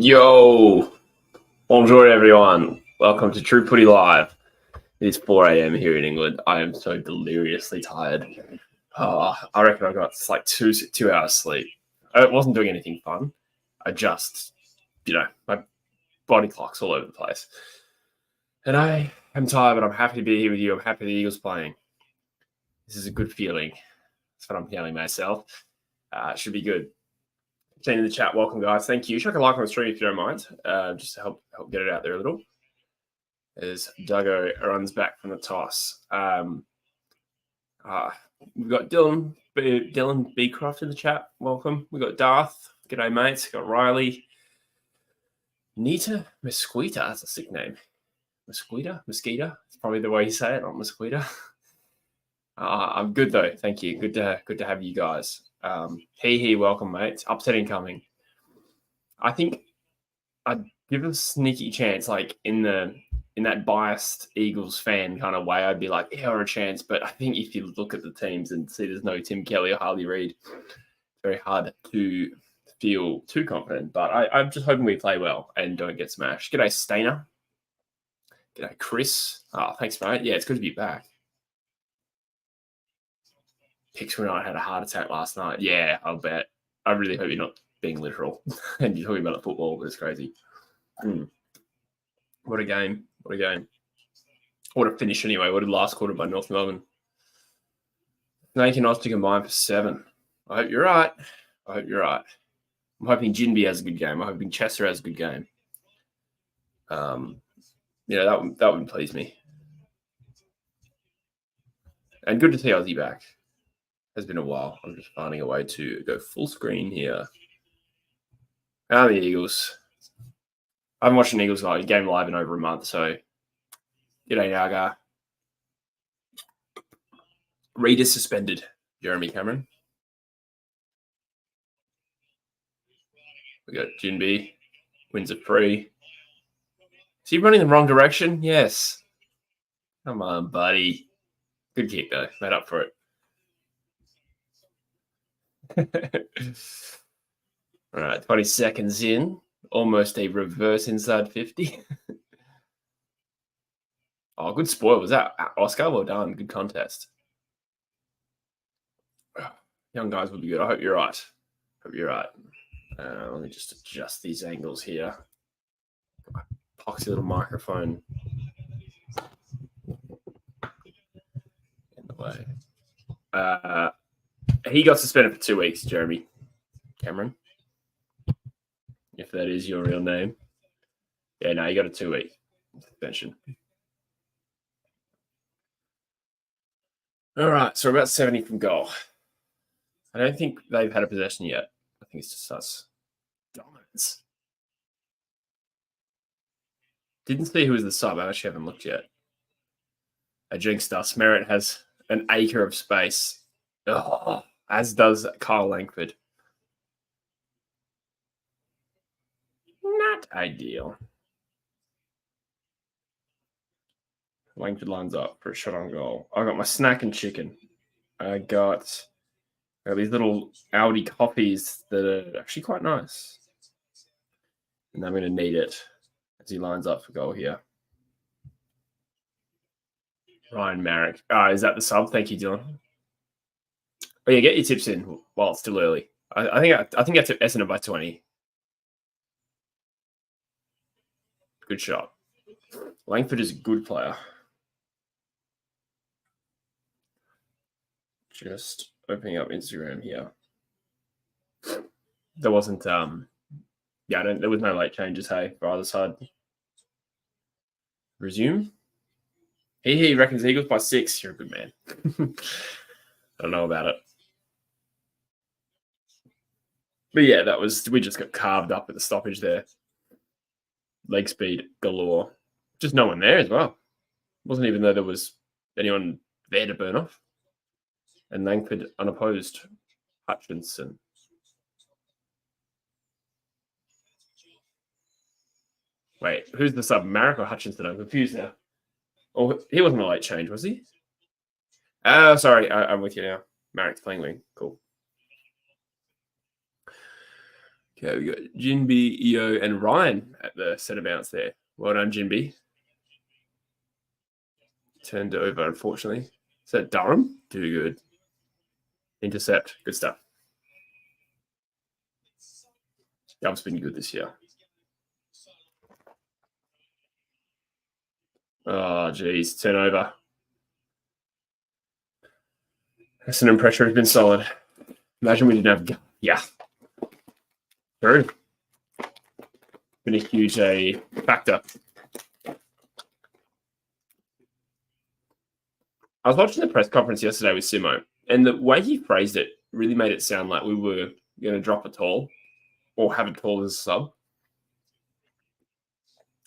Yo, bonjour everyone. Welcome to True Footy Live. It is 4 a.m. here in England. I am so deliriously tired. I reckon I got like two hours sleep. I wasn't doing anything fun. I just, my body clock's all over the place. And I am tired, but I'm happy to be here with you. I'm happy the Eagles playing. This is a good feeling. That's what I'm telling myself. It should be good. In the chat, welcome guys. Thank you. Chuck a like on the stream if you don't mind, just to help get it out there a little. As Duggo runs back from the toss, we've got Dylan Beecroft in the chat. Welcome. We've got Darth. G'day mates. We've got Riley. Nita Mosquita. That's a sick name. Mosquita. It's probably the way you say it, not Mosquita. I'm good though. Thank you. Good to have you guys. Welcome, mates. Upsetting coming. I think I'd give it a sneaky chance, like in that biased Eagles fan kind of way. I'd be like, yeah, or a chance. But I think if you look at the teams and see there's no Tim Kelly or Harley Reid, it's very hard to feel too confident. But I'm just hoping we play well and don't get smashed. G'day, Stainer. G'day, Chris. Oh, thanks, mate. Yeah, it's good to be back. Picks when I had a heart attack last night. Yeah, I'll bet. I really hope you're not being literal and you're talking about the football, but it's crazy. What a game. What a finish anyway. What a last quarter by North Melbourne. Snake and Oz to combine for 7. I hope you're right. I'm hoping Jinby has a good game. I'm hoping Chester has a good game. That would please me. And good to see Ozzy back. Has been a while. I'm just finding a way to go full screen here. The Eagles. I haven't watched an Eagles game live in over a month, so g'day, Naga. Reader suspended. Jeremy Cameron. We got Jinby. Wins a free. Is he running the wrong direction? Yes. Come on, buddy. Good kick, though. Made up for it. All right, 20 seconds in. Almost a reverse inside 50. Oh, good spoil. Was that Oscar? Well done. Good contest. Young guys will be good. I hope you're right. Let me just adjust these angles here. My poxy little microphone in the way. He got suspended for 2 weeks, Jeremy Cameron. If that is your real name. Yeah, no, you got a 2-week suspension. All right, so we're about 70 from goal. I don't think they've had a possession yet. I think it's just us. Dominance. Didn't see who was the sub. I actually haven't looked yet. I jinxed us. Merritt has an acre of space. Oh, as does Kyle Langford. Not ideal. Langford lines up for a shot on goal. I got my snack and chicken. I got these little Aldi coffees that are actually quite nice. And I'm going to need it as he lines up for goal here. Ryan Marrick. Is that the sub? Thank you, Dylan. Oh yeah, get your tips in while it's still early. I think I tipped Essendon by 20. Good shot. Langford is a good player. Just opening up Instagram here. There wasn't there was no late changes, hey, for either side. Resume. He reckons Eagles by 6. You're a good man. I don't know about it. But yeah, we just got carved up at the stoppage there. Leg speed galore. Just no one there as well. Wasn't even though there was anyone there to burn off. And Langford unopposed. Hutchinson. Wait, who's the sub? Marrick or Hutchinson? I'm confused now. Oh, he wasn't a late change, was he? Sorry, I'm with you now. Marrick's playing wing. Cool. Okay, we got Jinby, Eo, and Ryan at the centre bounce there. Well done, Jinby. Turned over, unfortunately. Is that Durham? Too good. Intercept. Good stuff. Dub's been good this year. Oh, geez. Turnover. Essendon pressure has been solid. Imagine we didn't have... Yeah. True. Been a huge factor. I was watching the press conference yesterday with Simo, and the way he phrased it really made it sound like we were going to drop a tall or have a tall as a sub.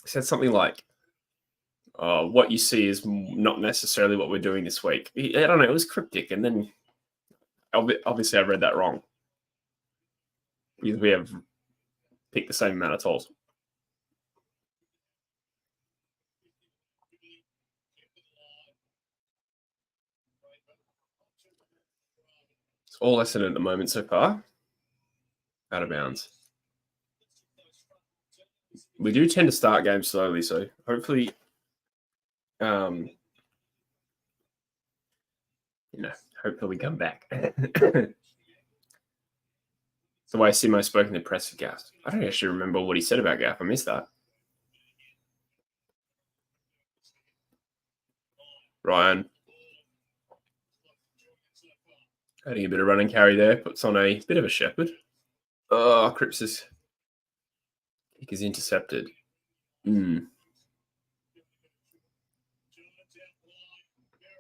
He said something like, what you see is not necessarily what we're doing this week. I don't know, it was cryptic, and then obviously I read that wrong. Because we have picked the same amount of talls. It's all Essendon at the moment so far. Out of bounds. We do tend to start games slowly, so hopefully, hopefully we come back. The way Simo spoke in the press for Gaff. I don't actually remember what he said about Gaff. I missed that. Ryan. Adding a bit of run and carry there. Puts on a bit of a shepherd. Oh, Cripps' kick is intercepted. Yeah,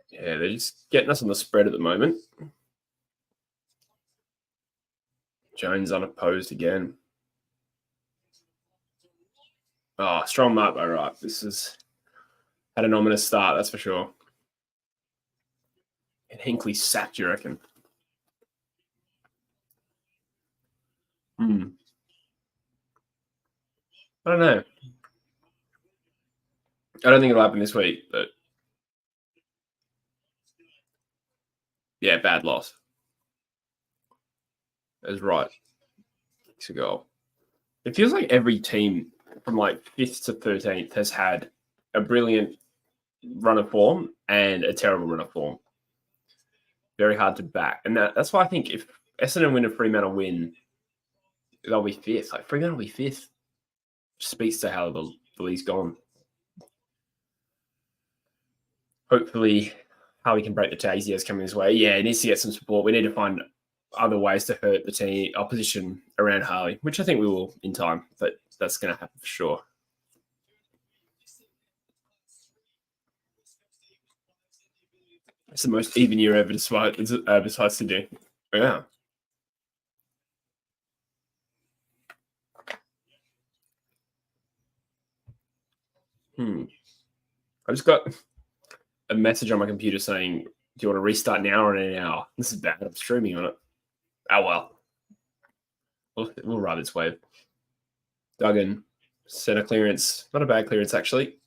they're just getting us on the spread at the moment. Jones unopposed again. Oh, strong mark by Wright. This has had an ominous start, that's for sure. And Hinkley sacked, you reckon? I don't know. I don't think it'll happen this week, but yeah, bad loss. That's right. Kicks a goal. It feels like every team from like 5th to 13th has had a brilliant run of form and a terrible run of form. Very hard to back. And that's why I think if Essendon win and Fremantle win, they'll be 5th. Like Fremantle will be 5th. Speaks to how the league's gone. Hopefully, Harley can break the tags he has coming his way. Yeah, he needs to get some support. We need to find other ways to hurt the team opposition around Harley, which I think we will in time, but that's going to happen for sure. It's the most even year ever besides Sydney. Yeah. I just got a message on my computer saying, do you want to restart now or in an hour? This is bad. I'm streaming on it. Oh, well. We'll ride this wave. Duggan, center clearance. Not a bad clearance, actually.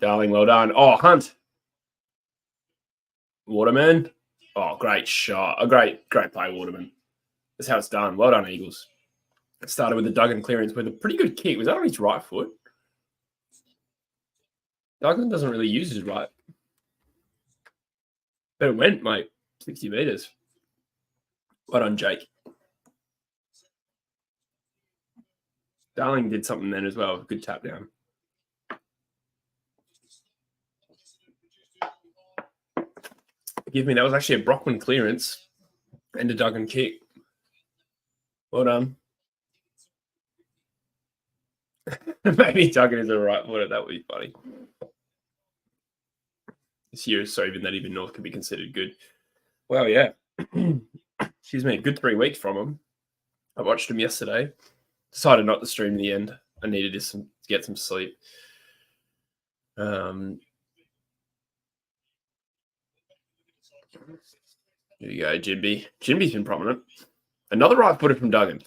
Darling, well done. Oh, Hunt. Waterman. Oh, great shot. A great play, Waterman. That's how it's done. Well done, Eagles. It started with a Duggan clearance with a pretty good kick. Was that on his right foot? Duggan doesn't really use his right. But it went, mate, 60 metres. Well done, Jake. Darling did something then as well. Good tap down. Forgive me, that was actually a Brockman clearance and a Duggan kick. Well done. Maybe Duggan is a right footer. That would be funny. This year is so even that even North could be considered good. Well, yeah. Excuse me. Good 3 weeks from him. I watched him yesterday. Decided not to stream in the end. I needed to get some sleep. Here you go, Jinby. Jinby's been prominent. Another right footer from Duggan.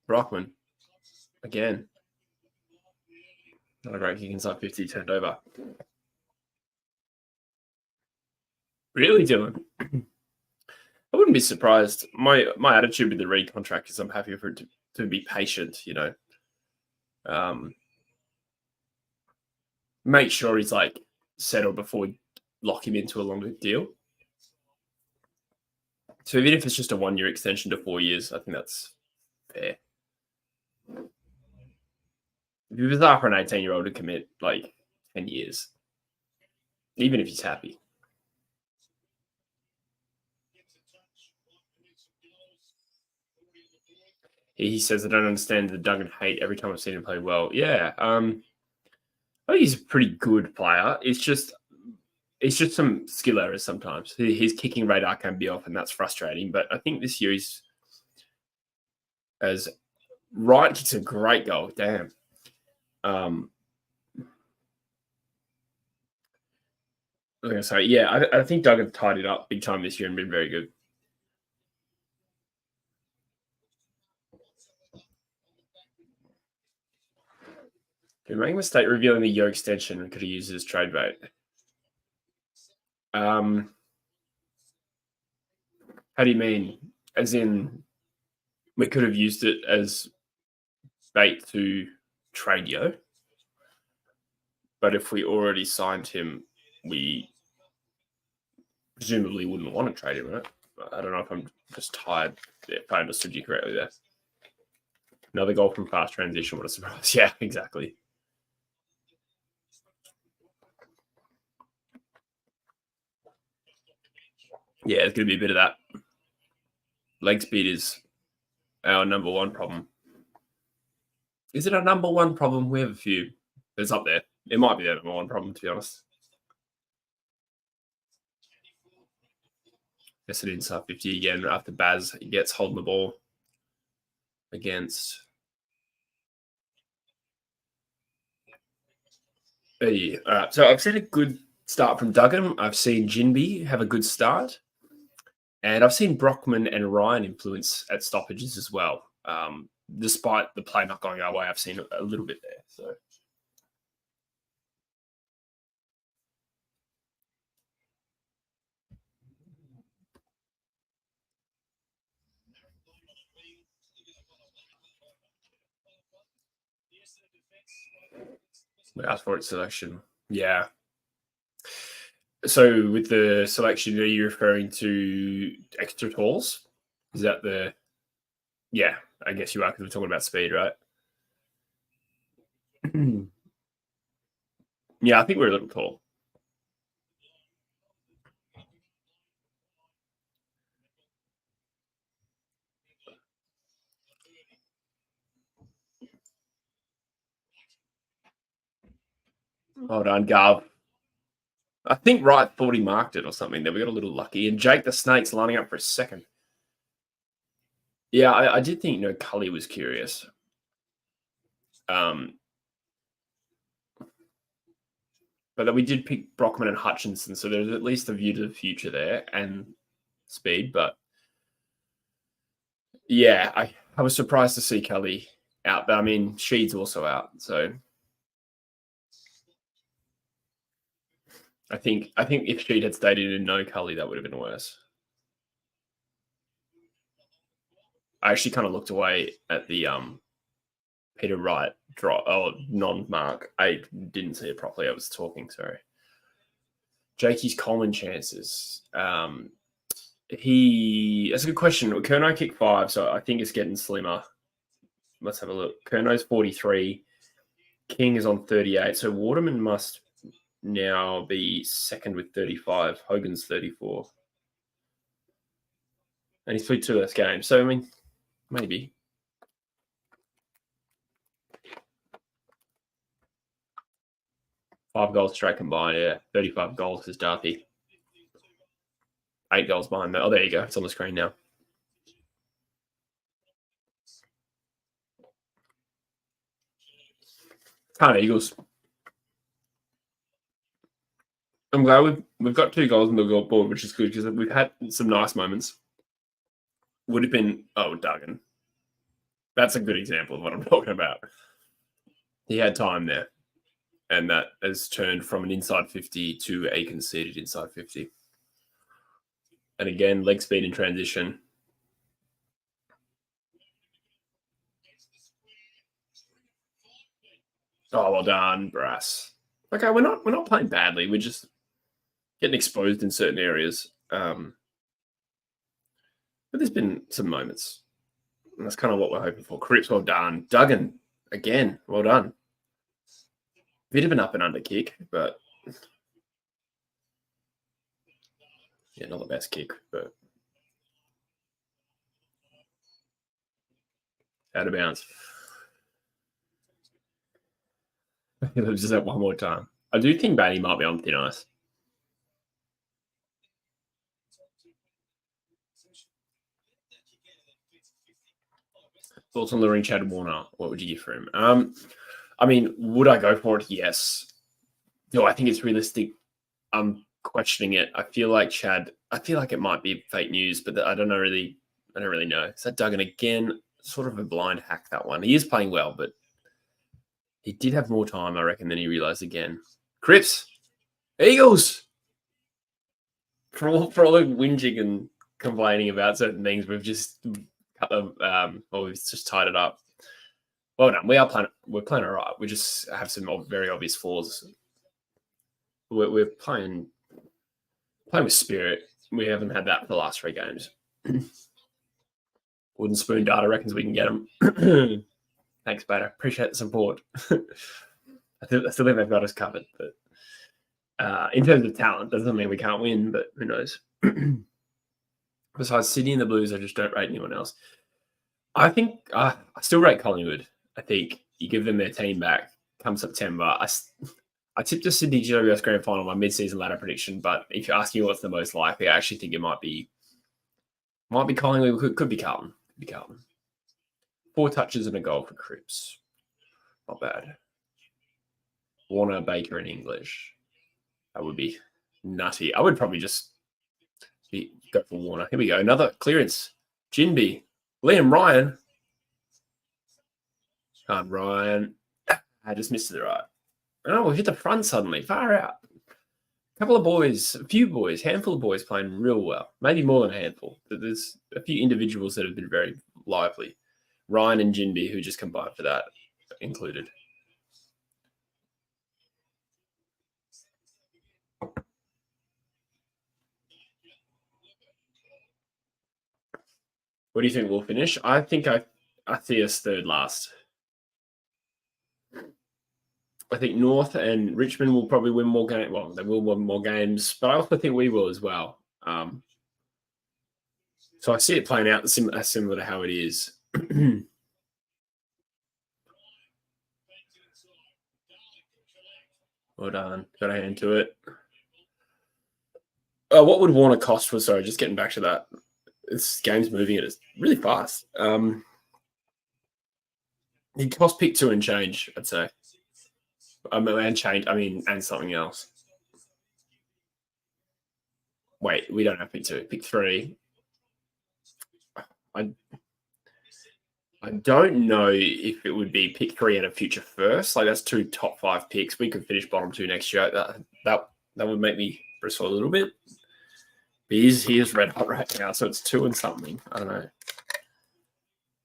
Brockman. Again. Not a great kick inside 50, turned over. Really, Dylan? I wouldn't be surprised. My attitude with the Reed contract is I'm happy for it to be patient, you know. Make sure he's like settled before we lock him into a longer deal. So even if it's just a 1 year extension to 4 years, I think that's fair. If it was after an 18-year-old to commit like 10 years, even if he's happy. He says, I don't understand the Duggan hate every time I've seen him play well. Yeah. I think he's a pretty good player. It's just some skill errors sometimes. His kicking radar can be off, and that's frustrating. But I think this year he's as Wright kicks a great goal. Damn. I was going to say, yeah, I think Duggan tied it up big time this year and been very good. He made a mistake revealing the Yo extension and could have used it as trade bait. How do you mean? As in, we could have used it as bait to trade Yo? But if we already signed him, we presumably wouldn't want to trade him, right? I don't know if I'm just tired, if I understood you correctly there. Another goal from fast transition. What a surprise. Yeah, exactly. Yeah, it's going to be a bit of that. Leg speed is our number one problem. Is it our number one problem? We have a few. It's up there. It might be the number one problem, to be honest. Essendon inside 50 again after Baz gets holding the ball against. All right, so I've seen a good start from Duggan. I've seen Jinby have a good start. And I've seen Brockman and Ryan influence at stoppages as well. Despite the play not going our way, I've seen a little bit there. So. We asked for its selection. Yeah. So with the selection, are you referring to extra talls? Is that the... Yeah, I guess you are, because we're talking about speed, right? Yeah, I think we're a little tall. Well done, Gav. I think Wright thought he marked it or something. Then we got a little lucky. And Jake the Snake's lining up for a second. Yeah, I did think, Cully was curious. But then we did pick Brockman and Hutchinson, so there's at least a view to the future there and speed. But yeah, I was surprised to see Cully out. But I mean, Sheed's also out, so I think if Sheed had stayed in and no Cully, that would have been worse. I actually kind of looked away at the Peter Wright non-mark. I didn't see it properly. I was talking, sorry. Jakey's Coleman chances. That's a good question. Kerno kicked 5, so I think it's getting slimmer. Let's have a look. Kerno's 43. King is on 38. So Waterman must now be second with 35. Hogan's 34. And he's played 2 less games. So, I mean, maybe. Five goals straight combined, yeah. 35 goals is Darthy. 8 goals behind that. Oh, there you go. It's on the screen now. Eagles. I'm glad we've got 2 goals on the goal board, which is good because we've had some nice moments. Would have been, Duggan. That's a good example of what I'm talking about. He had time there, and that has turned from an inside 50 to a conceded inside 50. And again, leg speed in transition. Oh, well done, Brass. Okay, we're not playing badly. We're just getting exposed in certain areas. But there's been some moments. And that's kind of what we're hoping for. Cripps, well done. Duggan, again, well done. Bit of an up and under kick, but yeah, not the best kick, but out of bounds. Let's just that one more time. I do think Batty might be on thin ice. Thoughts on luring Chad Warner? What would you give for him? I mean, would I go for it? Yes. No, I think it's realistic. I'm questioning it. I feel like it might be fake news, but I don't really know. Is that Duggan again? Sort of a blind hack, that one. He is playing well, but he did have more time, I reckon, than he realised again. Cripps, Eagles. For all the whinging and complaining about certain things, we've just cut them, or we've just tied it up. Well done. We're playing all right. We just have some very obvious flaws. We're playing with spirit. We haven't had that for the last 3 games. Wooden Spoon Data reckons we can get them. Thanks, Beta. Appreciate the support. I still think they've got us covered. But in terms of talent, doesn't mean we can't win, but who knows? Besides Sydney and the Blues, I just don't rate anyone else. I think I still rate Collingwood. I think you give them their team back come September. I tipped a Sydney GWS Grand Final, my mid-season ladder prediction, but if you're asking what's the most likely, I actually think it might be Collingwood. Could be Carlton. 4 touches and a goal for Cripps. Not bad. Warner, Baker, and English. That would be nutty. I would probably just go for Warner. Here we go. Another clearance. Jinby. Liam Ryan. Ryan. I just missed it right. Oh, we hit the front suddenly. Far out. A few boys, handful of boys playing real well. Maybe more than a handful. There's a few individuals that have been very lively. Ryan and Jinby, who just combined for that, included. What do you think we'll finish? I think I see us third last. I think North and Richmond will probably win more games. Well, they will win more games, but I also think we will as well. So I see it playing out similar to how it is. Well done. Got a hand to it. What would Warner cost for? Sorry, just getting back to that. This game's moving at it really fast. He cost pick 2 and change, I'd say. And something else. Wait, we don't have pick 2. Pick 3. I don't know if it would be pick 3 and a future first. Like, that's 2 top 5 picks. We could finish bottom 2 next year. That would make me bristle a little bit. But he is red hot right now, so it's 2 and something. I don't know.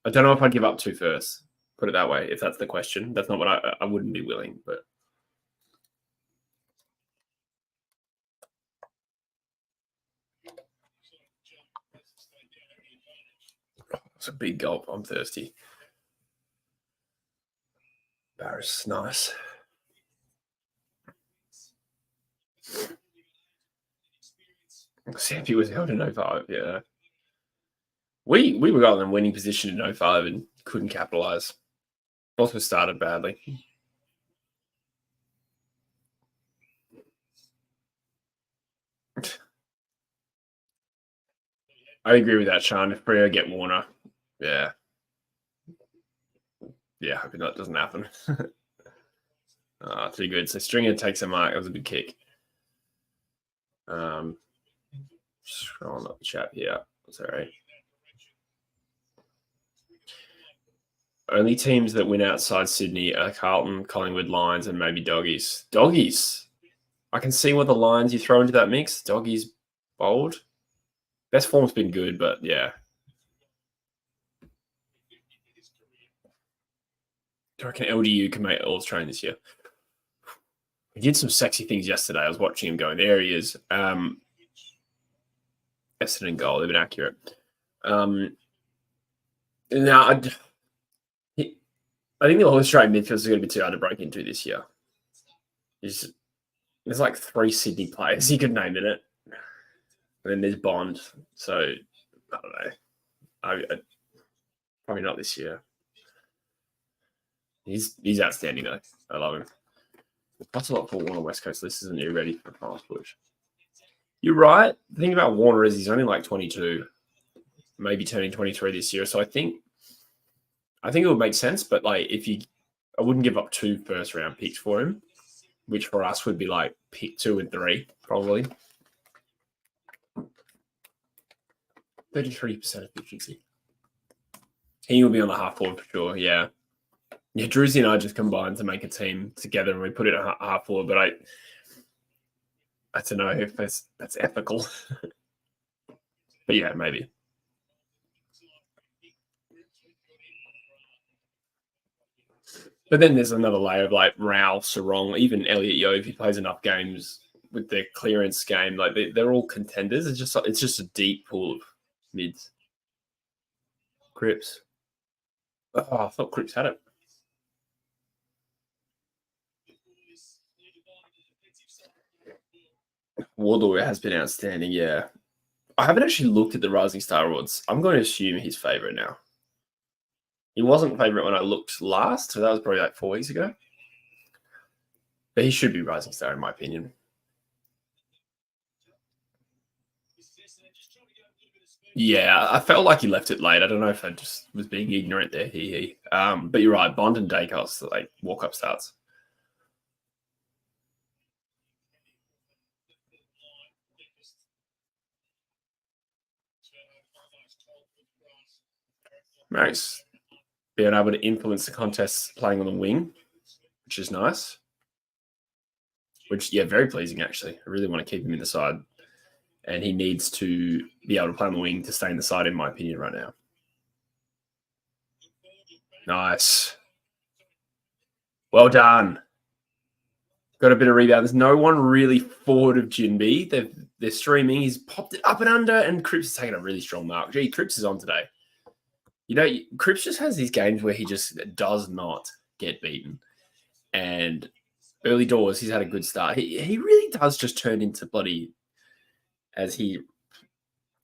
I don't know if I'd give up 2 first. Put it that way, if that's the question. That's not what I wouldn't be willing, but it's a big gulp. I'm thirsty. Barris, nice. Sampi was held in 05, yeah. We were got in a winning position in 05 and couldn't capitalise. Also started badly. I agree with that, Sean. If Freo get Warner, yeah. Yeah, hoping that doesn't happen. Too good. So Stringer takes a mark. That was a good kick. Scrolling up the chat here. Sorry. Only teams that win outside Sydney are Carlton, Collingwood, Lions, and maybe Doggies. Doggies. I can see what the Lions you throw into that mix. Doggies bold. Best form's been good, but yeah. Do I reckon LDU can make all train this year? He did some sexy things yesterday. I was watching him going. There he is. Essendon goal. They've been accurate. Now, I think the All-Australian midfield is going to be too hard to break into this year. There's like 3 Sydney players you could name in it. And then there's Bond. So, I don't know. I probably not this year. He's outstanding, though. I love him. That's a lot for Warner West Coast. This isn't you ready for fast push. You're right. The thing about Warner is he's only like 22, maybe turning 23 this year. So I think it would make sense. But like, I wouldn't give up 2 first-round picks for him, which for us would be like pick 2 and 3 probably. 33% efficiency. He will be on the half forward for sure. Yeah. Yeah, Druzy and I just combined to make a team together, and we put it at half forward. But I don't know if that's ethical. But yeah, maybe. But then there's another layer of like Rao, Sarong, even Elliot Yeo, if he plays enough games with their clearance game. Like they're all contenders. It's just a deep pool of mids. Cripps. Oh, I thought Cripps had it. Wardle has been outstanding, yeah. I haven't actually looked at the Rising Star Awards. I'm going to assume he's favourite now. He wasn't favourite when I looked last, so that was probably like 4 weeks ago. But he should be Rising Star, in my opinion. Yeah, I felt like he left it late. I don't know if I just was being ignorant there. But you're right. Bond and Dacos, like walk-up starts. Max being able to influence the contest playing on the wing, which is nice. Which, yeah, very pleasing, actually. I really want to keep him in the side. And he needs to be able to play on the wing to stay in the side, in my opinion, right now. Nice. Well done. Got a bit of rebound. There's no one really forward of Jinbi. They're streaming. He's popped it up and under, and Cripps has taken a really strong mark. Gee, Cripps is on today. You know, Cripps just has these games where he just does not get beaten. And early doors, he's had a good start. He really does just turn into bloody as he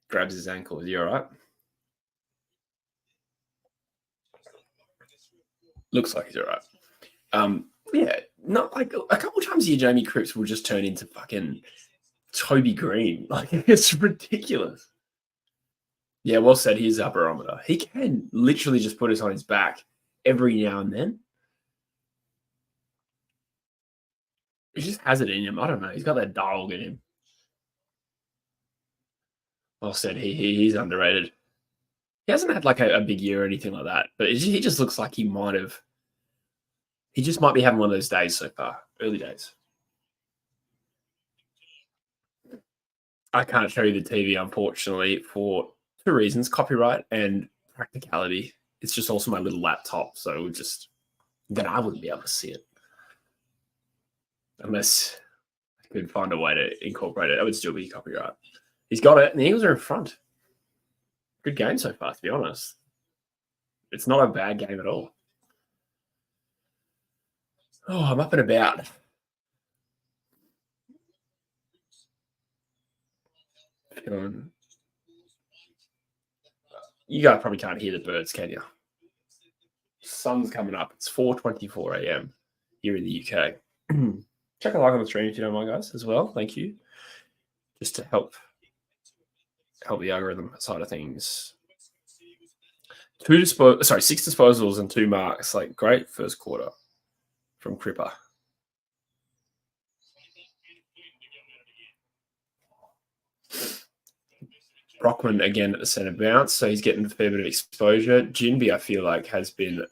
grabs his ankle. Is he all right? Looks like he's all right. Yeah, not like a couple times a year, Jamie Cripps will just turn into fucking Toby Green. Like, it's ridiculous. Yeah, well said. He's our barometer. He can literally just put us on his back every now and then. He just has it in him. I don't know. He's got that dog in him. Well said. He's underrated. He hasn't had like a big year or anything like that, but he just looks like he might have. He just might be having one of those days so far, early days. I can't show you the TV, unfortunately, for 2 reasons: copyright and practicality. It's just also my little laptop, so then I wouldn't be able to see it unless I could find a way to incorporate it. It would still be copyright. He's got it, and the Eagles are in front. Good game so far, to be honest. It's not a bad game at all. Oh, I'm up and about. You guys probably can't hear the birds, can you? Sun's coming up. It's 4:24 a.m. here in the UK. Check a like on the stream if you don't mind, guys, as well. Thank you. Just to help the algorithm side of things. 6 disposals and 2 marks. Like, great first quarter from Cripper. Brockman again at the centre bounce, so he's getting a fair bit of exposure. Jinbi, I feel like, has been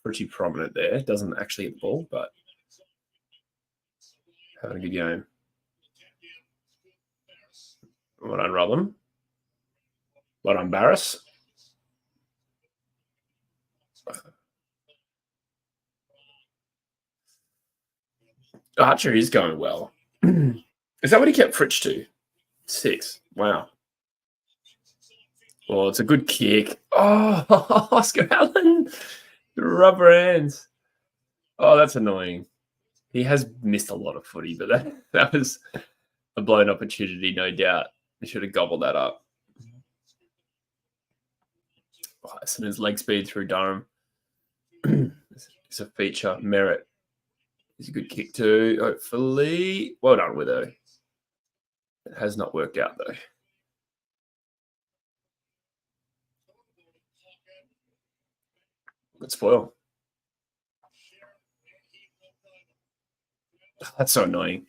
pretty prominent there. Doesn't actually hit the ball, but having a good game. Well done, Robin. But I'm Barris. Archer is going well. Is that what he kept Fritsch to? 6. Wow. Well, it's a good kick. Oh, Oscar Allen. Rubber hands. Oh, that's annoying. He has missed a lot of footy, but that was a blown opportunity, no doubt. He should have gobbled that up. Oh, Essendon's leg speed through Durham. It's a feature. Merritt. He's a good kick too, hopefully. Well done, Widow. It has not worked out, though. Good spoil. That's so annoying.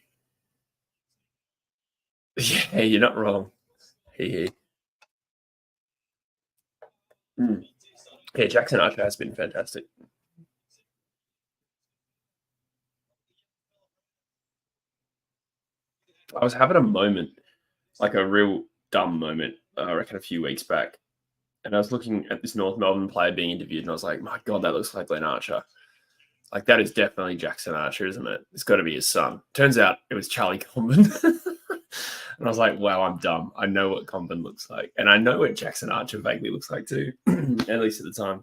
Yeah, you're not wrong. Yeah, Jackson Archer has been fantastic. I was having a moment, like a real dumb moment, I reckon a few weeks back. And I was looking at this North Melbourne player being interviewed, and I was like, my God, that looks like Glenn Archer. Like, that is definitely Jackson Archer, isn't it? It's got to be his son. Turns out it was Charlie Comben. And I was like, wow, I'm dumb. I know what Comben looks like. And I know what Jackson Archer vaguely looks like too, at least at the time.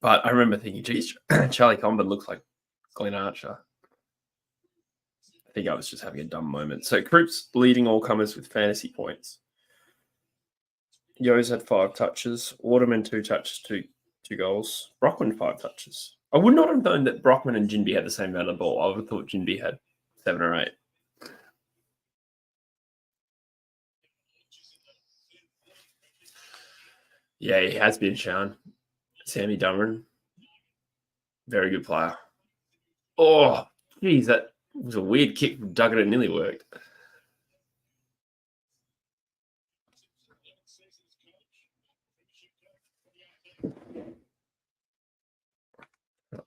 But I remember thinking, geez, Charlie Comben looks like Glenn Archer. I think I was just having a dumb moment. So Croops leading all comers with fantasy points. Yo's had 5 touches. Waterman 2 touches, 2 goals. Brockman 5 touches. I would not have known that Brockman and Jinby had the same amount of ball. I would have thought Jinby had 7 or 8. Yeah, he has been shown. Sammy Dummerin. Very good player. Oh, geez, that was a weird kick from Duggan. It nearly worked.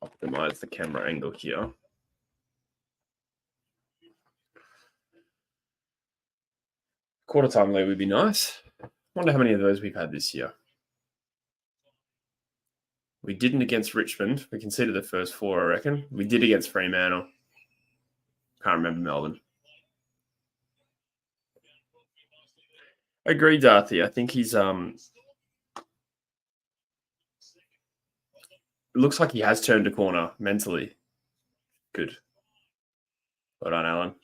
Optimize the camera angle here. Quarter time lead would be nice. Wonder how many of those we've had this year. We didn't against Richmond. We conceded the first 4, I reckon. We did against Fremantle. Can't remember Melbourne. I agree, Darthy. I think he's it looks like he has turned a corner mentally. Good. Well done, Alan.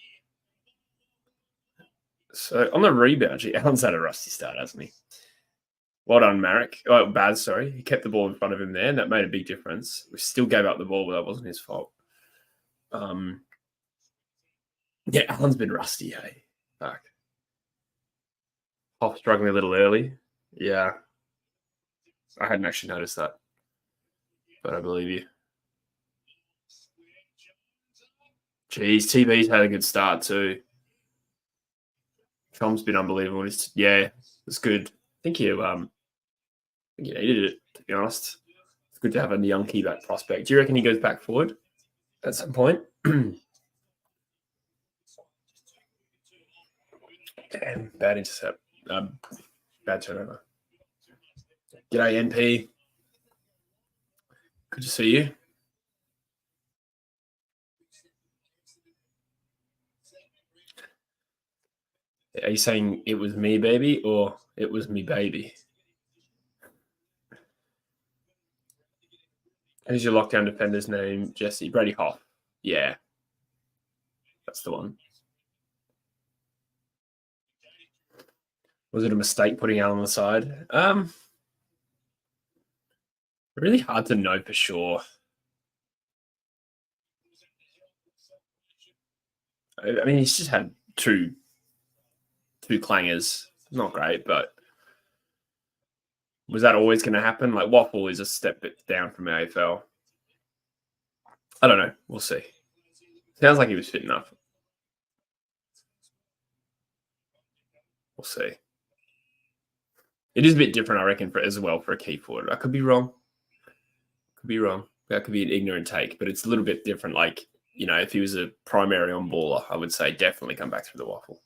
So on the rebound, actually, Alan's had a rusty start, hasn't he? Well done, Marek. Oh, Baz, sorry. He kept the ball in front of him there, and that made a big difference. We still gave up the ball, but that wasn't his fault. Yeah, Alan's been rusty, hey. Fuck. Hoff struggling a little early. Yeah. I hadn't actually noticed that. But I believe you. Jeez, TB's had a good start too. Tom's been unbelievable. Yeah, it's good. I think he needed it, to be honest. It's good to have a young keyback prospect. Do you reckon he goes back forward at some point? Damn, bad intercept. Bad turnover. G'day, NP. Good to see you. Are you saying it was me, baby, or it was me, baby? Who's your lockdown defender's name, Jesse? Brady Hoff. Yeah. That's the one. Was it a mistake putting Alan on the side? Really hard to know for sure. I mean, he's just had two clangers. Not great, but was that always going to happen? Like, Waffle is a step down from AFL. I don't know. We'll see. Sounds like he was fit enough. We'll see. It is a bit different, I reckon, as well for a key forward. I could be wrong. That could be an ignorant take, but it's a little bit different. Like, you know, if he was a primary on baller, I would say definitely come back through the Waffle.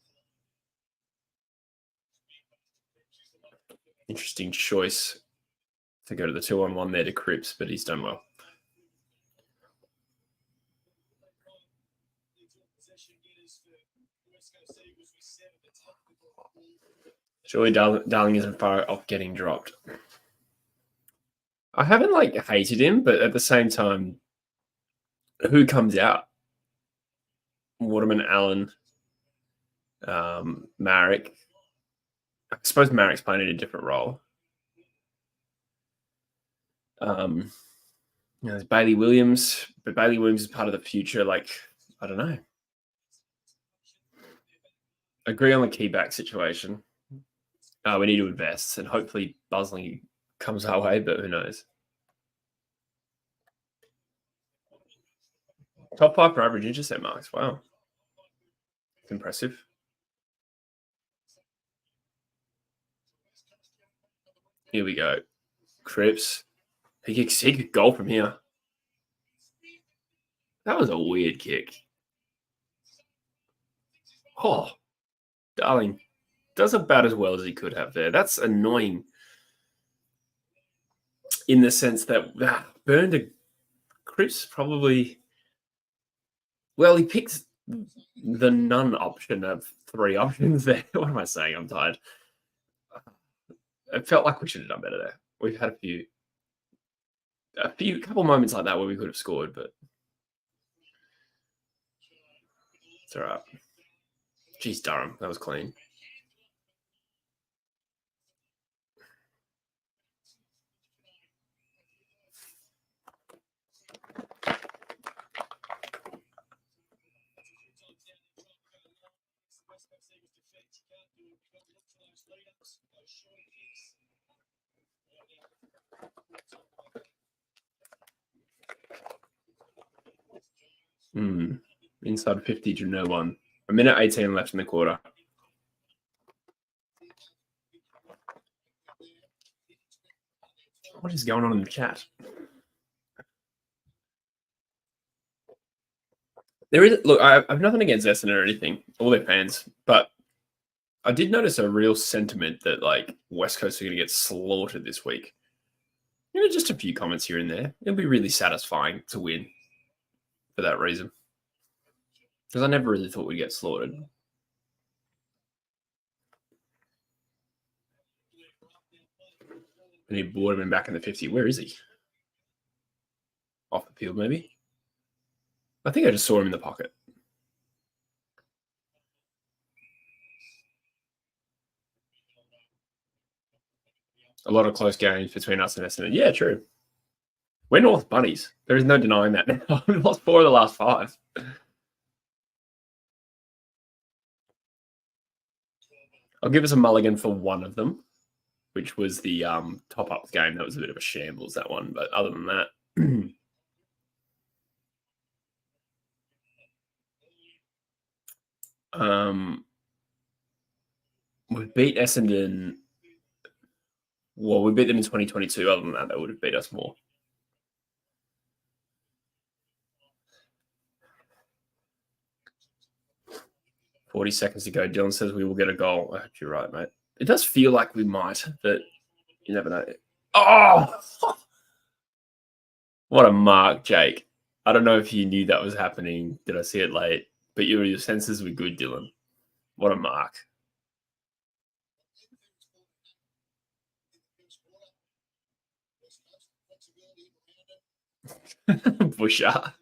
Interesting choice to go to the 2-on-1 there to Cripps, but he's done well. Surely Darling isn't far off getting dropped. I haven't hated him, but at the same time, who comes out? Waterman, Allen, Marek. I suppose Marek's playing in a different role. There's Bailey Williams, but Bailey Williams is part of the future. I don't know. Agree on the key back situation. We need to invest, and hopefully Busling comes our way, but who knows? Top 5 for average intercept marks. Wow. It's impressive. Here we go. Cripps. He could goal from here. That was a weird kick. Oh, Darling does about as well as he could have there. That's annoying in the sense that Burn to Cripps probably... Well, he picked the none option of 3 options there. What am I saying? I'm tired. It felt like we should have done better there. We've had a couple moments like that where we could have scored, but it's all right. Jeez, Durham, that was clean. Inside 50 to no one. 1:18 left in the quarter. What is going on in the chat? Look, I have nothing against Essendon or anything, all their fans, but I did notice a real sentiment that West Coast are going to get slaughtered this week. Just a few comments here and there. It'll be really satisfying to win for that reason. Because I never really thought we'd get slaughtered. We need Boardman back in the 50. Where is he? Off the field, maybe? I think I just saw him in the pocket. A lot of close games between us and Essendon. Yeah, true. We're North Bunnies. There is no denying that now. We've lost 4 of the last 5. I'll give us a mulligan for one of them, which was the top-up game. That was a bit of a shambles, that one. But other than that... we beat Essendon... Well, we beat them in 2022. Other than that, they would have beat us more. $40 seconds to go. Dylan says we will get a goal. I hope you're right, mate. It does feel like we might, but you never know. Oh! What a mark, Jake. I don't know if you knew that was happening. Did I see it late? But your senses were good, Dylan. What a mark. Busher.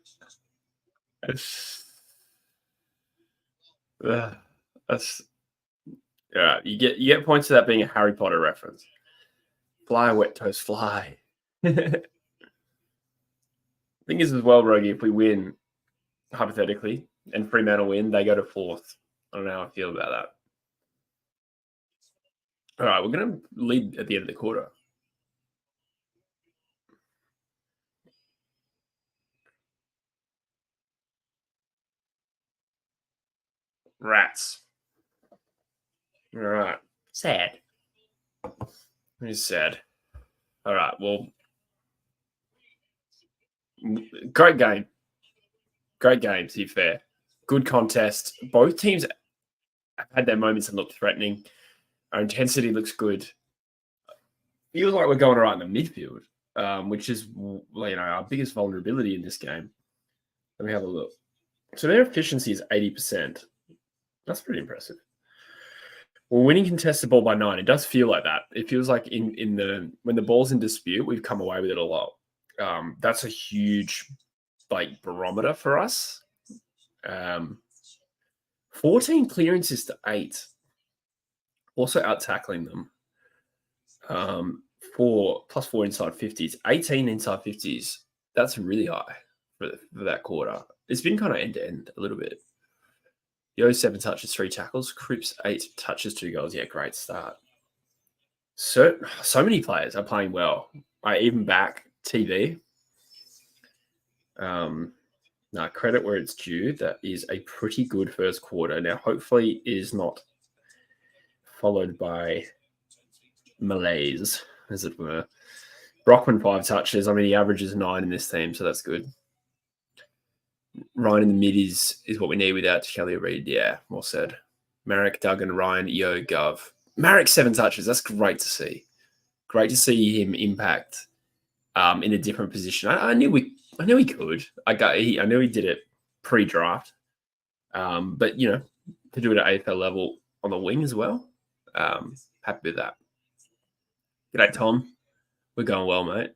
That's all right. You get points for that being a Harry Potter reference. Fly, wet toast, fly. Thing is, as well, Rogie, if we win, hypothetically, and Fremantle win, they go to 4th. I don't know how I feel about that. All right, we're going to lead at the end of the quarter. Rats. All right. Sad. It is sad. All right, well, great game. Great game, to be fair. Good contest. Both teams have had their moments and looked threatening. Our intensity looks good. feels like we're going right in the midfield, which is our biggest vulnerability in this game. Let me have a look. So their efficiency is 80%. That's pretty impressive. We're winning contested ball by 9. It does feel like that. It feels like when the ball's in dispute, we've come away with it a lot. That's a huge barometer for us. 14 clearances to 8. Also out tackling them. 4 inside 50s, 18 inside 50s. That's really high for that quarter. It's been kind of end to end a little bit. Yo, 7 touches, 3 tackles. Cripps, 8 touches, 2 goals. Yeah, great start. So many players are playing well. I even back TV. Now, credit where it's due. That is a pretty good first quarter. Now, hopefully, it is not followed by malaise, as it were. Brockman, 5 touches. I mean, he averages 9 in this team, so that's good. Ryan in the mid is what we need without Kelly Reid. Yeah, well said. Marek, Duggan, Ryan, Yo, Gov. Marek, 7 touches. That's great to see. Great to see him impact in a different position. I knew he could. I knew he did it pre-draft. But to do it at AFL level on the wing as well. Happy with that. G'day, Tom. We're going well, mate.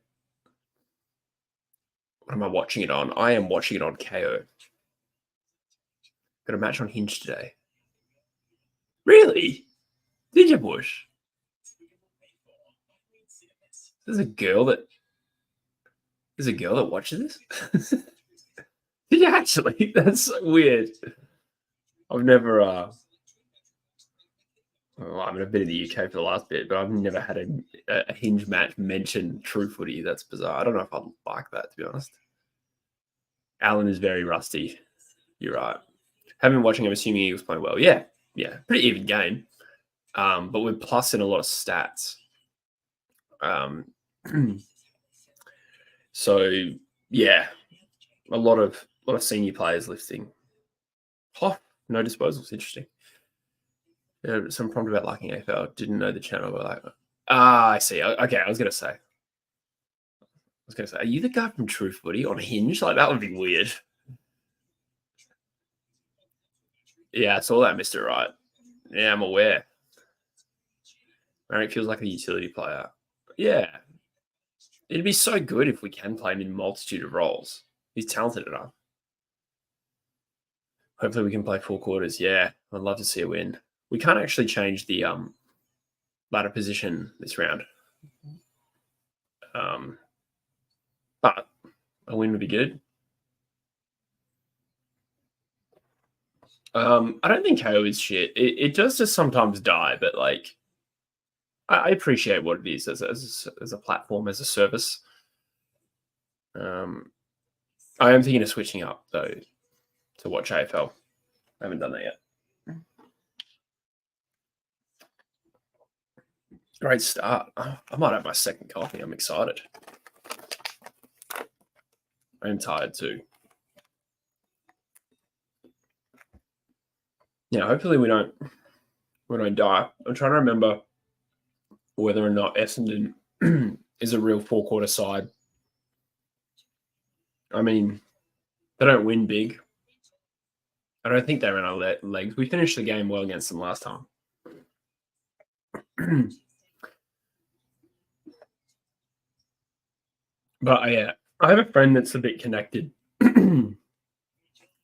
What am I watching it on? I am watching it on KO. Got a match on Hinge today. Really? Did you, Bush? There's a girl that watches this? Did you actually? That's so weird. I've never I've been in the UK for the last bit, but I've never had a Hinge match mention True Footy. That's bizarre. I don't know if I'd like that, to be honest. Alan is very rusty. You're right. Haven't been watching. I'm assuming he was playing well. Yeah. Pretty even game. But we're plus in a lot of stats. So yeah, a lot of senior players lifting. Oh, no disposals. Interesting. Some prompt about liking AFL. Didn't know the channel, but I see. Okay, I was gonna say, are you the guy from True Footy on Hinge? That would be weird. Yeah, I saw that, Mr. Right. Yeah, I'm aware. Marek feels like a utility player. Yeah. It'd be so good if we can play him in a multitude of roles. He's talented enough. Hopefully we can play 4 quarters. Yeah, I'd love to see a win. We can't actually change the ladder position this round. But a win would be good. I don't think KO is shit. It does just sometimes die, but I appreciate what it is as a platform, as a service. I am thinking of switching up though to watch AFL. I haven't done that yet. Great start. I might have my second coffee. I'm excited. I am tired too. Yeah, hopefully we don't die. I'm trying to remember whether or not Essendon is a real 4-quarter side. I mean, they don't win big. I don't think they ran out of legs. We finished the game well against them last time. But yeah, I have a friend that's a bit connected.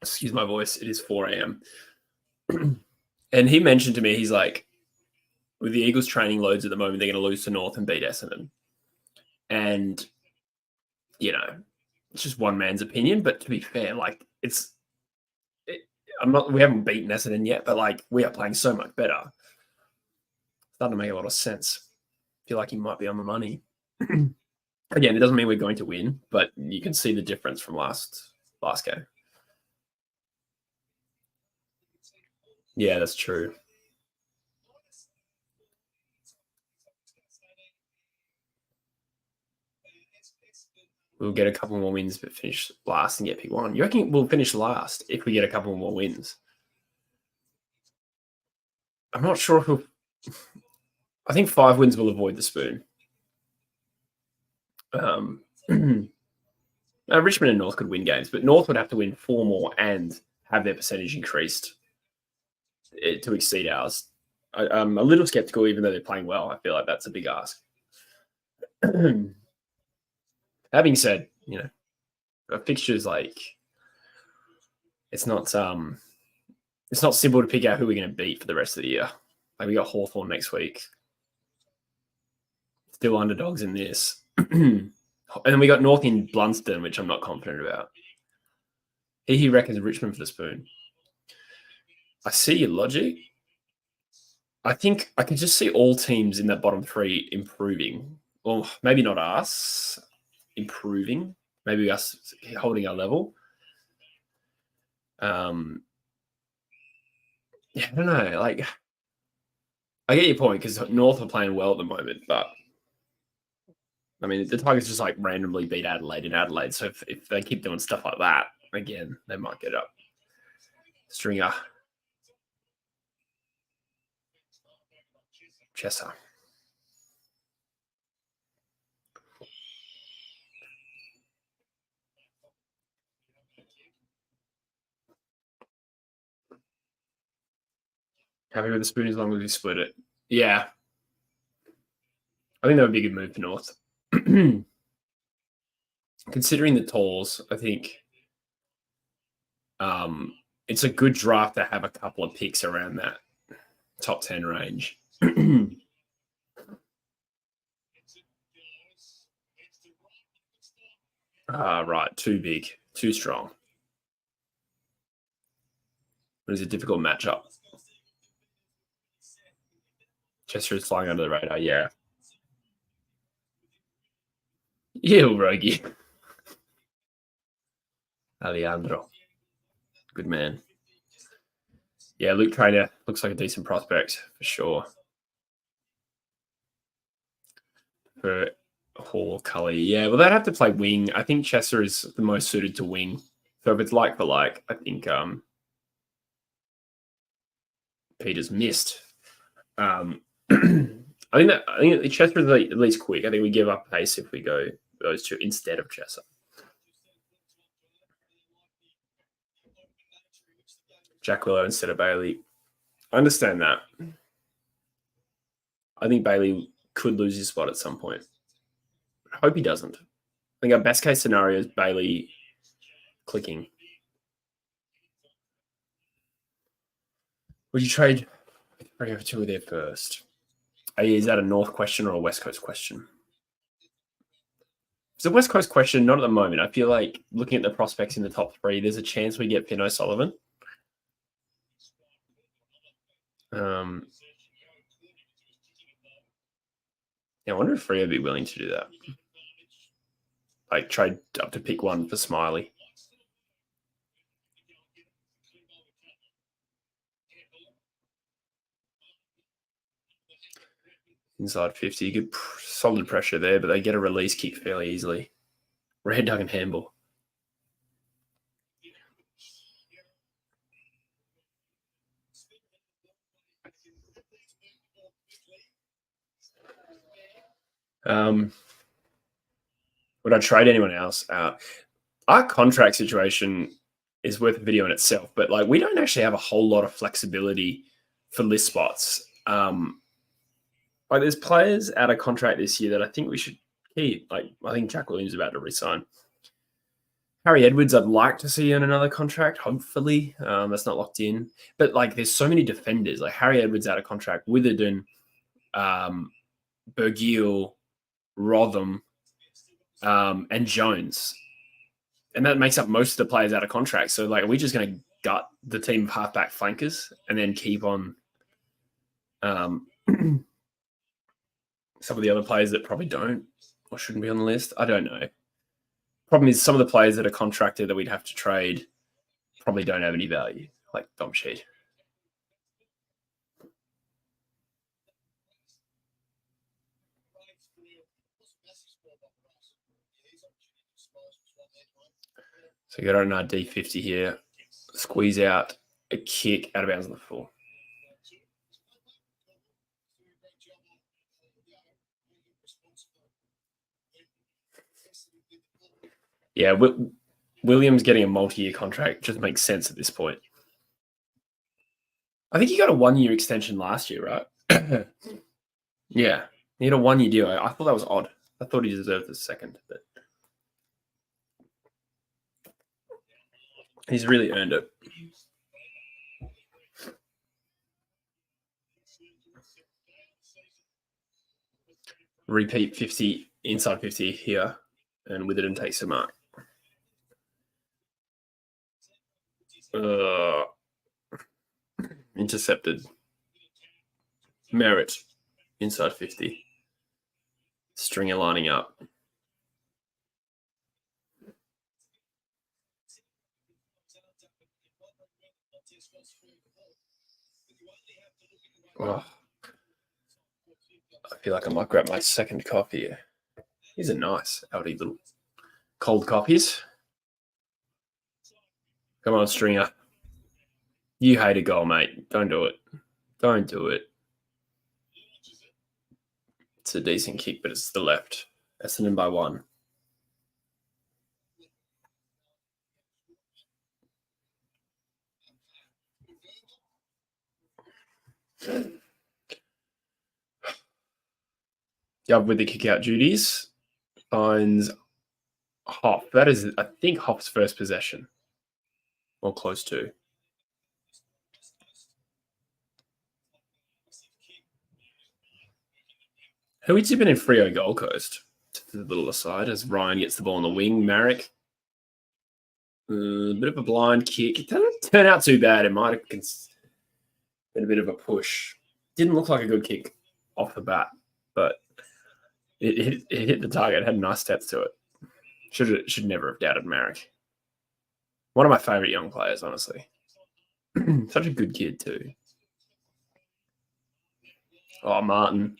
Excuse my voice. It is 4 a.m. And he mentioned to me, he's like, with the Eagles training loads at the moment, they're going to lose to North and beat Essendon. And, it's just one man's opinion. But to be fair, we haven't beaten Essendon yet, but we are playing so much better. It's starting to make a lot of sense. I feel like he might be on the money. Again, it doesn't mean we're going to win, but you can see the difference from last game. Yeah, that's true. We'll get a couple more wins, but finish last and get pick 1. You reckon we'll finish last if we get a couple more wins? I'm not sure I think 5 wins will avoid the spoon. Richmond and North could win games, but North would have to win 4 more and have their percentage increased to exceed ours. I'm a little skeptical, even though they're playing well. I feel like that's a big ask. Having said, a fixture's like it's not simple to pick out who we're going to beat for the rest of the year. Like we got Hawthorn next week. Still underdogs in this. And then we got North in Blunston, which I'm not confident about. He reckons Richmond for the spoon. I see your logic. I think I can just see all teams in that bottom 3 improving. Well, maybe not us improving. Maybe us holding our level. Yeah, I don't know. Like, I get your point because North are playing well at the moment, but I mean, the Tigers just like randomly beat Adelaide in Adelaide. So if they keep doing stuff like that, again, they might get up. Stringer. Chesser. Happy with the spoon as long as we split it. Yeah. I think that would be a good move for North. Considering the tolls, I think it's a good draft to have a couple of picks around that top 10 range. Right. Too big. Too strong. It was a difficult matchup. Chester is flying under the radar. Yeah. Ew, Rogie. Alejandro. Good man. Yeah, Luke Trainer looks like a decent prospect for sure. For Hall, Cully. Yeah, well, they'd have to play wing. I think Chester is the most suited to wing. So if it's like for like, I think Peter's missed. I think Chester is at least quick. I think we give up pace if we go those two instead of Chester. Jack Willow instead of Bailey. I understand that. I think Bailey could lose his spot at some point. I hope he doesn't. I think our best case scenario is Bailey clicking. Would you trade over 2 there first? Is that a North question or a West Coast question? It's a West Coast question, not at the moment. I feel like looking at the prospects in the top 3, there's a chance we get Finn O'Sullivan. Yeah, I wonder if Free would be willing to do that. Like trade up to pick 1 for Smiley. Inside 50, good solid pressure there, but they get a release kick fairly easily. Red Dug and handball. Would I trade anyone else out? Our contract situation is worth a video in itself, but like we don't actually have a whole lot of flexibility for list spots. Like there's players out of contract this year that I think we should keep. Like I think Jack Williams is about to resign. Harry Edwards, I'd like to see on another contract. Hopefully, that's not locked in. But like, there's so many defenders. Like Harry Edwards out of contract, Witherden, Bergiel, Rotham, and Jones, and that makes up most of the players out of contract. So like, are we just going to gut the team of halfback flankers and then keep on some of the other players that probably don't or shouldn't be on the list? I don't know. Problem is some of the players that are contracted that we'd have to trade probably don't have any value, like Dom Sheed. So you got on our D50 here. Squeeze out a kick out of bounds on the full. Yeah, Williams getting a multi-year contract just makes sense at this point. I think he got a 1-year extension last year, right? Yeah, he had a 1-year deal. I thought that was odd. I thought he deserved the second, but he's really earned it. Repeat 50, inside 50 here, and Witherden takes a mark. Intercepted. Merritt, inside 50. Stringer lining up. Oh. I feel like I might grab my second coffee here. These are nice, outy little cold coffees. Come on, Stringer. You hate a goal, mate. Don't do it. Don't do it. It's a decent kick, but it's the left. Essendon by 1. Yup with the kick out duties. Finds Hoff. That is, I think, Hoff's first possession. Or close to. Who are we tipping in Freo Gold Coast? To the little aside as Ryan gets the ball on the wing. Marek. Bit of a blind kick. It doesn't turn out too bad. It might have been a bit of a push. Didn't look like a good kick off the bat, but it hit the target. It had nice steps to it. Should never have doubted Marek. One of my favourite young players, honestly. Such a good kid too. Oh, Martin.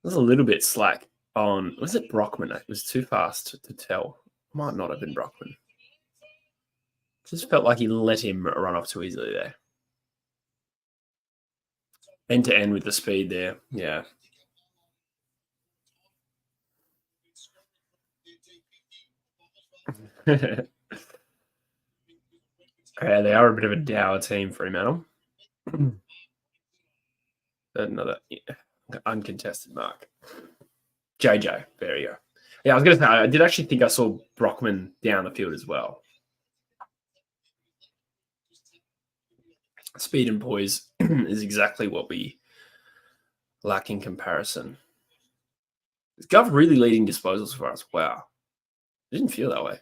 Was a little bit slack on, was it Brockman? It was too fast to tell. Might not have been Brockman. Just felt like he let him run off too easily there. End to end with the speed there. Yeah. Yeah, they are a bit of a dour team, Fremantle. Another uncontested mark. JJ, there you go. Yeah, I was going to say, I did actually think I saw Brockman down the field as well. Speed and poise is exactly what we lack in comparison. Is Gov really leading disposals for us? Wow. I didn't feel that way.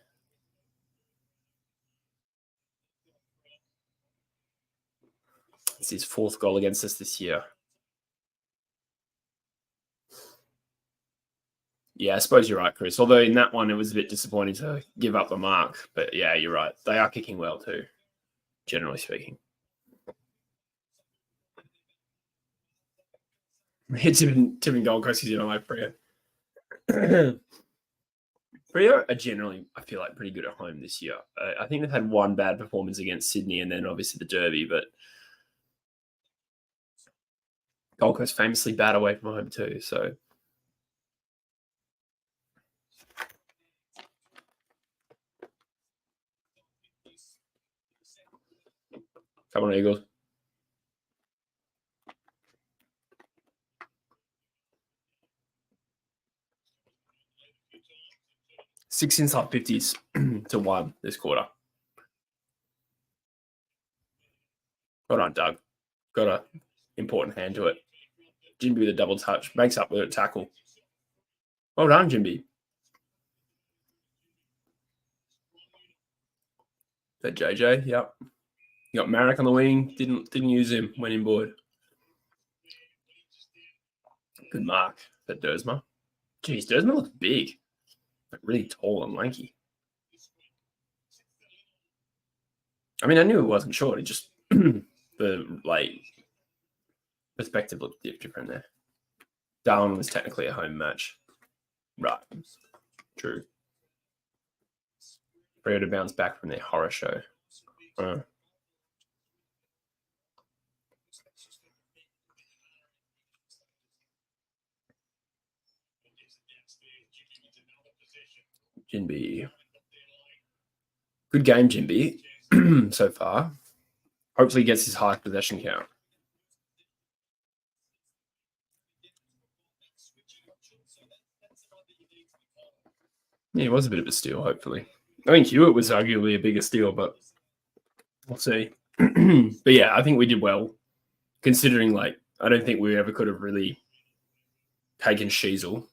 It's his 4th goal against us this year. Yeah, I suppose you're right, Chris. Although in that one, it was a bit disappointing to give up the mark. But yeah, you're right. They are kicking well too, generally speaking. Tipping Gold Coast because you don't like Freo. Freo are generally, I feel like, pretty good at home this year. I think they've had one bad performance against Sydney and then obviously the Derby, but Gold Coast famously bad away from home too. So come on, Eagles. Six inside 50s to 1 this quarter. Well done, Doug. Got an important hand to it. Jimby with a double touch. Makes up with a tackle. Well done, Jimby. That JJ, yep. You got Marek on the wing. Didn't use him. Went inboard. Good mark. That Dersma. Jeez, Dersma looks big. Like really tall and lanky. I mean, I knew it wasn't short. It just the perspective looked different there. Darwin was technically a home match. Right. True. Freo to bounce back from their horror show. Jinby. Good game, Jinby, so far. Hopefully he gets his high possession count. Yeah, it was a bit of a steal, hopefully. I think Hewitt was arguably a bigger steal, but we'll see. But yeah, I think we did well, considering, like, I don't think we ever could have really taken Sheasel.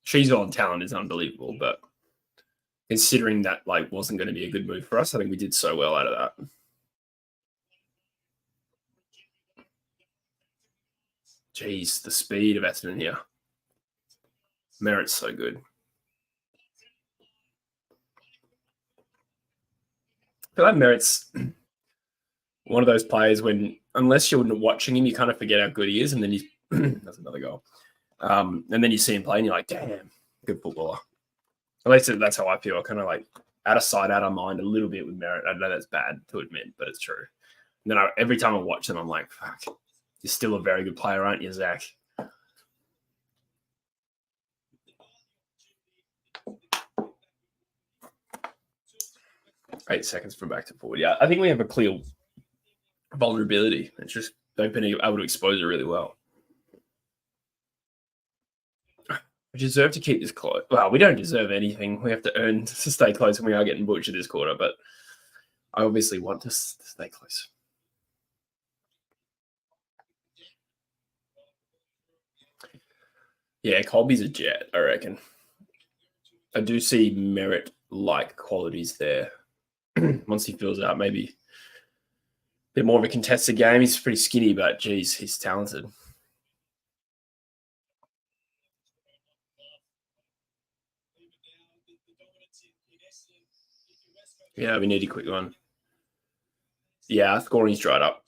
Sheasel on talent is unbelievable, but considering that, like, wasn't going to be a good move for us, I think we did so well out of that. Jeez, the speed of Essendon here. Merritt's so good. I feel like Merritt's one of those players when, unless you're watching him, you kind of forget how good he is, and then he's that's another goal. And then you see him play, and you're like, damn, good footballer. At least that's how I feel. I kind of like out of sight, out of mind a little bit with Merritt. I know that's bad to admit, but it's true. And then every time I watch them, I'm like, fuck, you're still a very good player, aren't you, Zach? Eight seconds from back to forward. Yeah, I think we have a clear vulnerability. It's just they've been able to expose it really well. We deserve to keep this close. Well, we don't deserve anything. We have to earn to stay close, and we are getting butchered this quarter, but I obviously want to stay close. Yeah, Colby's a jet, I reckon. I do see Merritt-like qualities there. Once he fills out, maybe a bit more of a contested game. He's pretty skinny, but geez, he's talented. Yeah, we need a quick one. Yeah, scoring's dried up.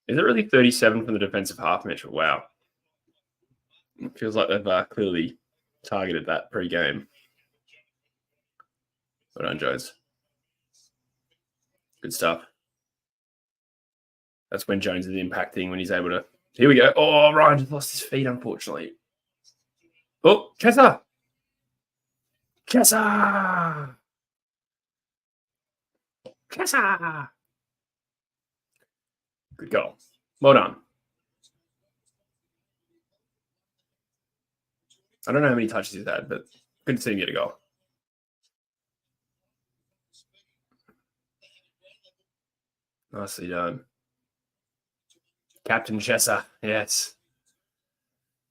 Is it really 37 from the defensive half, Mitchell? Wow. It feels like they've clearly targeted that pre-game. Well done, Jones. Good stuff. That's when Jones is impacting, when he's able to... Here we go. Oh, Ryan just lost his feet, unfortunately. Oh, Kessa! Kessa! Kessa! Good goal. Well done. I don't know how many touches he's had, but good to see him get a goal. Nicely done. Captain Chessa, yes.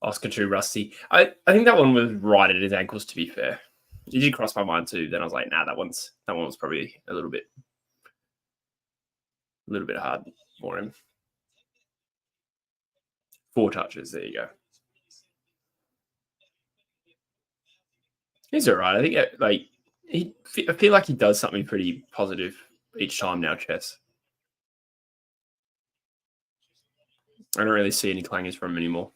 Oscar too rusty. I think that one was right at his ankles, to be fair. He did cross my mind too. Then I was like, nah, that one was probably a little bit hard for him. 4 touches. There you go. He's all right. I think I feel like he does something pretty positive each time now, Chess. I don't really see any clangers from him anymore.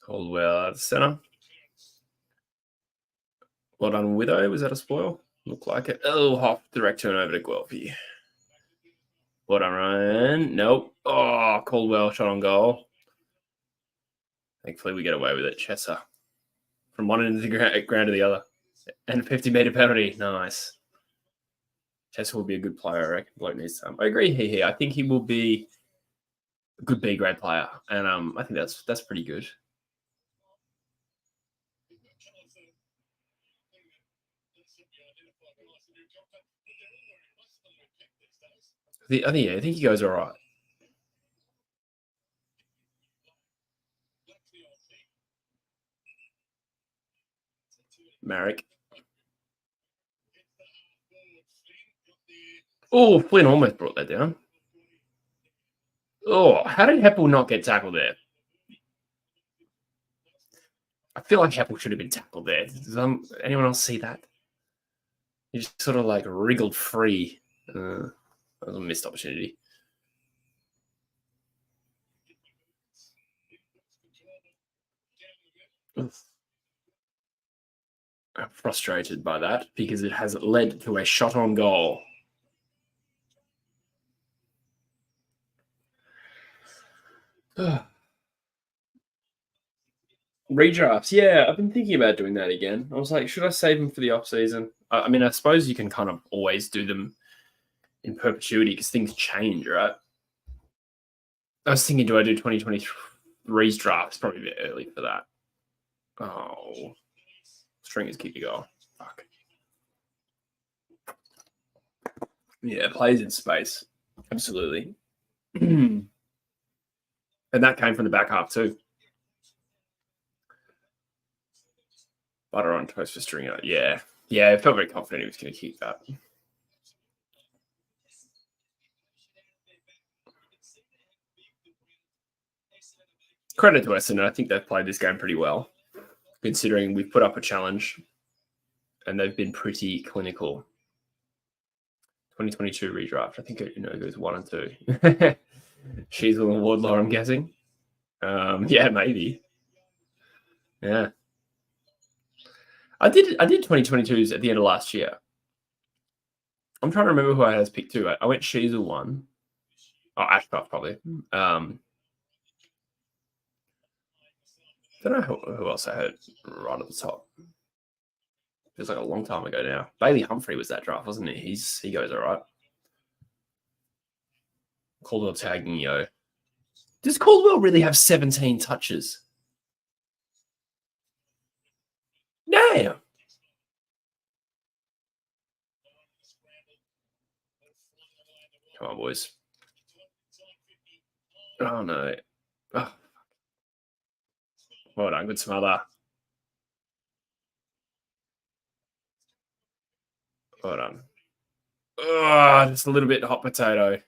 Caldwell at the centre. Well done, Widow. Was that a spoil? Looked like it. Oh, half direct turn over to Guelphy. Well done, Ryan. Nope. Oh, Caldwell shot on goal. Thankfully, we get away with it. Chessa. From one end of the ground to the other. And a 50-metre penalty. Nice. Chessa will be a good player, I reckon. Bloke needs time. I agree here. I think he will be a good B-grade player. And I think that's pretty good. I think he goes all right. Marek. Oh, Flynn almost brought that down. Oh, how did Heppel not get tackled there? I feel like Heppel should have been tackled there. Does anyone else see that? He just sort of like wriggled free. That was a missed opportunity. I'm frustrated by that because it has led to a shot on goal. Redrafts, yeah, I've been thinking about doing that again. I was like, should I save them for the off season? I mean, I suppose you can kind of always do them in perpetuity because things change, right? I was thinking, do I do 2023's drafts? Probably a bit early for that. Oh, stringers keep you going. Fuck. Yeah, plays in space. Absolutely. And that came from the back half too. Butter on toast for stringer. Yeah. Yeah, I felt very confident he was going to keep that. Credit to Essendon. I think they've played this game pretty well, considering we've put up a challenge and they've been pretty clinical. 2022 redraft. I think it goes 1 and 2. She's a Wardlaw, I'm guessing. Yeah, maybe. Yeah. I did 2022s at the end of last year. I'm trying to remember who I had as pick 2. I went Sheasel 1. Oh, Ashcroft probably. Don't know who else I had right at the top. Feels like a long time ago now. Bailey Humphrey was that draft, wasn't he? He goes all right. Caldwell tagging Yo. Does Caldwell really have 17 touches? Damn. Come on, boys. Oh, no. Oh. Well done. Good smother. Well done. Oh, just a little bit hot potato.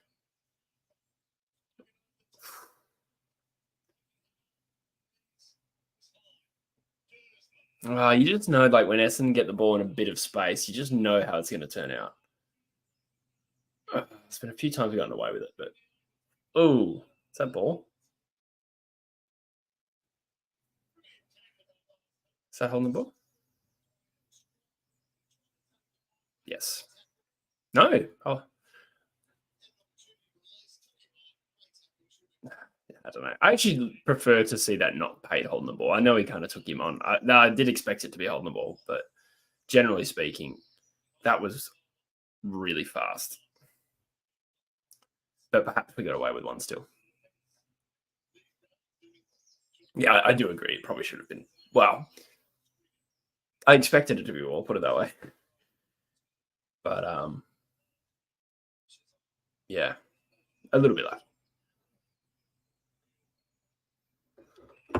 You just know, like, when Essendon get the ball in a bit of space, you just know how it's going to turn out. It's been a few times we've gotten away with it, but... Oh, is that ball? Is that holding the ball? Yes. No. Oh. I don't know. I actually prefer to see that not paid holding the ball. I know he kind of took him on. I did expect it to be holding the ball, but generally speaking, that was really fast. But perhaps we got away with one still. Yeah, I do agree. It probably should have been. Well, I expected it to be all, put it that way. But yeah, a little bit left.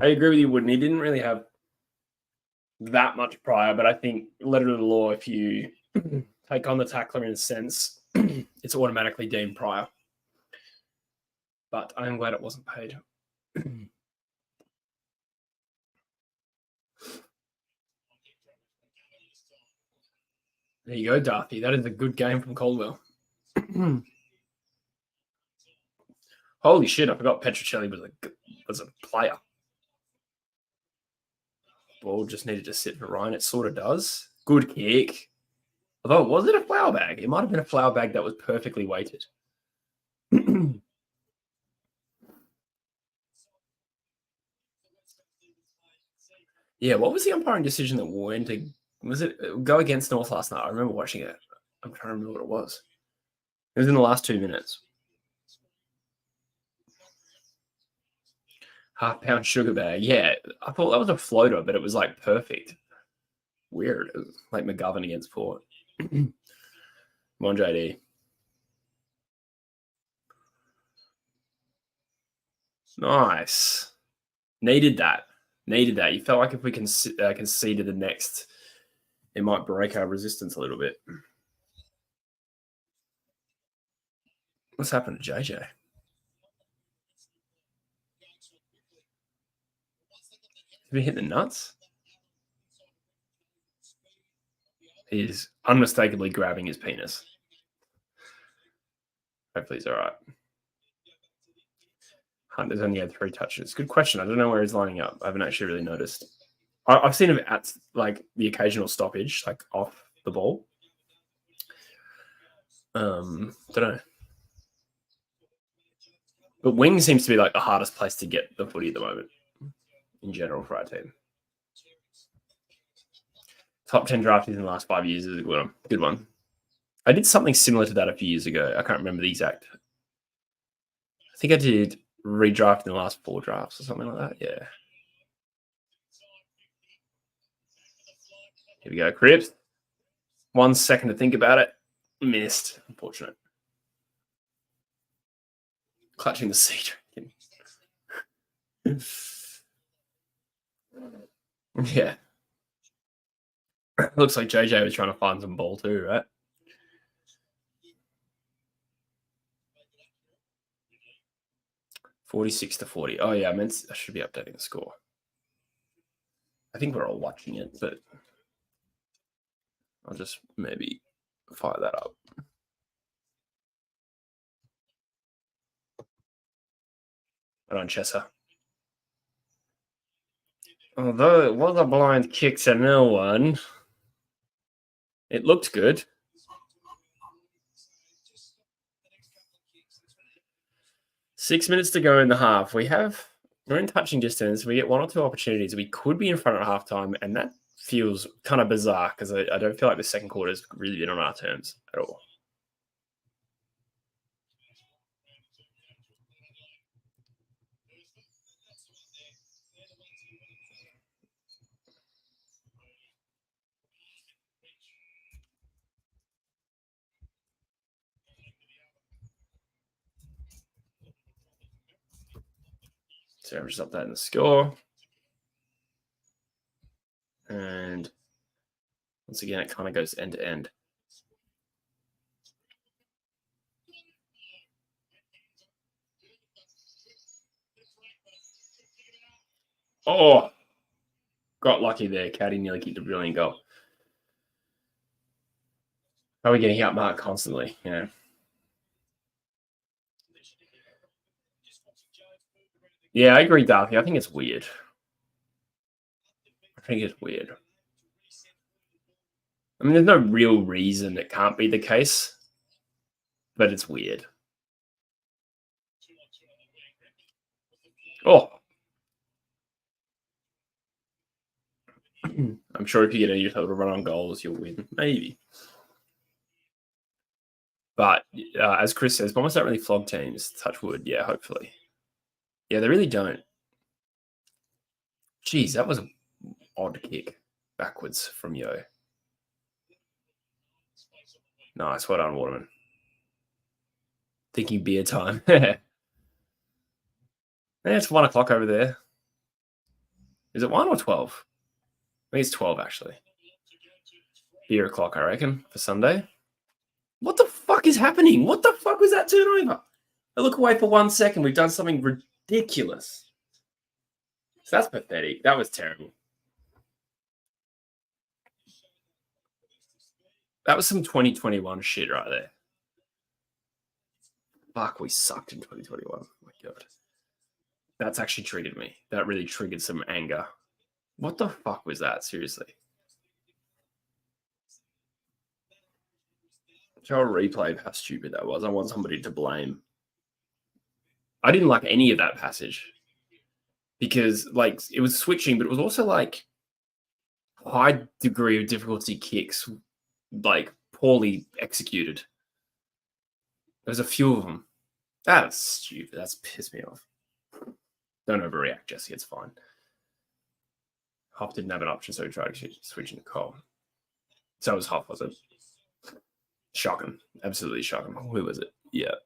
I agree with you, Wooden. He didn't really have that much prior, but I think letter of the law, if you take on the tackler in a sense, it's automatically deemed prior. But I'm glad it wasn't paid. There you go, Darthy. That is a good game from Caldwell. Holy shit, I forgot Petrocelli was a player. Ball just needed to sit for Ryan. It sort of does. Good kick. Although, was it a flower bag? It might have been a flower bag that was perfectly weighted. Yeah, what was the umpiring decision that went to... Was it go against North last night? I remember watching it. I'm trying to remember what it was. It was in the last 2 minutes. Half-pound sugar bag. Yeah, I thought that was a floater, but it was like perfect. Weird. It was like McGovern against Port. Come on, JD. Nice. Needed that. You felt like if we can concede the next, it might break our resistance a little bit. What's happened to JJ? Have he hit the nuts? He is unmistakably grabbing his penis. Hopefully he's all right. Hunter's only had 3 touches. Good question. I don't know where he's lining up. I haven't actually really noticed. I've seen him at like the occasional stoppage, like off the ball. Don't know. But wing seems to be like the hardest place to get the footy at the moment in general for our team. Top 10 draftees in the last 5 years is a good one. I did something similar to that a few years ago. I can't remember the exact. I think I did redraft in the last 4 drafts or something like that. Yeah. Here we go, Cripps. 1 second to think about it. Missed. Unfortunate. Clutching the sea dragon. Yeah. Looks like JJ was trying to find some ball too, right? $46-40. Oh yeah, I should be updating the score. I think we're all watching it, but I'll just maybe fire that up. Right on, Chessa. Although it was a blind kick to no one, it looked good. Six minutes to go in the half. We're in touching distance. We get 1 or 2 opportunities. We could be in front at halftime, and that feels kind of bizarre because I don't feel like the second quarter has really been on our terms at all. So I'm just updating the score. And once again, it kind of goes end to end. Oh, got lucky there. Caddy nearly kicked a brilliant goal. How are we getting outmarked constantly? Yeah. Yeah, I agree, Darcy. I think it's weird. I mean, there's no real reason it can't be the case, but it's weird. Oh. I'm sure if you get a total run on goals, you'll win. Maybe. But as Chris says, Bombers don't really flog teams. Touch wood. Yeah, hopefully. Yeah, they really don't. Jeez, that was an odd kick backwards from Yo. Nice. Well done, Waterman. Thinking beer time. Yeah, it's 1 o'clock over there. Is it 1 or 12? I think it's 12, actually. Beer o'clock, I reckon, for Sunday. What the fuck is happening? What the fuck was that turnover? I look away for 1 second. We've done something ridiculous. So that's pathetic. That was terrible. That was some 2021 shit right there. Fuck, we sucked in 2021. Oh my God. That's actually triggered me. That really triggered some anger. What the fuck was that? Seriously. Show a replay of how stupid that was. I want somebody to blame. I didn't like any of that passage because, like, it was switching, but it was also like high degree of difficulty kicks, like poorly executed. There's a few of them. That's stupid. That's pissed me off. Don't overreact, Jesse. It's fine. Hop didn't have an option, so he tried to switch into Cole. So it was Hop, was it? Shocking. Absolutely shocking. Who was it? Yeah.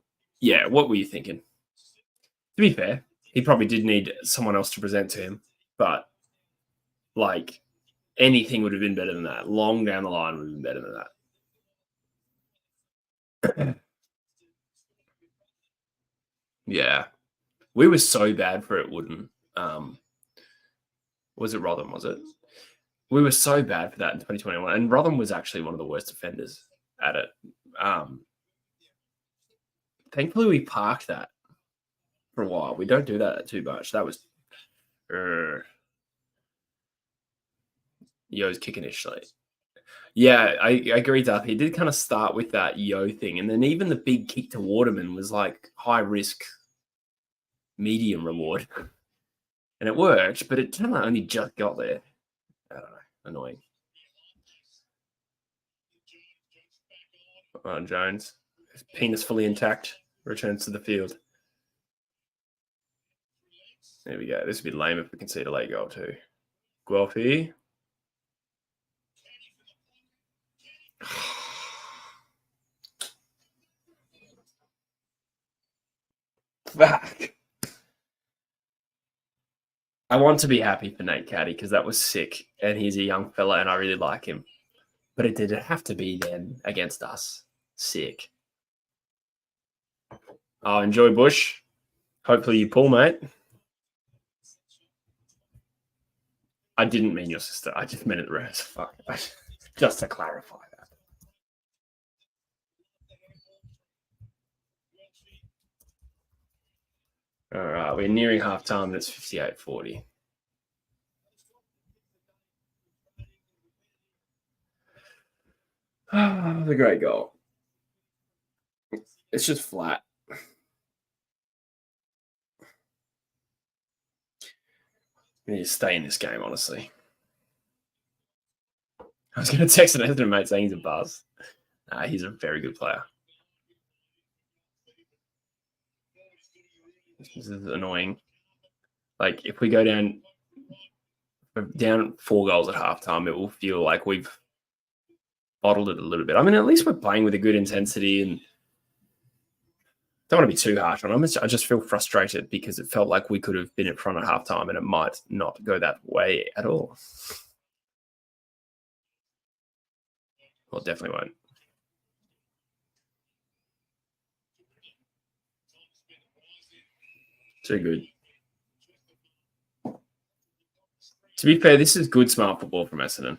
Yeah, what were you thinking? To be fair, he probably did need someone else to present to him, but like anything would have been better than that. Long down the line would have been better than that. Yeah. We were so bad for it, Wooden. Was it Rotherham, was it? We were so bad for that in 2021. And Rotherham was actually one of the worst offenders at it. Thankfully, we parked that for a while. We don't do that too much. That was... Yo's kick initially. Yeah, I agree, Duff. He did kind of start with that Yo thing, and then even the big kick to Waterman was like high risk, medium reward, and it worked, but it kind of only just got there. I don't know, annoying. Jones, his penis fully intact, returns to the field. There we go. This would be lame if we concede a late goal too. Guelphy. Fuck. I want to be happy for Nate Caddy because that was sick, and he's a young fella, and I really like him. But it did have to be then against us. Sick. Oh, enjoy Bush. Hopefully you pull, mate. I didn't mean your sister. I just meant it the rest. Fuck. Just to clarify that. All right, we're nearing half time, and it's 58-40. The great goal. It's just flat. We need to stay in this game, honestly. I was going to text an Essendon mate saying he's a buzz. He's a very good player. This is annoying. Like, if we go down 4 goals at halftime, it will feel like we've bottled it a little bit. I mean, at least we're playing with a good intensity, and don't want to be too harsh on them. I just feel frustrated because it felt like we could have been in front at halftime, and it might not go that way at all. Well, definitely won't. Too good. To be fair, this is good, smart football from Essendon.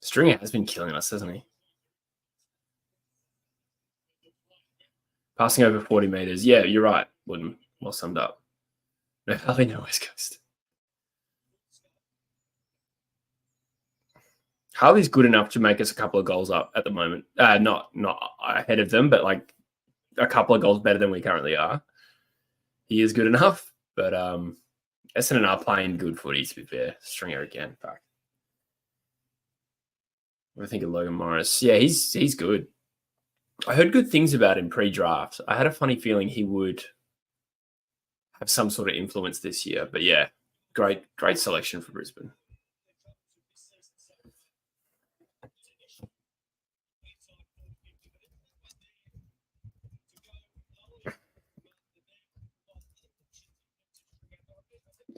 Stringer has been killing us, hasn't he? Passing over 40 metres. Yeah, you're right, Wooden. Well summed up. No, hardly no West Coast. Harley's good enough to make us a couple of goals up at the moment. Not ahead of them, but like a couple of goals better than we currently are. He is good enough, but Essendon are playing good footy, to be fair. Stringer again. Fuck. I think of Logan Morris. Yeah, he's good. I heard good things about him pre-draft. I had a funny feeling he would have some sort of influence this year. But yeah, great selection for Brisbane.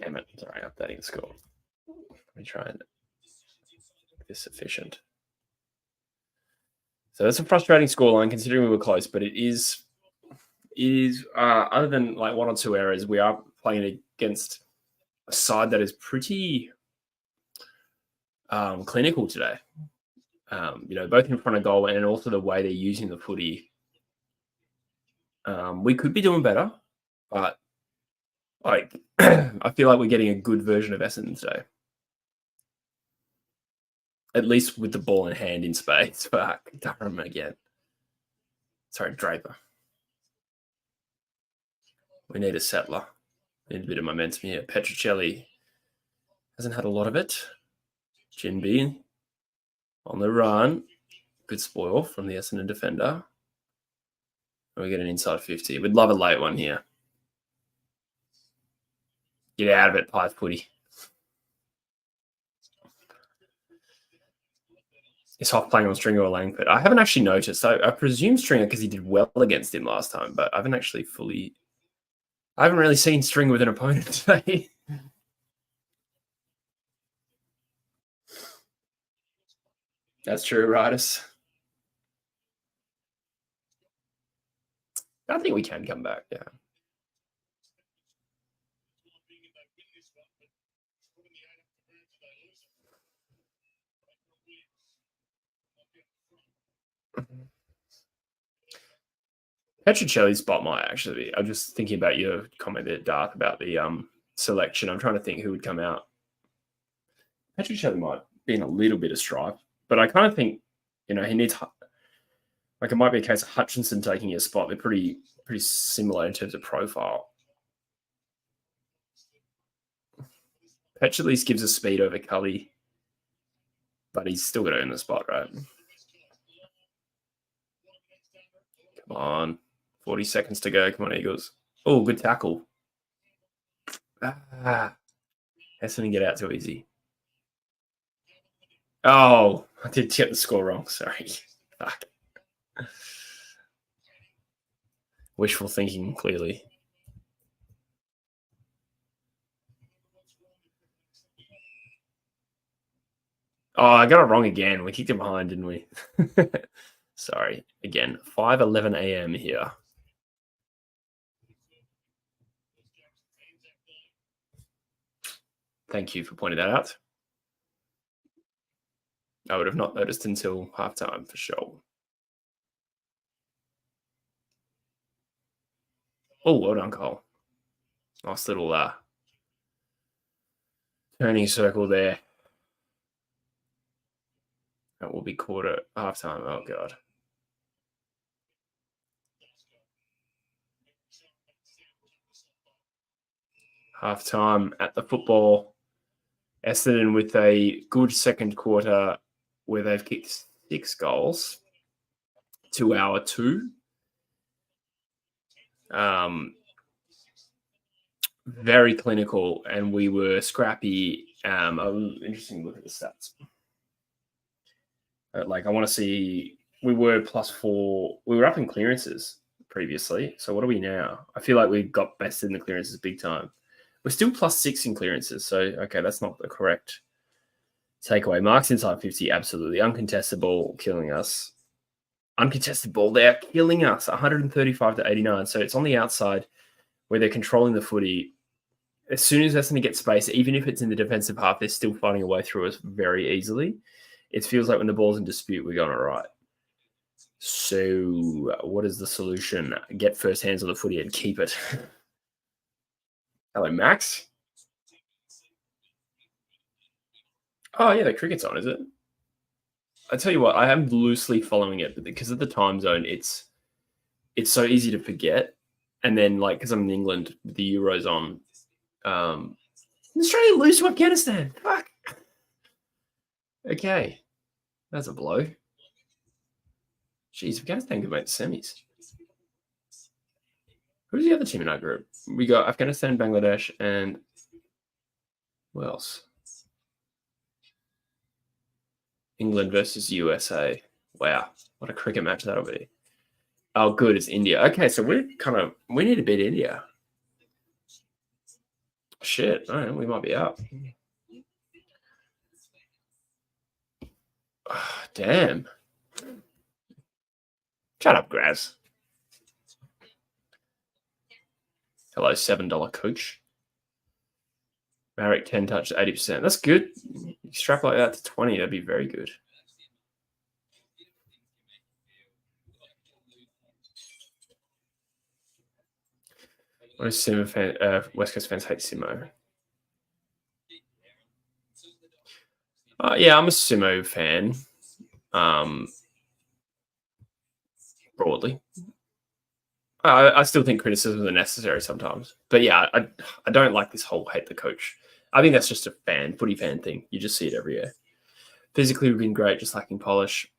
Damn it. Sorry, updating the score. Let me try and make this efficient. So that's a frustrating scoreline considering we were close, but it is other than like 1 or 2 errors, we are playing against a side that is pretty clinical today. Both in front of goal and also the way they're using the footy. We could be doing better, but like I feel like we're getting a good version of Essendon today. At least with the ball in hand in space. Fuck, Durham again. Sorry, Draper. We need a settler. We need a bit of momentum here. Petruccelli hasn't had a lot of it. Jinby on the run. Good spoil from the Essendon defender. We get an inside 50. We'd love a late one here. Get out of it, Pies Putty. Is Hoff playing on Stringer or Langford? I haven't actually noticed. I presume Stringer because he did well against him last time, but I haven't actually I haven't really seen Stringer with an opponent today. That's true, Riders. I think we can come back, yeah. Petricelli's spot might actually be. I'm just thinking about your comment there, Darth, about the selection. I'm trying to think who would come out. Petricelli might be in a little bit of strife, but I kind of think, he needs, like, it might be a case of Hutchinson taking his spot. They're pretty similar in terms of profile. Petch at least gives us speed over Cully, but he's still got to earn the spot, right? Come on. 40 seconds to go. Come on, Eagles. Oh, good tackle. Essendon get out too easy. Oh, I did get the score wrong. Sorry. Fuck. Wishful thinking, clearly. Oh, I got it wrong again. We kicked him behind, didn't we? Sorry. Again, 5:11 a.m. here. Thank you for pointing that out. I would have not noticed until halftime for sure. Oh, well done, Cole. Nice little turning circle there. That will be caught at halftime. Oh, God. Halftime at the football. Essendon with a good second quarter where they've kicked 6 goals to our 2. Very clinical, and we were scrappy. Interesting look at the stats. I want to see. We were +4. We were up in clearances previously. So what are we now? I feel like we got bested in the clearances big time. We're still +6 in clearances. So, okay, that's not the correct takeaway. Marks inside 50, absolutely. Uncontested ball, killing us. Uncontested ball, they're killing us. 135 to 89. So it's on the outside where they're controlling the footy. As soon as Essendon gets space, even if it's in the defensive half, they're still finding a way through us very easily. It feels like when the ball's in dispute, we're going all right. So what is the solution? Get first hands on the footy and keep it. Hello, Max. Oh, yeah, the cricket's on, is it? I tell you what, I am loosely following it, but because of the time zone, it's so easy to forget. And then, because I'm in England, the Euro's on. Australia lose to Afghanistan. Fuck. Okay. That's a blow. Jeez, Afghanistan could make the semis. Who's the other team in our group? We got Afghanistan, Bangladesh, and who else? England versus USA. Wow, what a cricket match that'll be. Oh, good, it's India. Okay, so we need to beat India. Shit, all right, we might be up. Oh, damn. Shut up, Graz. Hello, $7 coach. Marek 10 touch 80%. That's good. Extrapolate that to 20. That'd be very good. Most Simo fan, West Coast fans hate Simo. Yeah, I'm a Simo fan. Broadly. I still think criticisms are necessary sometimes. But yeah, I don't like this whole hate the coach. I think that's just a footy fan thing. You just see it every year. Physically, we've been great, just lacking polish.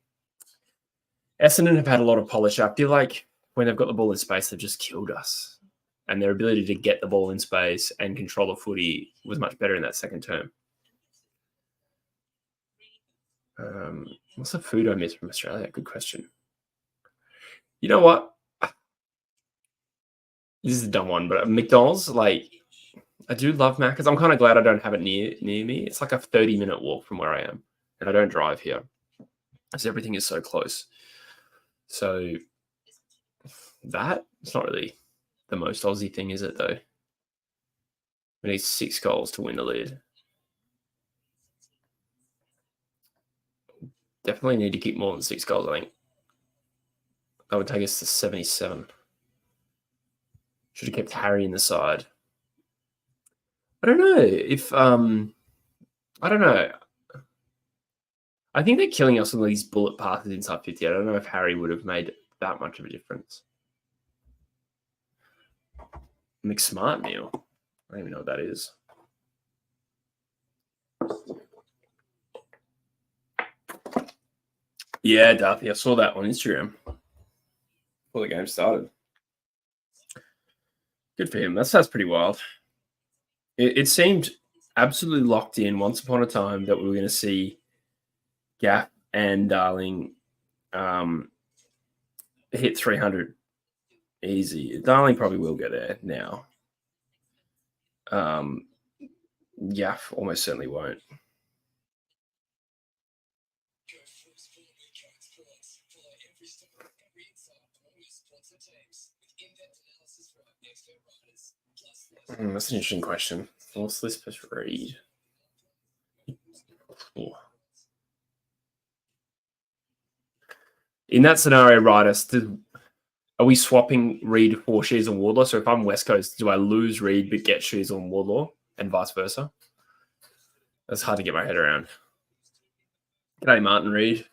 Essendon have had a lot of polish. I feel like when they've got the ball in space, they've just killed us. And their ability to get the ball in space and control the footy was much better in that second term. What's the food I miss from Australia? Good question. You know what? This is a dumb one, but McDonald's, I do love Macca's. I'm kind of glad I don't have it near me. It's like a 30-minute walk from where I am, and I don't drive here, because everything is so close. So it's not really the most Aussie thing, is it, though? We need 6 goals to win the lead. Definitely need to keep more than 6 goals, I think. That would take us to 77. Should have kept Harry in the side. I don't know if I don't know. I think they're killing us on these bullet passes inside 50. I don't know if Harry would have made that much of a difference. McSmart meal. I don't even know what that is. Yeah, Darthy, I saw that on Instagram before the game started. Good for him. That's pretty wild. It seemed absolutely locked in once upon a time that we were going to see Gap and Darling hit 300 easy. Darling probably will get there now. Gaff almost certainly won't. That's an interesting question. What's Lisbeth Reed? Oh. In that scenario, Ryder, are we swapping Reed for Shears and Wardlaw? So if I'm West Coast, do I lose Reed but get Shears and Wardlaw and vice versa? That's hard to get my head around. G'day, Martin Reed.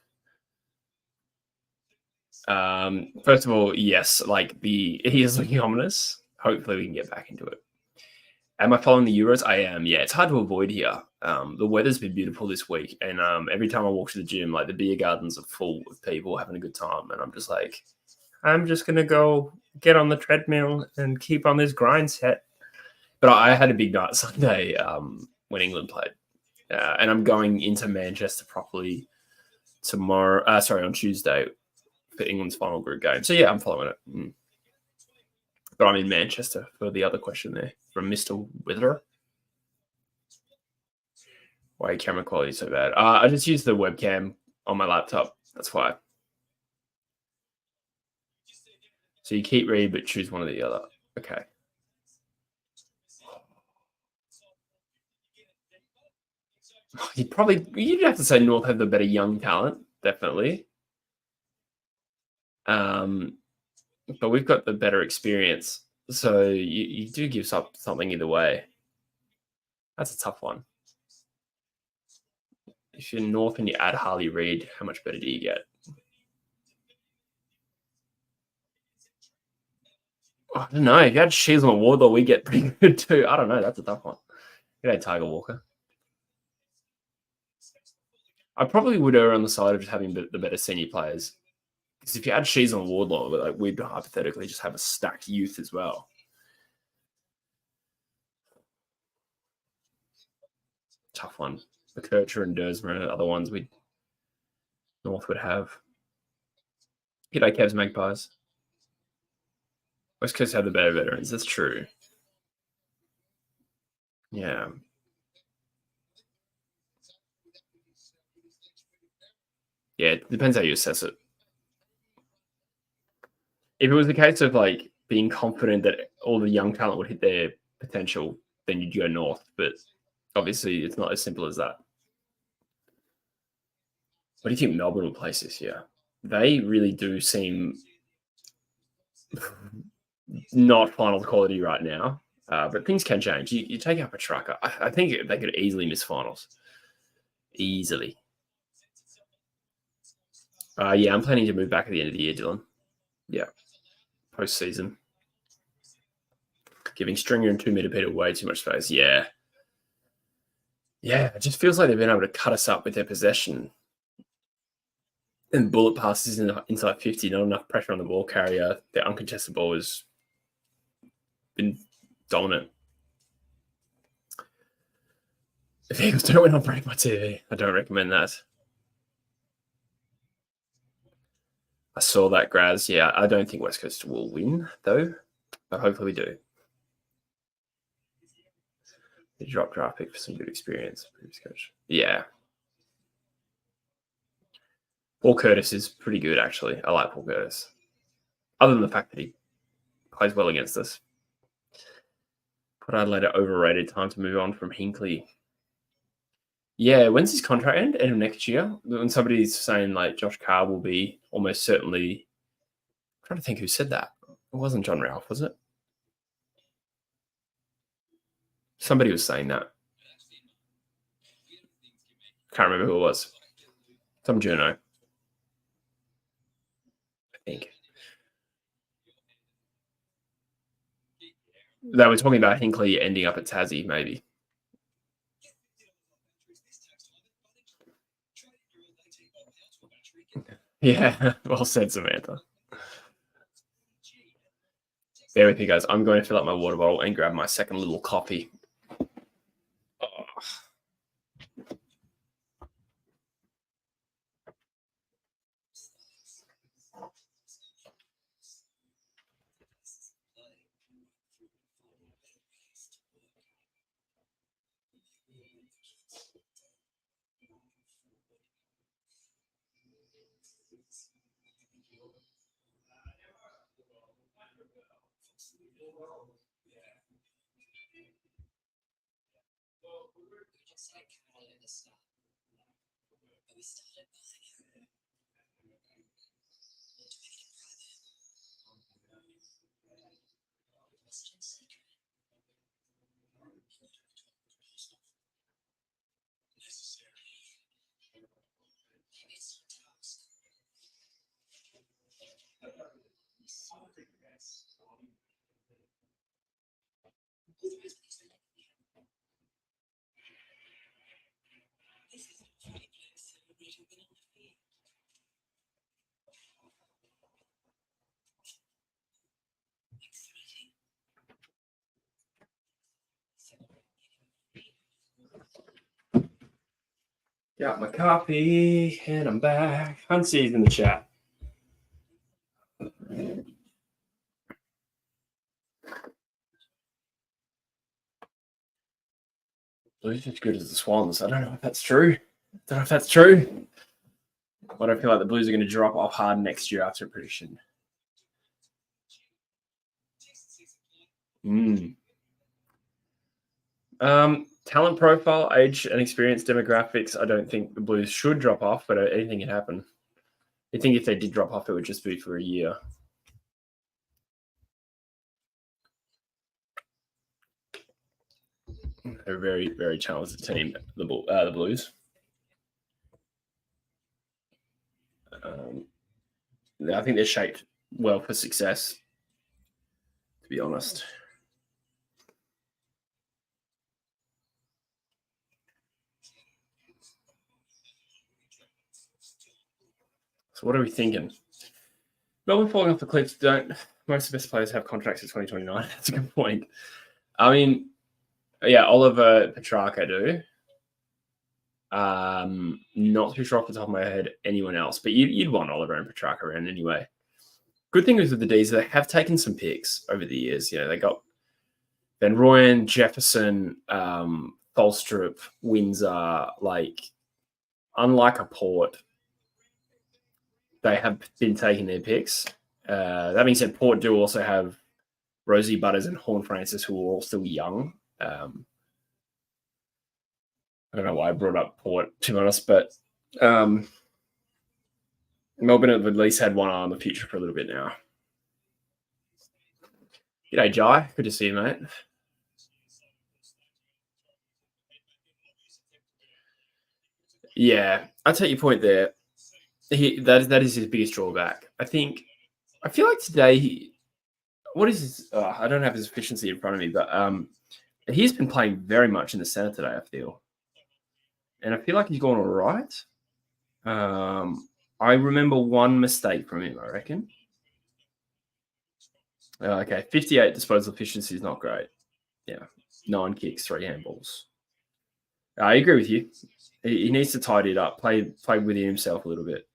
First of all, yes, he is looking ominous. Hopefully we can get back into it. Am I following the Euros? I am. Yeah, it's hard to avoid here. The weather's been beautiful this week, and every time I walk to the gym, the beer gardens are full of people having a good time, and I'm just like, I'm just gonna go get on the treadmill and keep on this grind set. But I had a big night Sunday when England played, and I'm going into Manchester properly tomorrow. On Tuesday for England's final group game. So yeah, I'm following it. But I'm in Manchester for the other question there from Mr. Wither. Why camera quality is so bad? I just use the webcam on my laptop. That's why. So you keep Reed, but choose one or the other. Okay. You'd have to say North have the better young talent, definitely. But we've got the better experience. So you do give something either way. That's a tough one. If you're North and you add Harley Reid, how much better do you get? I don't know. If you had Shears on Wardlaw, we get pretty good too. I don't know. That's a tough one. G'day, Tiger Walker. I probably would err on the side of just having the better senior players. Because if you add Shears on Wardlaw, we'd hypothetically just have a stacked youth as well. Tough one. McKercher and Dersmer are other ones North would have. G'day, Cavs Magpies. West Coast have the better veterans. That's true. Yeah. Yeah, it depends how you assess it. If it was the case of being confident that all the young talent would hit their potential, then you'd go North. But obviously, it's not as simple as that. What do you think Melbourne will place this year? They really do seem not finals quality right now, but things can change. You take out Petrarca. I think they could easily miss finals. Easily. Yeah, I'm planning to move back at the end of the year, Dylan. Yeah. Postseason. Giving Stringer and 2 Meter Peter way too much space. Yeah. Yeah, it just feels like they've been able to cut us up with their possession. And bullet passes inside 50, not enough pressure on the ball carrier. Their uncontested ball has been dominant. If Eagles don't win, I'll break my TV. I don't recommend that. I saw that, Graz. Yeah, I don't think West Coast will win, though. But hopefully we do. They drop draft pick for some good experience. Coach. Yeah. Paul Curtis is pretty good, actually. I like Paul Curtis. Other than the fact that he plays well against us. Put Adelaide overrated. Time to move on from Hinkley. Yeah, when's his contract end? End of next year? When somebody's saying Josh Carr will be almost certainly... I'm trying to think who said that. It wasn't John Ralph, was it? Somebody was saying that. Can't remember who it was. Some journo, I think. They were talking about Hinkley ending up at Tassie, maybe. Yeah, well said, Samantha. Bear with me, guys. I'm going to fill up my water bottle and grab my second little coffee. Oh. Got my coffee and I'm back. Huntsy's in the chat. Blues as good as the Swans. I don't know if that's true. I don't feel like the Blues are going to drop off hard next year after a prediction. Talent profile, age and experience demographics. I don't think the Blues should drop off, but anything can happen. I think if they did drop off, it would just be for a year. They're a very, very talented team, the Blues. I think they're shaped well for success, to be honest. So what are we thinking? Melbourne falling off the cliffs. Most of the best players have contracts for 2029. That's a good point. I mean, yeah, Oliver Petrarca do. Not too sure off the top of my head anyone else, but you'd want Oliver and Petrarca around anyway. Good thing is with the D's, they have taken some picks over the years. You know, they got Van Rooyen, Jefferson, Tholstrup, Windsor. Like, unlike a Port, they have been taking their picks. That being said, Port do also have Rosie Butters and Horn Francis, who are all still young. I don't know why I brought up Port, to be honest, but Melbourne have at least had one eye on the future for a little bit now. G'day, Jai. Good to see you, mate. Yeah, I take your point there. That is his biggest drawback. I feel like today, what is his? I don't have his efficiency in front of me, but he's been playing very much in the center today, I feel. And I feel like he's gone all right. I remember one mistake from him, I reckon. Okay, 58 disposal efficiency is not great. Yeah, 9 kicks, 3 handballs. I agree with you. He needs to tidy it up, play within himself a little bit.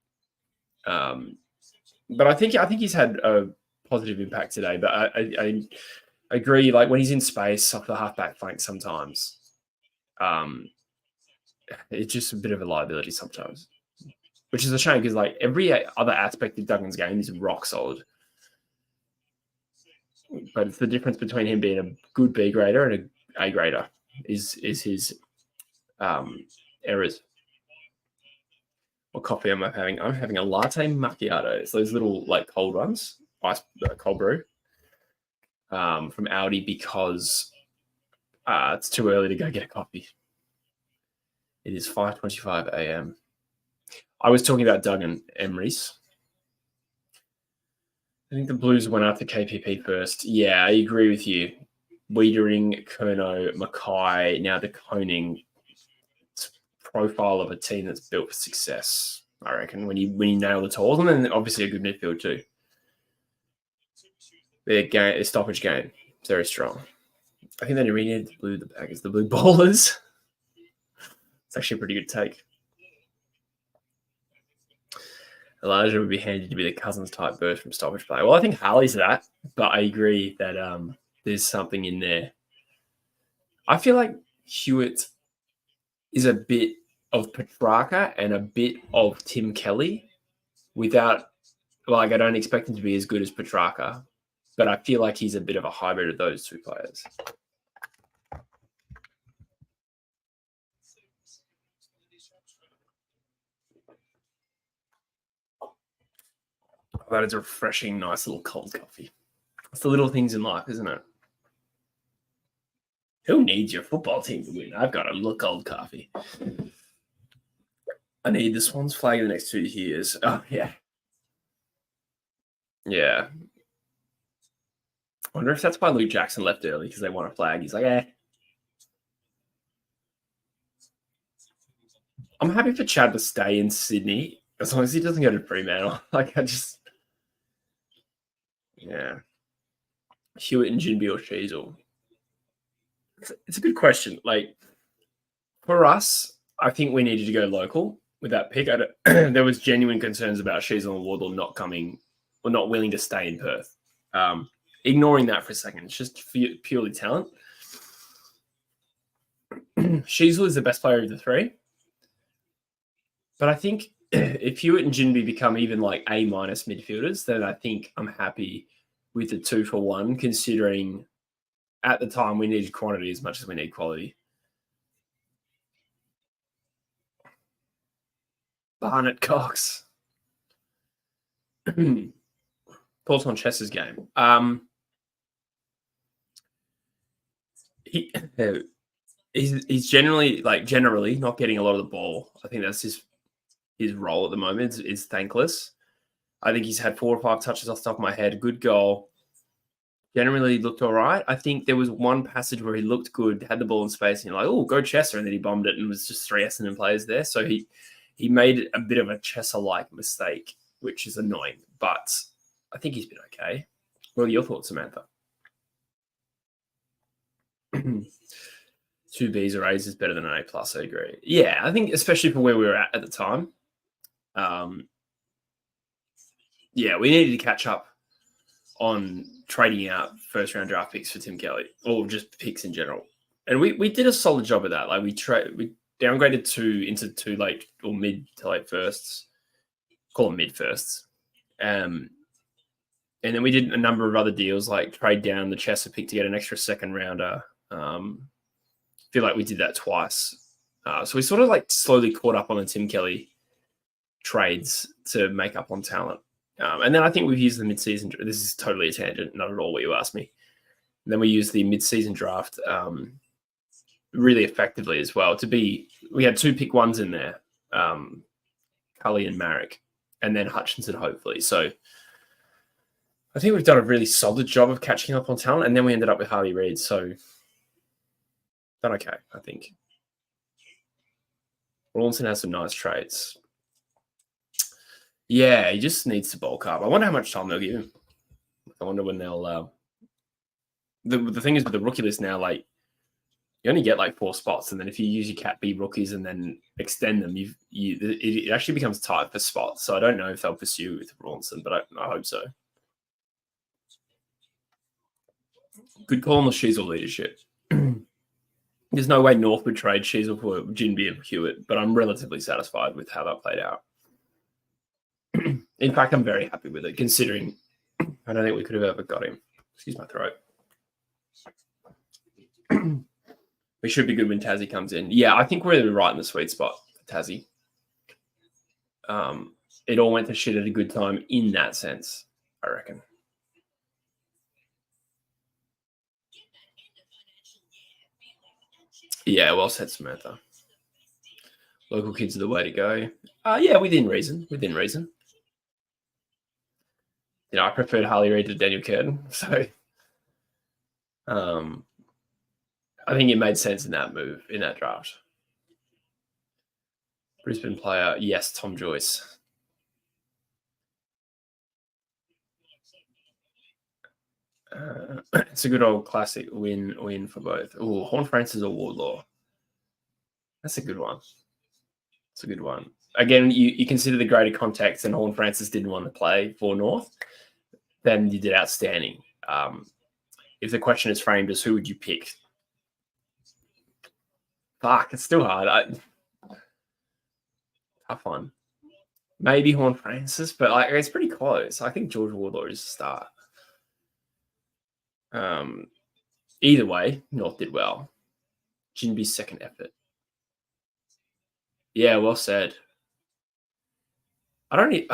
But I think he's had a positive impact today. But I agree. Like when he's in space off the halfback flank, sometimes it's just a bit of a liability sometimes, which is a shame because like every other aspect of Duggan's game is rock solid. But it's the difference between him being a good B grader and a grader is his errors. What coffee am I having? I'm having a latte macchiato. It's those little like cold ones, ice cold brew, from Aldi because It's too early to go get a coffee. It is 5:25 a.m. I was talking about Doug and Emery's. I think the Blues went out to KPP first. Yeah, I agree with you. Wiedering, Curnow, Mackay, now the Koning profile of a team that's built for success, I reckon, when you nail the tools. And then obviously a good midfield too. Their stoppage game, very strong. I think they renamed the Packers the Blue Ballers. It's actually a pretty good take. Elijah would be handy to be the Cousins type burst from stoppage play. Well, I think Harley's that, but I agree that there's something in there. I feel like Hewitt is a bit of Petrarca and a bit of Tim Kelly without, I don't expect him to be as good as Petrarca, but I feel like he's a bit of a hybrid of those two players. That is a refreshing, nice little cold coffee. It's the little things in life, isn't it? Who needs your football team to win? I've got a little cold coffee. I need the Swans flag in the next 2 years. Oh, yeah. Yeah. I wonder if that's why Luke Jackson left early, because they want a flag. He's like, eh. I'm happy for Chad to stay in Sydney as long as he doesn't go to Fremantle. Yeah. Hewitt and Jinby or Sheasel. It's a good question. For us, I think we needed to go local with that pick. There was genuine concerns about Sheasel and Wardle not coming or not willing to stay in Perth. Ignoring that for a second, it's just purely talent. Sheasel is the best player of the three. But I think if Hewitt and Jinby become even like A- midfielders, then I think I'm happy with the 2-for-1, considering at the time we needed quantity as much as we need quality. Barnett Cox. Thoughts on Chess's game? He's generally not getting a lot of the ball. I think that's his role at the moment is thankless. I think he's had 4 or 5 touches off the top of my head. Good goal. Generally looked all right. I think there was one passage where he looked good, had the ball in space, and you're like, oh, go Chesser, and then he bombed it, and it was just 3 Essendon players there. So he made a bit of a Chesser-like mistake, which is annoying. But I think he's been okay. What are your thoughts, Samantha? 2 Bs or A's is better than an A+, I agree. Yeah, I think especially for where we were at the time. Yeah, we needed to catch up on trading out first-round draft picks for Tim Kelly, or just picks in general. And we did a solid job of that. We downgraded 2 into 2 late or mid to late firsts. Call them mid firsts. And then we did a number of other deals, like trade down the Chester pick to get an extra second rounder. Feel like we did that twice. So we sort of slowly caught up on the Tim Kelly trades to make up on talent. And then I think we've used the mid-season. This is totally a tangent, not at all what you asked me. And then we used the mid-season draft really effectively as well. We had 2 pick 1s in there, Cully and Marek, and then Hutchinson, hopefully. So I think we've done a really solid job of catching up on talent, and then we ended up with Harley Reid. So done okay, I think. Rawlinson has some nice traits. Yeah, he just needs to bulk up. I wonder how much time they'll give him. I wonder when they'll. The thing is with the rookie list now, you only get 4 spots, and then if you use your Cat B rookies and then extend them, it actually becomes tight for spots. So I don't know if they'll pursue with Rawlinson, but I hope so. Good call on the Sheasel leadership. There's no way North would trade Sheasel for Jinby and Hewitt, but I'm relatively satisfied with how that played out. In fact, I'm very happy with it, considering I don't think we could have ever got him. Excuse my throat. We should be good when Tassie comes in. Yeah, I think we're right in the sweet spot for Tassie. It all went to shit at a good time in that sense, I reckon. Yeah, well said, Samantha. Local kids are the way to go. Yeah, within reason. Within reason. You know, I preferred Harley Reid to Daniel Curtin, so I think it made sense in that move, in that draft. Brisbane player, yes, Tom Joyce. It's a good old classic win for both. Oh, Horn Francis or Wardlaw. That's a good one. It's a good one. Again, you consider the greater context, and Horn Francis didn't want to play for North, then you did outstanding. If the question is framed as who would you pick? Fuck, it's still hard. Tough one. Maybe Horn Francis, but like it's pretty close. I think George Wardlaw is a start. Either way, North did well. Jinby's second effort. Yeah, well said. I'm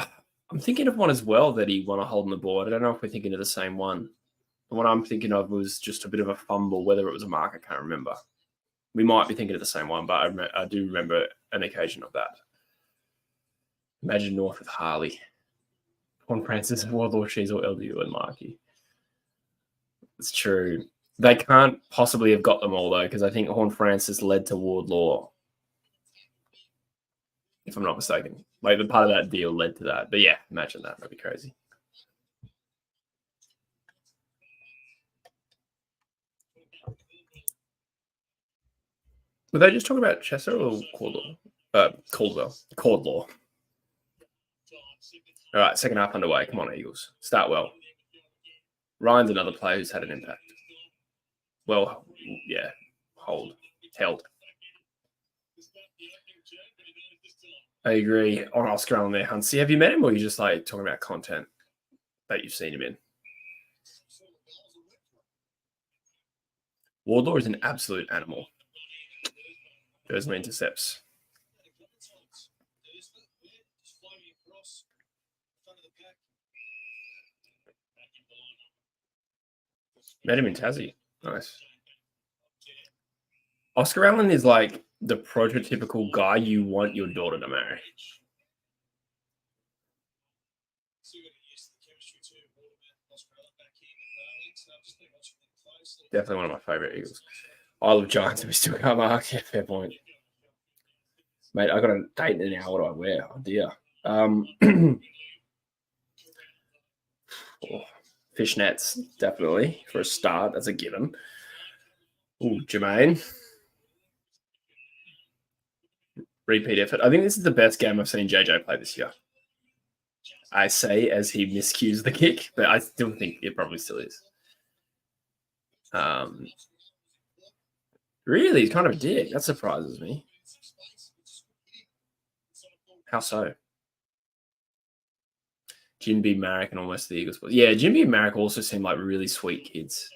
thinking of one as well that he won a hold on the board. I don't know if we're thinking of the same one. The one I'm thinking of was just a bit of a fumble. Whether it was a mark, I can't remember. We might be thinking of the same one, but I do remember an occasion of that. Imagine North with Harley, Horn Francis, Wardlaw, Shees, or LDU and Markey. It's true. They can't possibly have got them all, though, because I think Horn Francis led to Wardlaw, if I'm not mistaken. Like, the part of that deal led to that. But yeah, imagine that. That'd be crazy. Were they just talking about Chester or Caldwell? Caldwell. All right, second half underway. Come on, Eagles. Start well. Ryan's another player who's had an impact. Well, yeah, held. I agree on Oscar Allen there, Hunsey. Have you met him, or are you just like talking about content that you've seen him in? Wardlaw is an absolute animal. Dursley intercepts. Met him in Tassie. Nice. Oscar Allen is like the prototypical guy you want your daughter to marry. Definitely one of my favorite Eagles. I love Giants, and we still can't mark. Yeah, fair point. Mate, I got a date in an hour. What do I wear? Oh, dear. Fishnets, definitely, for a start. That's a given. Oh, Jermaine. Repeat effort. I think this is the best game I've seen JJ play this year. I say as he miscues the kick, but I still think it probably still is. Really, he's kind of a dick. That surprises me. How so? Jinby, Marek, and almost the Eagles. Yeah, Jinby and Marek also seem like really sweet kids.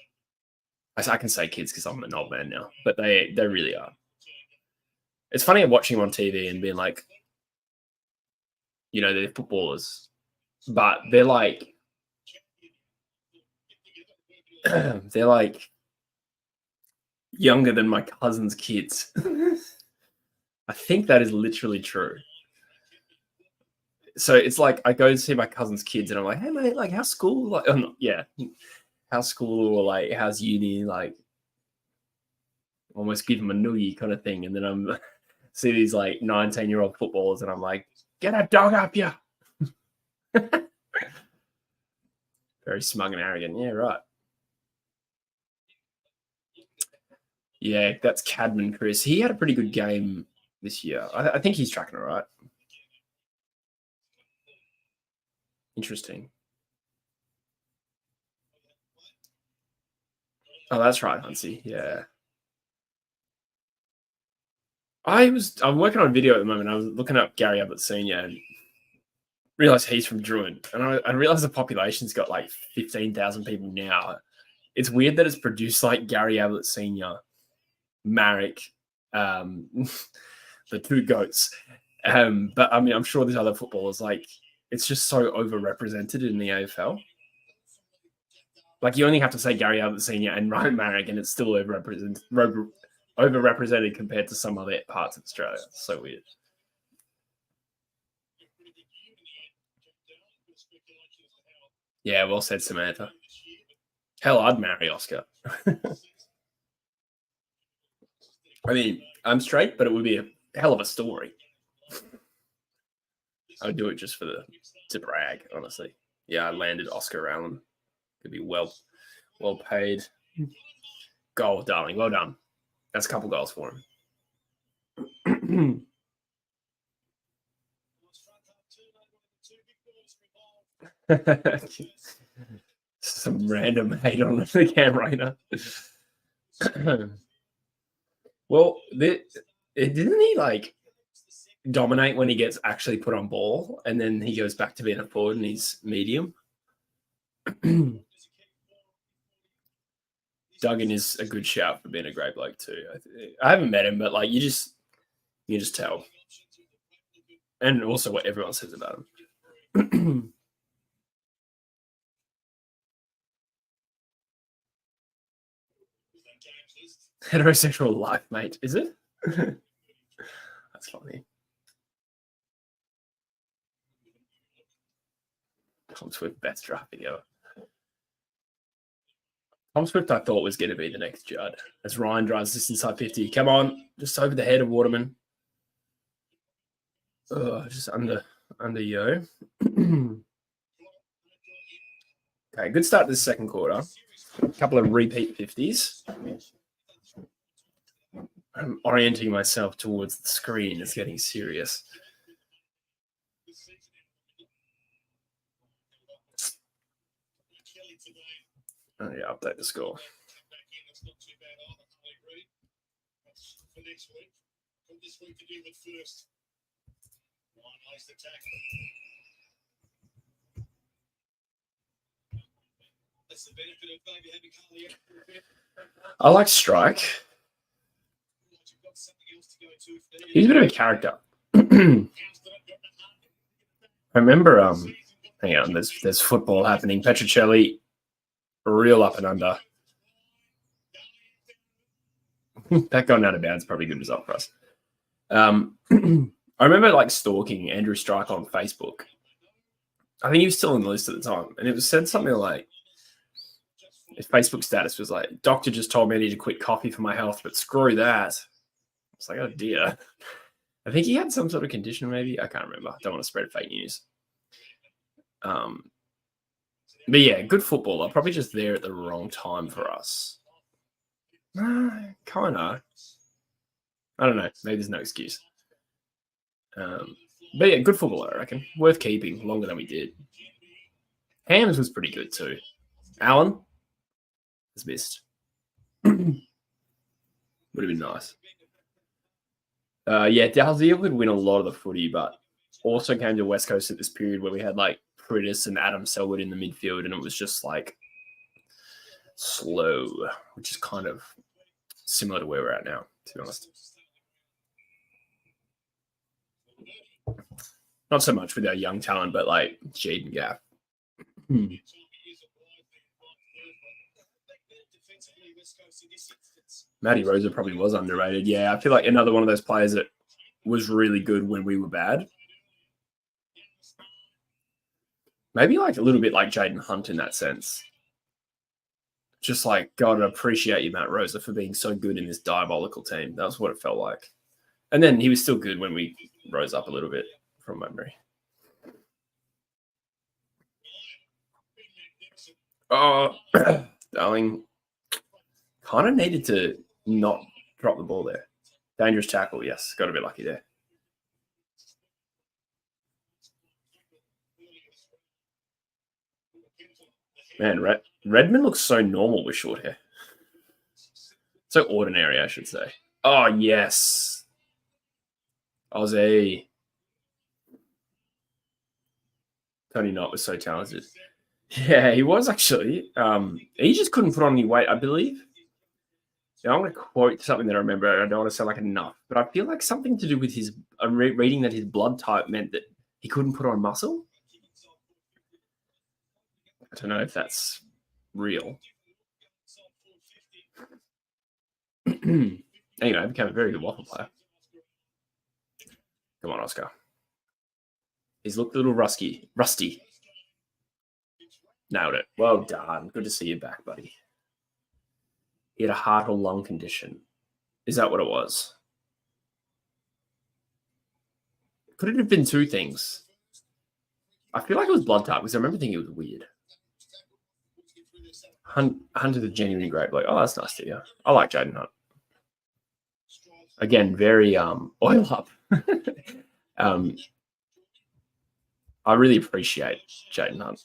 I can say kids because I'm an old man now, but they really are. It's funny watching them on TV and being like, you know, they're footballers, but they're like younger than my cousin's kids. I think that is literally true. So it's like I go to see my cousin's kids and I'm like, hey mate, like how's school? Like, how's school, or like how's uni? Like almost give them a noogie kind of thing. And then I'm see these like 19-year-old footballers and I'm like, get a dog up you. Very smug and arrogant. Yeah, right. Yeah, that's Cadman, Chris. He had a pretty good game this year. I think he's tracking all right. Interesting. Oh, that's right, Hunsey. Yeah. I'm working on a video at the moment. I was looking up Gary Ablett Sr. and realized he's from Druin. And I realized the population's got like 15,000 people now. It's weird that it's produced like Gary Ablett Sr., Marek, the two goats. But I mean, I'm sure there's other footballers. Like, it's just so overrepresented in the AFL. Like, you only have to say Gary Ablett Sr. and Ryan Marek, and it's still overrepresented. overrepresented compared to some other parts of Australia. It's so weird. Yeah, well said, Samantha. Hell, I'd marry Oscar. I mean, I'm straight, but it would be a hell of a story. I would do it just to brag, honestly. Yeah, I landed Oscar Allen. Could be well paid. Goal, darling. Well done. That's a couple goals for him. Some random hate on the camera. Well, didn't he like dominate when he gets actually put on ball, and then he goes back to being a forward and he's medium? Duggan is a good shout for being a great bloke too. I haven't met him, but like you just tell, and also what everyone says about him. Heterosexual life, mate, is it? That's funny. Tom Swift, best draft video. Tom Swift, I thought, was going to be the next Judd. As Ryan drives this inside 50. Come on, just over the head of Waterman. Just under Yo. Okay, good start to the second quarter. A couple of repeat 50s. I'm orienting myself towards the screen. It's getting serious. Oh, yeah, update the score. I like Strike. He's a bit of a character. I remember, hang on, there's football happening. Petrocelli, real up and under. That gone out of bounds, probably a good result for us. I remember like stalking Andrew Strike on Facebook. I think he was still on the list at the time, and it was said something like, his Facebook status was like, "Doctor just told me I need to quit coffee for my health, but screw that." It's like, oh dear. I think he had some sort of condition, maybe. I can't remember. I don't want to spread fake news. But yeah, good footballer. Probably just there at the wrong time for us. Kind of. I don't know. Maybe there's no excuse. But yeah, good footballer, I reckon. Worth keeping longer than we did. Hams was pretty good too. Allen has missed. Would have been nice. Yeah, Dalziel would win a lot of the footy, but also came to West Coast at this period where we had like Pritis and Adam Selwood in the midfield, and it was just like slow, which is kind of similar to where we're at now, to be honest. Not so much with our young talent, but like Jaden Gaff. Matty Rosa probably was underrated. Yeah, I feel like another one of those players that was really good when we were bad. Maybe like a little bit like Jaden Hunt in that sense. Just like, God, I appreciate you, Matt Rosa, for being so good in this diabolical team. That was what it felt like. And then he was still good when we rose up a little bit from memory. Oh, darling. Kind of needed to not drop the ball there. Dangerous tackle, yes. Got to be lucky there. Man, Redmond looks so normal with short hair. So ordinary, I should say. Oh, yes. Aussie. Tony Knott was so talented. Yeah, he was actually. He just couldn't put on any weight, I believe. Now, I'm going to quote something that I remember. I don't want to sound like a nut, but I feel like something to do with his reading that his blood type meant that he couldn't put on muscle. I don't know if that's real. Anyway, became a very good waffle player. Come on, Oscar. He's looked a little rusty. Nailed it. Well done. Good to see you back, buddy. He had a heart or lung condition. Is that what it was? Could it have been two things? I feel like it was blood type because I remember thinking it was weird. Hunter the genuinely great bloke. Oh, that's nice to hear. I like Jaden Hunt. Again, very oil up. I really appreciate Jaden Hunt.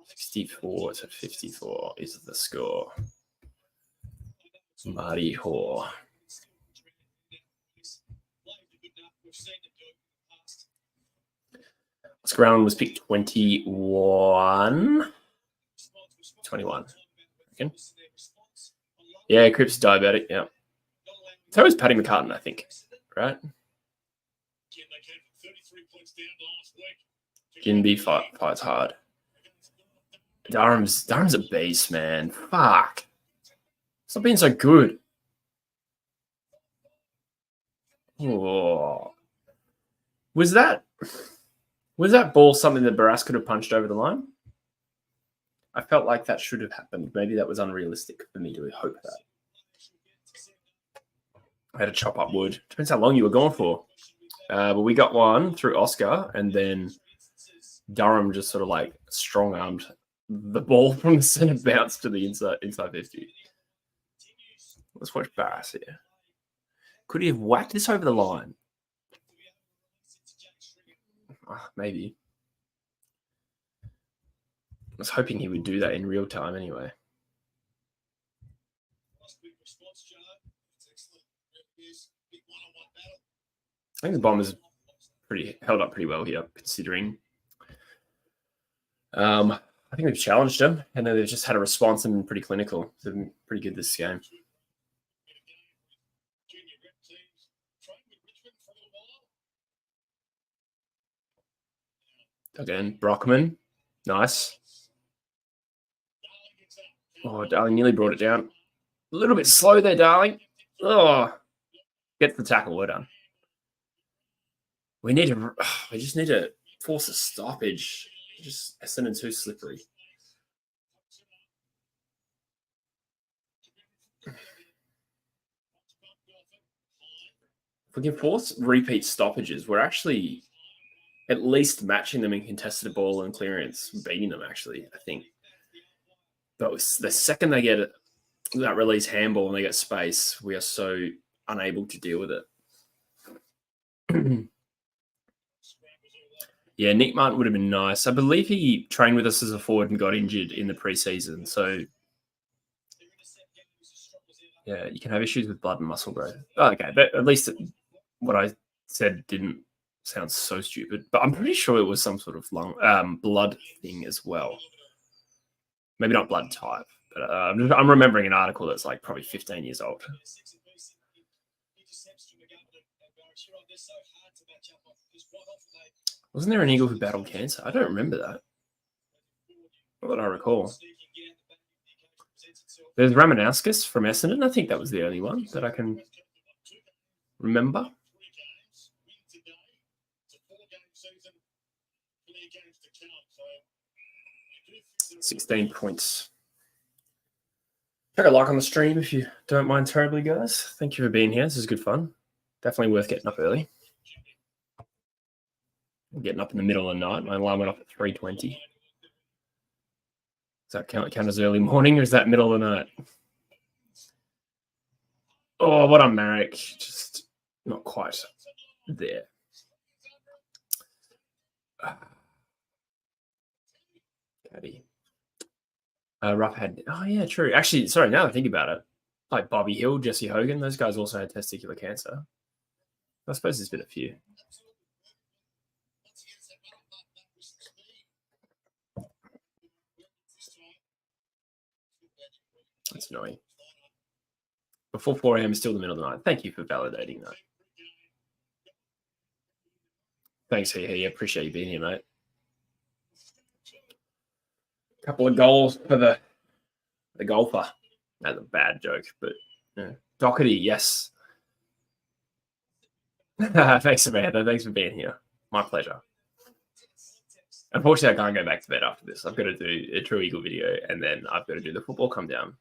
64 to 54 is the score. Marty Hoare. Oscar Round was picked 21. 21. Again. Yeah, Cripps diabetic. Yeah. So was Paddy McCartan, I think. Right? Ginby fights hard. Durham's a beast, man. Fuck. Stop being so good. Oh. Was that ball something that Barras could have punched over the line? I felt like that should have happened. Maybe that was unrealistic for me to hope that. I had to chop up wood. Depends how long you were going for. But we got one through Oscar, and then Durham just sort of like strong-armed the ball from the centre bounce to the inside 50. Let's watch Barras here. Could he have whacked this over the line? Maybe. I was hoping he would do that in real time anyway. I think the Bombers held up pretty well here, considering. I think they've challenged them, and then they've just had a response and been pretty clinical. They've been pretty good this game. Again, Brockman. Nice. Oh, Darling nearly brought it down. A little bit slow there, Darling. Oh, get the tackle. Well done. We just need to force a stoppage. Just Essendon too slippery. If we can force repeat stoppages, we're actually at least matching them in contested ball and clearance, beating them, actually, I think. But the second they get that release handball and they get space, we are so unable to deal with it. Yeah, Nick Martin would have been nice. I believe he trained with us as a forward and got injured in the preseason. So, yeah, you can have issues with blood and muscle growth. Oh, okay, but at least what I said didn't sound so stupid. But I'm pretty sure it was some sort of blood thing as well. Maybe not blood type, but I'm remembering an article that's like probably 15 years old. Wasn't there an eagle who battled cancer? I don't remember that. Not that I recall. There's Ramanauskas from Essendon. I think that was the only one that I can remember. 16 points. Check a like on the stream if you don't mind terribly, guys. Thank you for being here. This is good fun. Definitely worth getting up early. I'm getting up in the middle of the night. My alarm went off at 3:20. Does that count as early morning, or is that middle of the night? Oh, what a Marek. Just not quite there. Caddy. Roughhead. Oh, yeah, true. Actually, sorry, now that I think about it, like Bobby Hill, Jesse Hogan, those guys also had testicular cancer. I suppose there's been a few. That's annoying. Before 4 a.m. is still the middle of the night. Thank you for validating that. Thanks, He. Appreciate you being here, mate. Couple of goals for the golfer. That's a bad joke, but yeah. Doherty, yes. Thanks, Amanda. Thanks for being here. My pleasure. Unfortunately, I can't go back to bed after this. I've got to do a True Eagle video, and then I've got to do the football come down.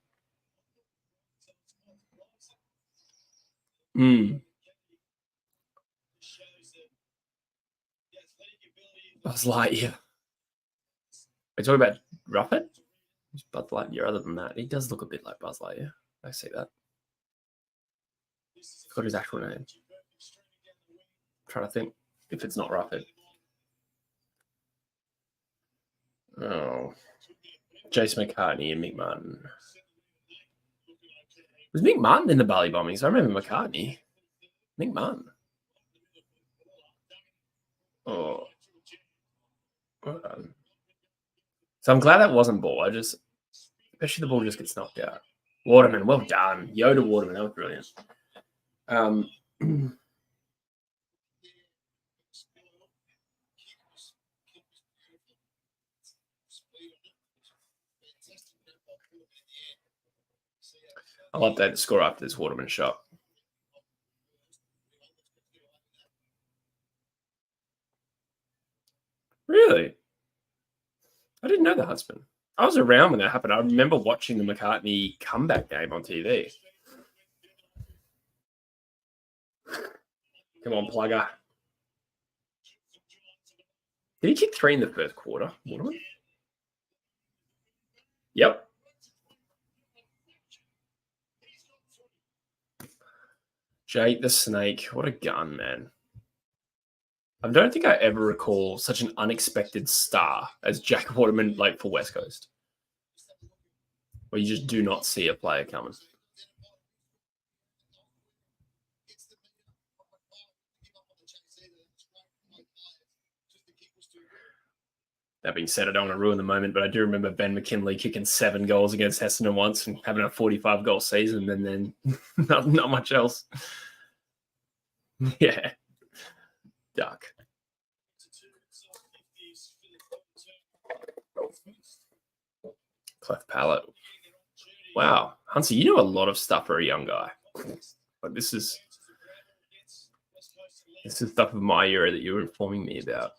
Buzz Lightyear. We're talking about Rufford? Who's Buzz Lightyear other than that? He does look a bit like Buzz Lightyear. I see that. I've got his actual name. I'm trying to think if it's not Rufford. Oh. Jason McCartney and Mick Martin. Was Mick Martin in the Bali bombings? I remember McCartney. Mick Martin. Oh. So I'm glad that wasn't ball. Especially the ball just gets knocked out. Waterman, well done. Yoda Waterman, that was brilliant. I'll update the score after this Waterman shot. Really? I didn't know that, husband. I was around when that happened. I remember watching the McCartney comeback game on TV. Come on, plugger. Did he kick 3 in the first quarter, Waterman? Yep. Jake the Snake. What a gun, man. I don't think I ever recall such an unexpected star as Jack Waterman, like, for West Coast. Where you just do not see a player coming. That being said, I don't want to ruin the moment, but I do remember Ben McKinley kicking 7 goals against Essendon once and having a 45-goal season, and then not much else. Yeah. Dark. Cleft palate. Wow. Hunsey, you know a lot of stuff for a young guy. Like this is stuff of my era that you were informing me about.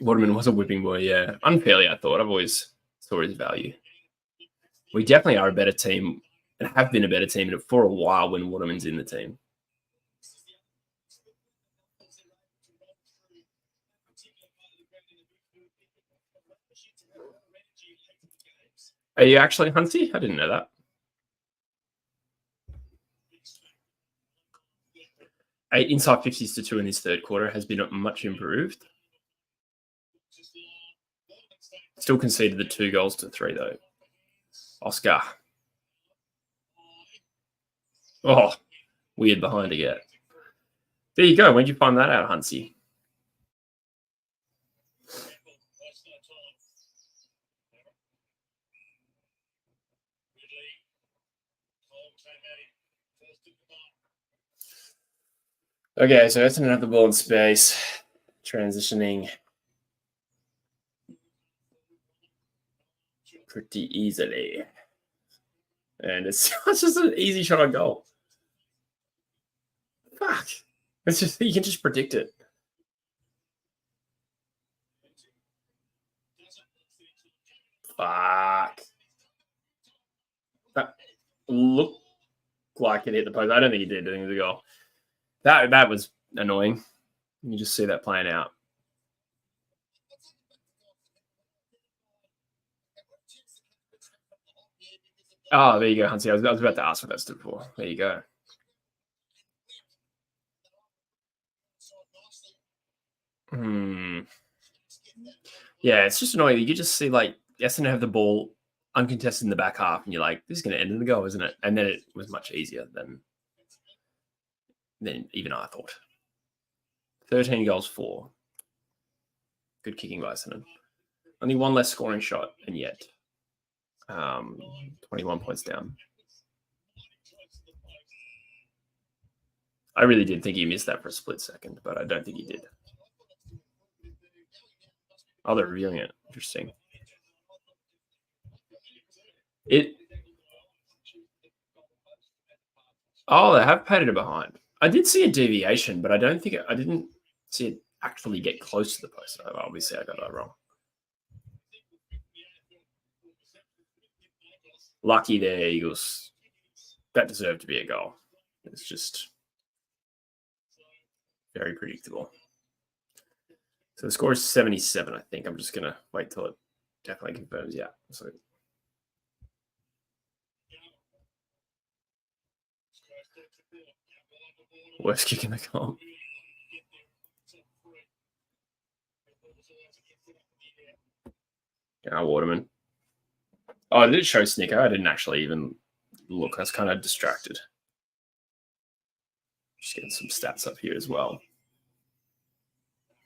Waterman was a whipping boy, yeah. Unfairly, I thought. I've always saw his value. We definitely are a better team and have been a better team for a while when Waterman's in the team. Are you actually Hunsey? I didn't know that. Inside 50s to 2 in this third quarter has been much improved. Still conceded the 2 goals to 3, though. Oscar. Oh, weird behind to get. There you go. When did you find that out, Hunsey? Okay, so Essendon have the ball in space, transitioning pretty easily. And it's just an easy shot on goal. Fuck. It's just, you can just predict it. Fuck. That looked like it hit the post. I don't think it did. I think it was a goal. That was annoying. You just see that playing out. Oh, there you go, Hunsey. I was about to ask what that stood for. There you go. Yeah, it's just annoying. You just see, like, Essendon have the ball uncontested in the back half, and you're like, this is going to end in a goal, isn't it? And then it was much easier than even I thought. 13 goals, 4. Good kicking by Essendon. Only 1 less scoring shot, and yet 21 points down. I really did think he missed that for a split second, but I don't think he did. Oh, they're reviewing it. Interesting. Oh, they have painted it behind. I did see a deviation, but I didn't see it actually get close to the post. Obviously, I got that wrong. Lucky there, Eagles. That deserved to be a goal. It's just very predictable. So the score is 77, I think. I'm just going to wait till it definitely confirms. Yeah. So worst kick in the comp. Waterman. Oh, did it show Snicker? I didn't actually even look. I was kind of distracted. Just getting some stats up here as well.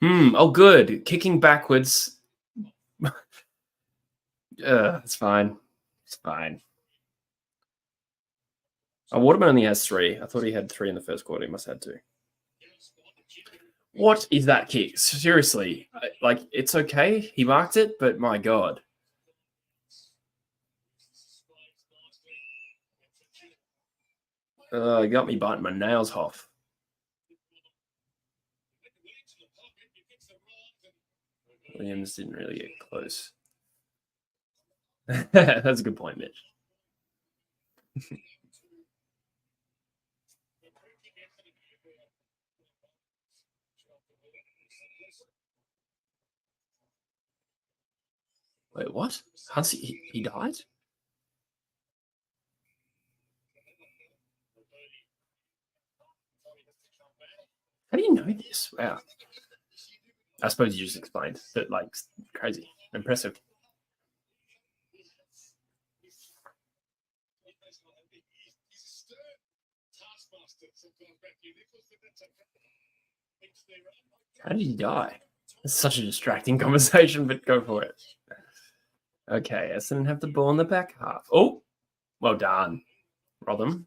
Oh, good. Kicking backwards. It's fine. It's fine. Waterman only has 3. I thought he had 3 in the first quarter. He must have had 2. What is that kick? Seriously. Like, it's okay. He marked it, but my God. Got me biting my nails off. Williams didn't really get close. That's a good point, Mitch. Wait, what? Hussey, he died? How do you know this? Wow. I suppose you just explained, but like crazy, impressive. How did he die? It's such a distracting conversation, but go for it. Okay, Essendon have the ball in the back half. Oh, well done, Rotham.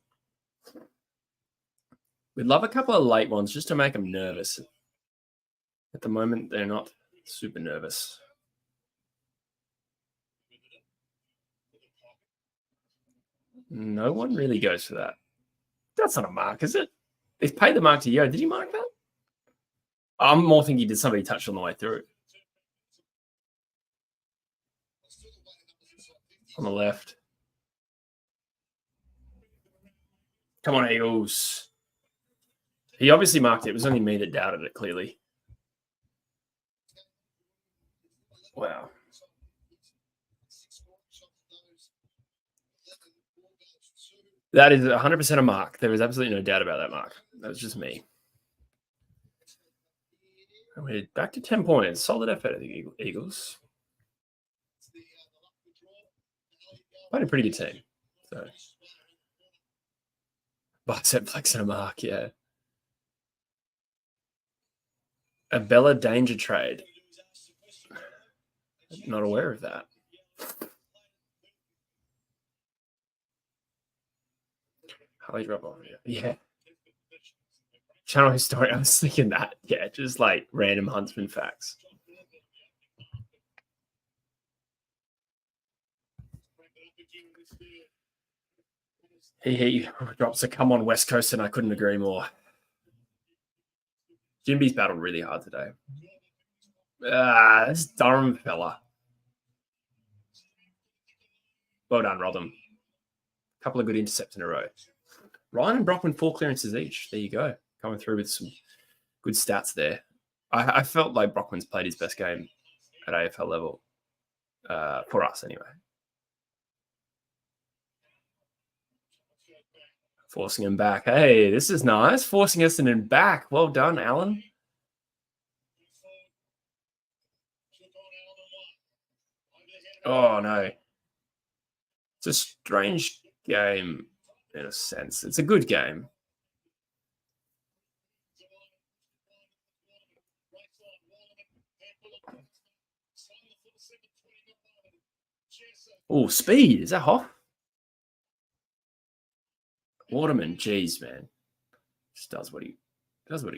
We'd love a couple of late ones just to make them nervous. At the moment, they're not super nervous. No one really goes for that. That's not a mark, is it? They've paid the mark to Yo. Did he mark that? I'm more thinking did somebody touch on the way through? On the left. Come on, Eagles. He obviously marked it. It was only me that doubted it, clearly. Wow. That is 100% a mark. There was absolutely no doubt about that mark. That was just me. We're back to 10 points. Solid effort of the Eagles. Played a pretty good team. So, bicep flex and a mark, yeah. A Bella danger trade. Not aware of that. Harley drop off, yeah. Channel history. I was thinking that. Yeah, just like random Huntsman facts. He drops a come on West Coast, and I couldn't agree more. Jimby's battled really hard today. This Durham fella. Well done, Rotham. A couple of good intercepts in a row. Ryan and Brockman 4 clearances each. There you go. Coming through with some good stats there. I felt like Brockman's played his best game at AFL level for us anyway. Forcing him back. Hey, this is nice. Forcing Essendon back. Well done, Alan. Oh, no. It's a strange game in a sense. It's a good game. Oh, speed. Is that Hoff? Waterman, geez, man. Just does what he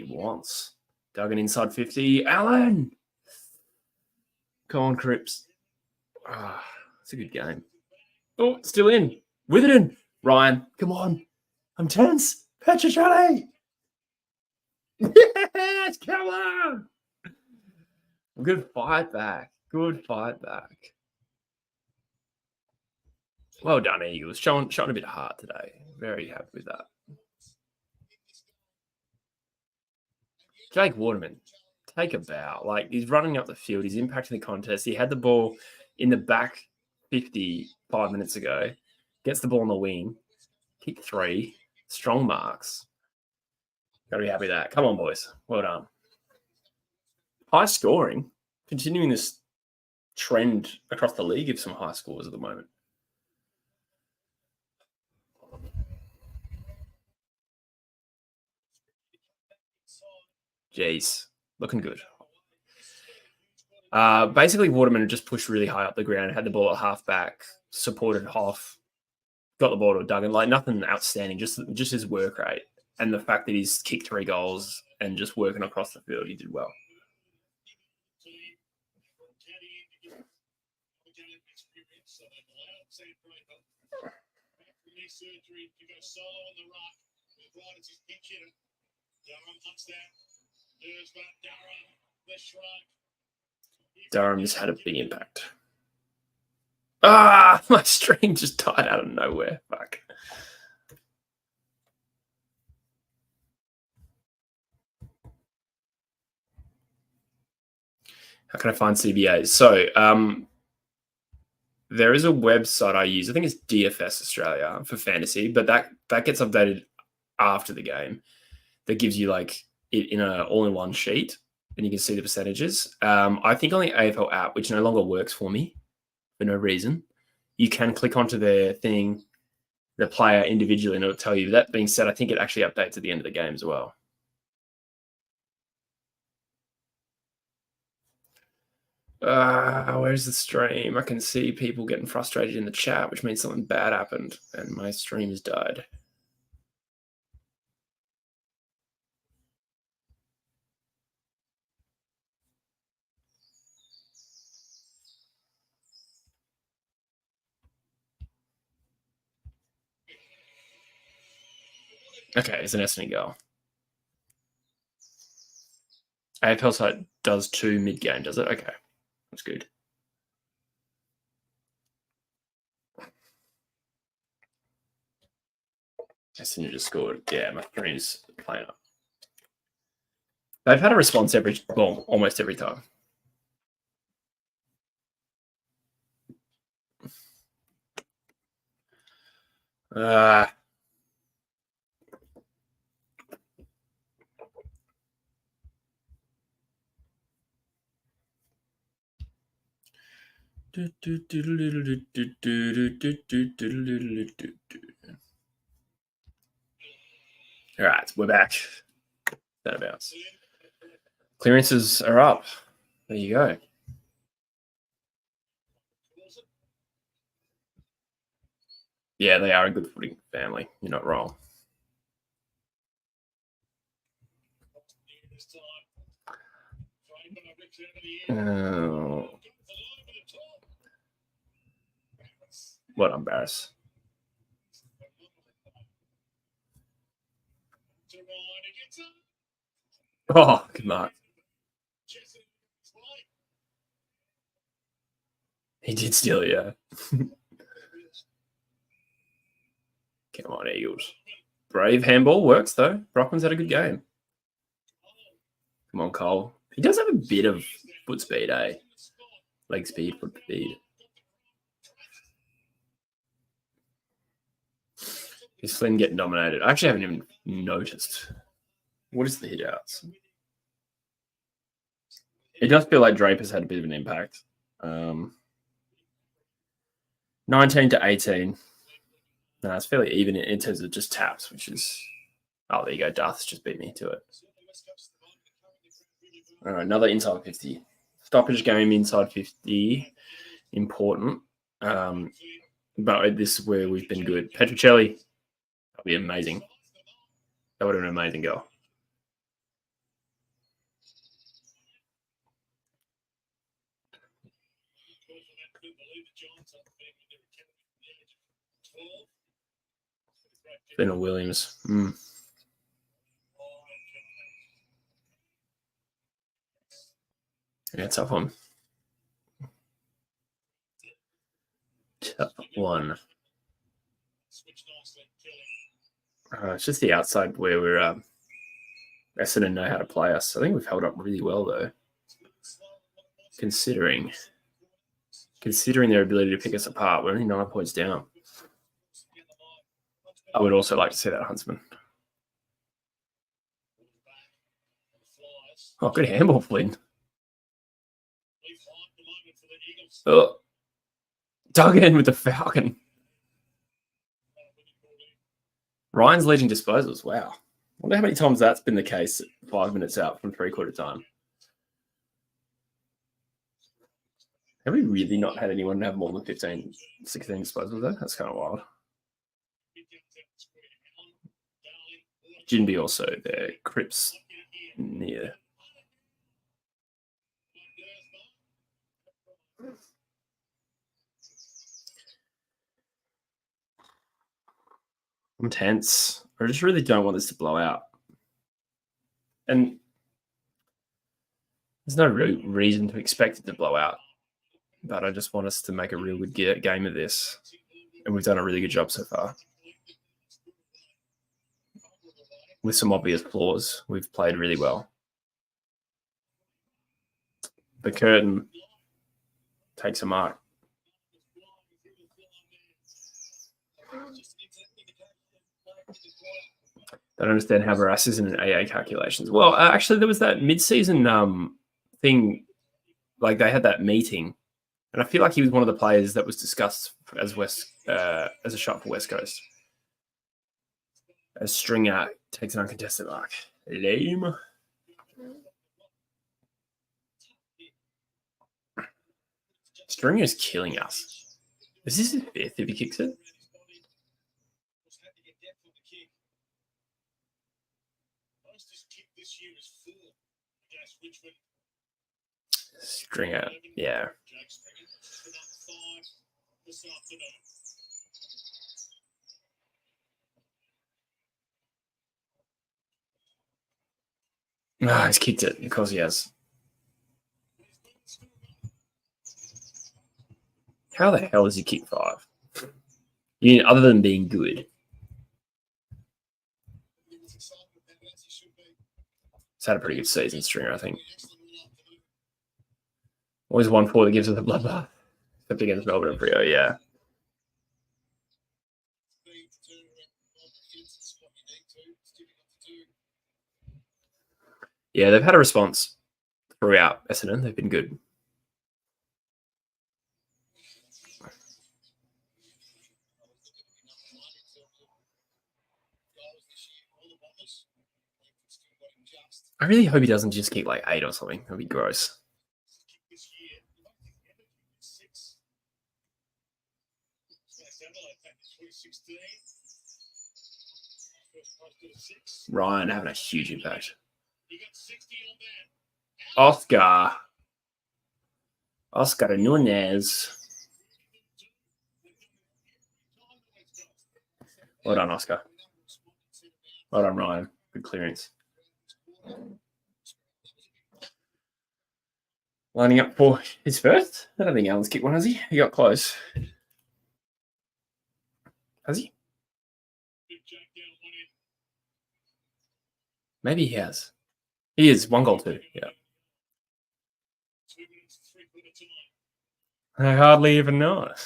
wants. Duggan inside 50. Allen! Come on, Cripps. It's a good game. Oh, still in. Witherden. Ryan, come on. I'm tense. Petricelli. Yes, come on. Good fight back. Good fight back. Well done, Eagles. Showing a bit of heart today. Very happy with that. Jake Waterman, take a bow. Like, he's running up the field. He's impacting the contest. He had the ball in the back 55 minutes ago. Gets the ball on the wing. Kick 3. Strong marks. Got to be happy with that. Come on, boys. Well done. High scoring. Continuing this trend across the league of some high scores at the moment. Jeez. Looking good. Basically, Waterman just pushed really high up the ground, had the ball at halfback, supported Hoff, got the ball to Duggan. Like, nothing outstanding, just his work rate. And the fact that he's kicked 3 goals and just working across the field, he did well. Durham's had a big impact. Ah, my stream just died out of nowhere. Fuck. How can I find CBAs? So, there is a website I use. I think it's DFS Australia for fantasy, but that gets updated after the game. That gives you like it in a all-in-one sheet, and you can see the percentages. I think on the AFL app, which no longer works for me for no reason, you can click onto their thing, the player individually, and it'll tell you. That being said, I think it actually updates at the end of the game as well. Where's the stream? I can see people getting frustrated in the chat, which means something bad happened, and my stream has died. Okay, it's an Essendon goal. AFL site does 2 mid-game, does it? Okay, that's good. Essendon just scored. Yeah, my stream's playing up. They've had a response almost every time. All right, we're back. Thereabouts. Clearances are up. There you go. Yeah, they are a good footing family. You're not wrong. What embarrass? Oh, good mark. He did steal it, yeah. Come on, Eagles. Brave handball works, though. Brockman's had a good game. Come on, Cole. He does have a bit of foot speed, eh? Leg speed, foot speed. Is Flynn getting dominated? I actually haven't even noticed. What is the hit outs? It does feel like Draper's had a bit of an impact. 19 to 18. No, it's fairly even in terms of just taps, which is... Oh, there you go. Darth's just beat me to it. All right, another inside 50. Stoppage game inside 50. Important. But this is where we've been good. Petricelli. That'll be amazing. That would have been an amazing goal. Fennel Williams. Yeah, tough one. Tough one. It's just the outside where we're Essendon know how to play us. I think we've held up really well though, considering their ability to pick us apart. We're only 9 points down. I would also like to see that Huntsman. Oh, good handball, Flynn. Oh, dug in with the Falcon. Ryan's leading disposals. Wow. I wonder how many times that's been the case 5 minutes out from three-quarter time. Have we really not had anyone have more than 15, 16 disposals though? That's kind of wild. Jinby also there. Cripps near. I'm tense. I just really don't want this to blow out. And there's no reason to expect it to blow out. But I just want us to make a real good game of this. And we've done a really good job so far. With some obvious flaws, we've played really well. The curtain takes a mark. I don't understand how Barras isn't in AA calculations. Well, actually, there was that mid-season thing. Like, they had that meeting. And I feel like he was one of the players that was discussed as a shot for West Coast. As Stringer takes an uncontested mark. Lame. Stringer's killing us. Is this his fifth if he kicks it? Stringer, yeah. He's kicked it because he has. How the hell has he kicked 5? Other than being good. He's had a pretty good season, Stringer, I think. Always 1-4 that gives us a bloodbath. Except against Melbourne and Freo, yeah. Yeah, they've had a response throughout Essendon. They've been good. I really hope he doesn't just kick like 8 or something. That'd be gross. Ryan having a huge impact. Oscar Nunez. Well done, Oscar. Well done, Ryan. Good clearance. Lining up for his first. I don't think Alan's kicked one, has he? He got close. Has he? Maybe he has. He is 1 goal, 2. Yeah. I hardly even know it.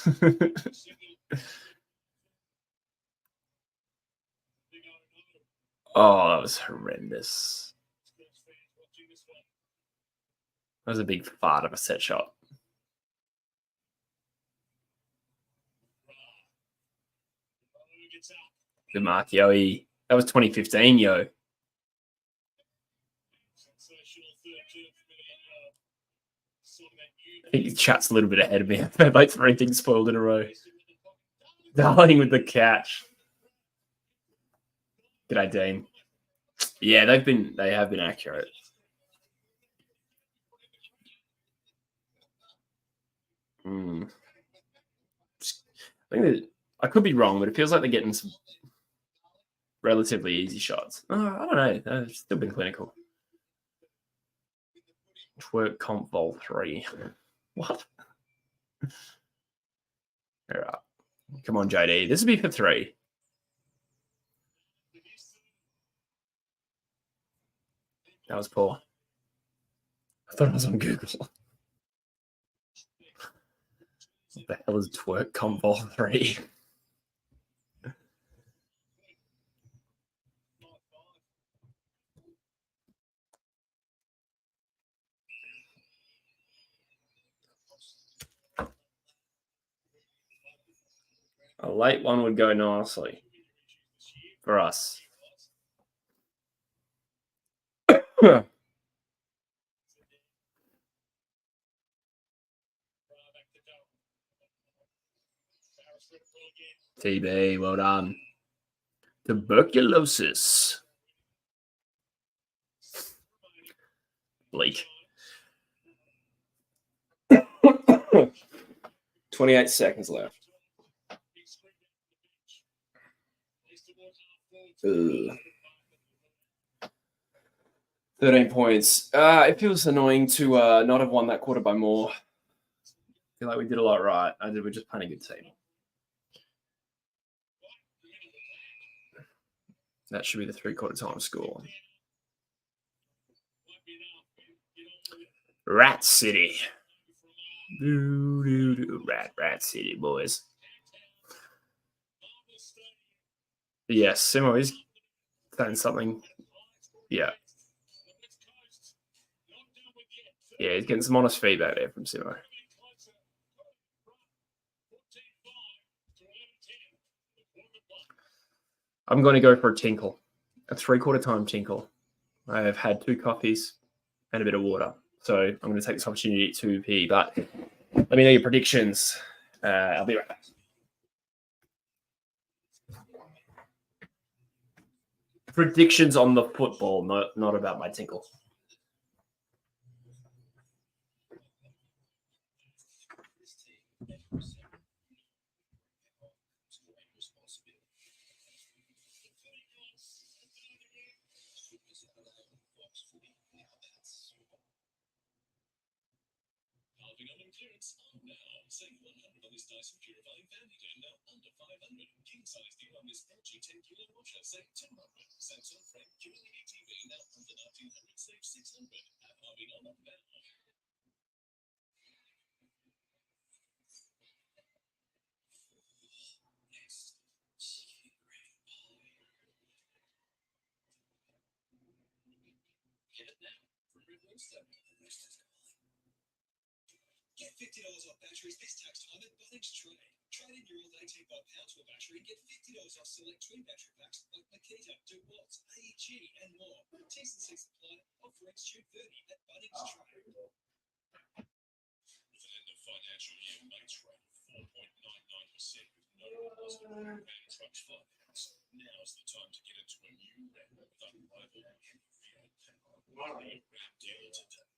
Oh, that was horrendous. That was a big fart of a set shot. Good mark, Yoey. That was 2015, yo. I think his chat's a little bit ahead of me. I've had like 3 things spoiled in a row. Darling with the catch. G'day, Dean. Yeah, they have been accurate. I think that I could be wrong, but it feels like they're getting some relatively easy shots. I don't know. They've still been clinical. Twerk comp vol 3. What? All right. Come on, JD. This would be for 3. That was poor. I thought it was on Google. What the hell is twerk comp vol 3? A late one would go nicely for us. TB, well done. Tuberculosis. Bleak. 28 seconds left. Ugh. 13 points. It feels annoying to not have won that quarter by more. I feel like we did a lot right. We're just playing a good team. That should be the 3/4 time score. Rat City. Rat City, boys. Yes, Simo is saying something. Yeah. Yeah, he's getting some honest feedback there from Simo. I'm going to go for a tinkle. A 3/4 time tinkle. I have had 2 coffees and a bit of water. So I'm going to take this opportunity to pee. But let me know your predictions. I'll be right back. Predictions on the football, not about my tinkle. Get $50 off batteries this tax time at Bunnings Trade. Trade in your old 18 volt power tool battery and get $50 off select twin battery packs like Makita, DeWalt, AEG, and more. T's and C's apply. Offer ends June 30 at Bunnings Trade. With an end of financial year mates rate of 4.99% with no deposit and trucks finance. Now's the time to get into a new rep with unrivaled Midfield power. Deal today.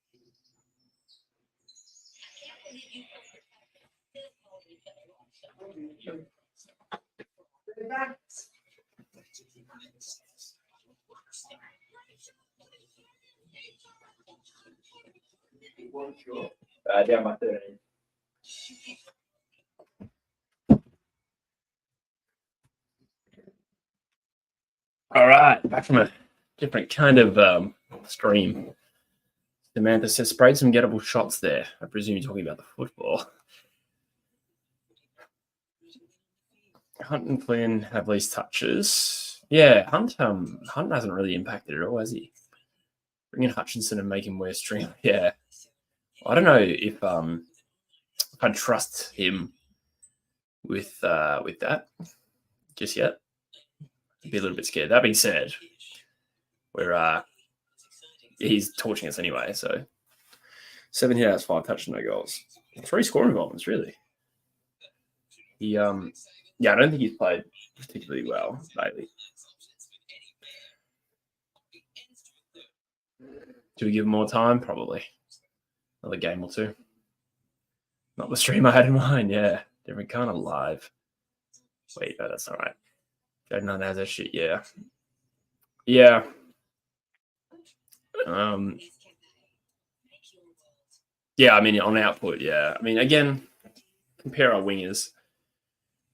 Down by 13. All right, back from a different kind of stream. Samantha says, sprayed some gettable shots there. I presume you're talking about the football. Hunt and Flynn have least touches. Yeah, Hunt hasn't really impacted at all, has he? Bring in Hutchinson and make him wear string. Yeah. I don't know if I trust him with that just yet. I'd be a little bit scared. That being said, he's torching us anyway. So 7 hit outs, 5 touches, no goals. 3 scoring involvements, really. He I don't think he's played particularly well lately. Do we give him more time? Probably. Another game or 2. Not the stream I had in mind, yeah. Different kind of live. Wait, no, that's not right. Jaden Hunt has that shit, yeah. Yeah. Yeah, I mean, on output, yeah. I mean, again, compare our wingers.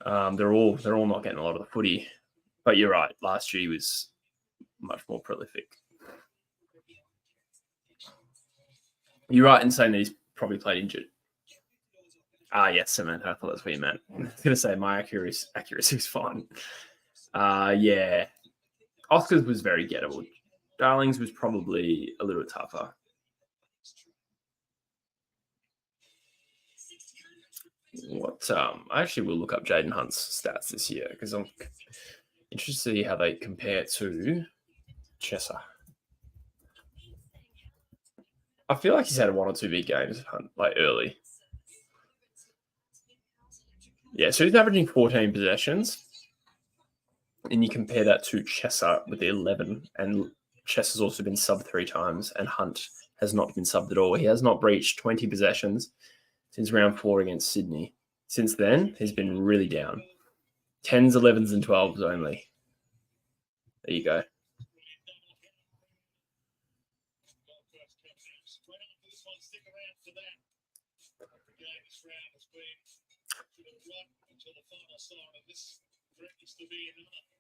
They're all not getting a lot of the footy. But you're right. Last year he was much more prolific. You're right in saying that he's probably played injured. Yes, Samantha. I thought that's what you meant. I was going to say my accuracy is fine. Yeah. Oscars was very gettable. Darlings was probably a little tougher. What? I actually will look up Jaden Hunt's stats this year because I'm interested to see how they compare to Chesser. I feel like he's had one or two big games, like early. Yeah, so he's averaging 14 possessions. And you compare that to Chesser with the 11. And Chesser's also been subbed 3 times, and Hunt has not been subbed at all. He has not breached 20 possessions since round 4 against Sydney. Since then, he's been really down. 10s, 11s, and 12s only. There you go.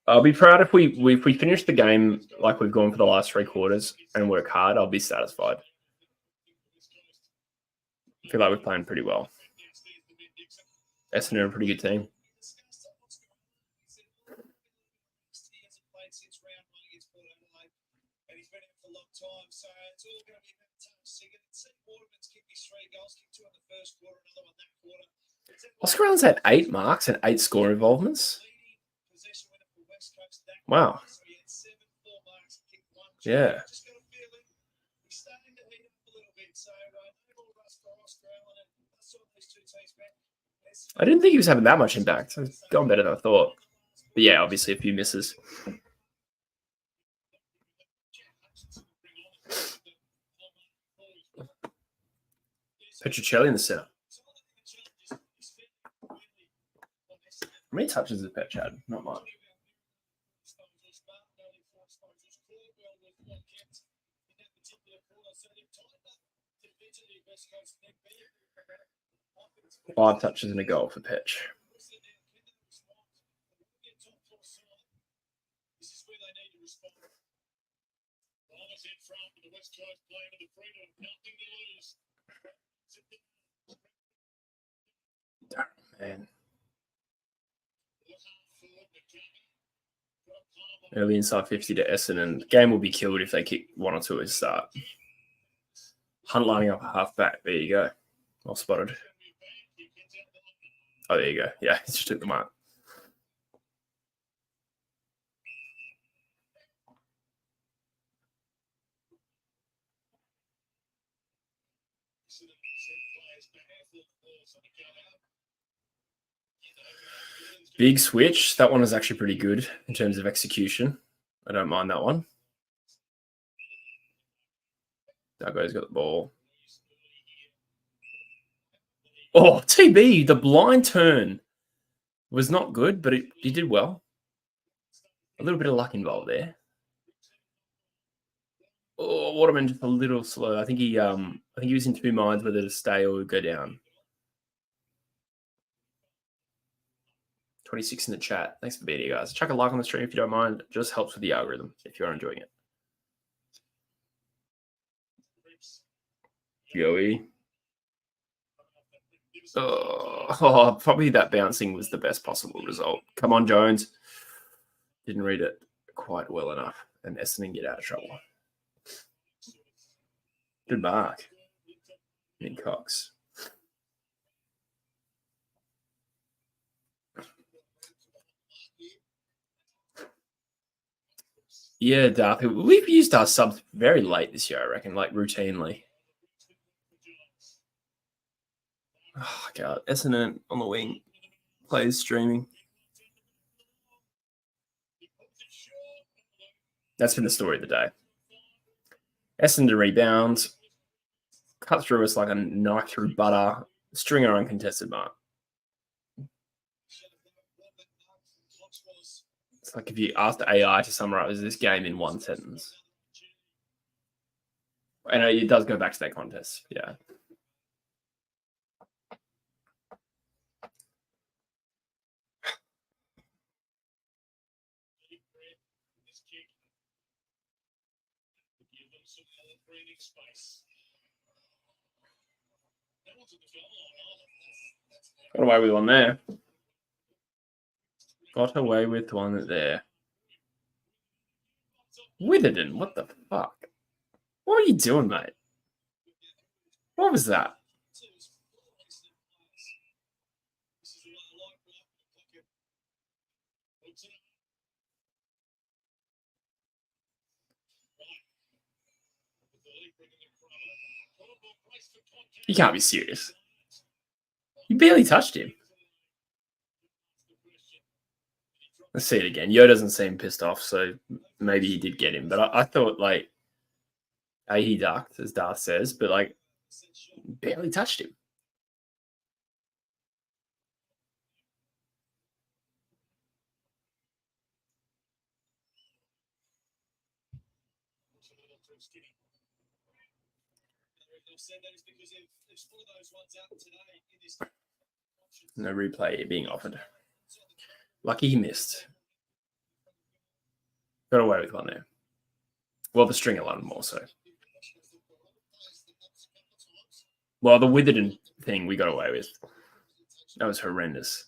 I'll be proud if we finish the game like we've gone for the last 3 quarters and work hard. I'll be satisfied. I feel like we're playing pretty well. Essendon are a pretty good team. Oscar Allen's had 8 marks and 8 score involvements. Wow. Yeah. I didn't think he was having that much impact. It's gone better than I thought. But yeah, obviously a few misses. Petruccelli in the centre. How many touches has Petch had? Not much. Five touches and a goal for Petch. Man. Early inside 50 to Essendon. The game will be killed if they kick 1 or 2 at the start. Hunt lining up a half-back. There you go. Well spotted. Oh, there you go. Yeah, he just took the mark. Big switch. That one is actually pretty good in terms of execution. I don't mind that one. Duggo's got the ball. Oh, TB, the blind turn was not good, but he did well. A little bit of luck involved there. Oh, Waterman just a little slow. I think he was in 2 minds whether to stay or go down. 26 in the chat. Thanks for being here, guys. Chuck a like on the stream if you don't mind. It just helps with the algorithm if you are enjoying it. Joey. Oh, probably that bouncing was the best possible result. Come on, Jones. Didn't read it quite well enough. And Essendon get out of trouble. Good mark. In Cox. Yeah, Darth. We've used our subs very late this year, I reckon, like routinely. Oh, God. Essendon on the wing. Plays streaming. That's been the story of the day. Essendon rebounds. Cut through us like a knife through butter. Stringer uncontested mark. like if you asked AI to summarize this game in one sentence. And it does go back to that contest. Yeah. Got away with one there. Got away with one there. Witherden, what the fuck? What are you doing, mate? What was that? You can't be serious. You barely touched him. Let's see it again. Yo doesn't seem pissed off, so maybe he did get him. But I thought, like, he ducked, as Darth says, but, like, barely touched him. No replay being offered. Lucky he missed. Got away with one there. Well, the stringer one more so. Well, the Witherden thing we got away with. That was horrendous.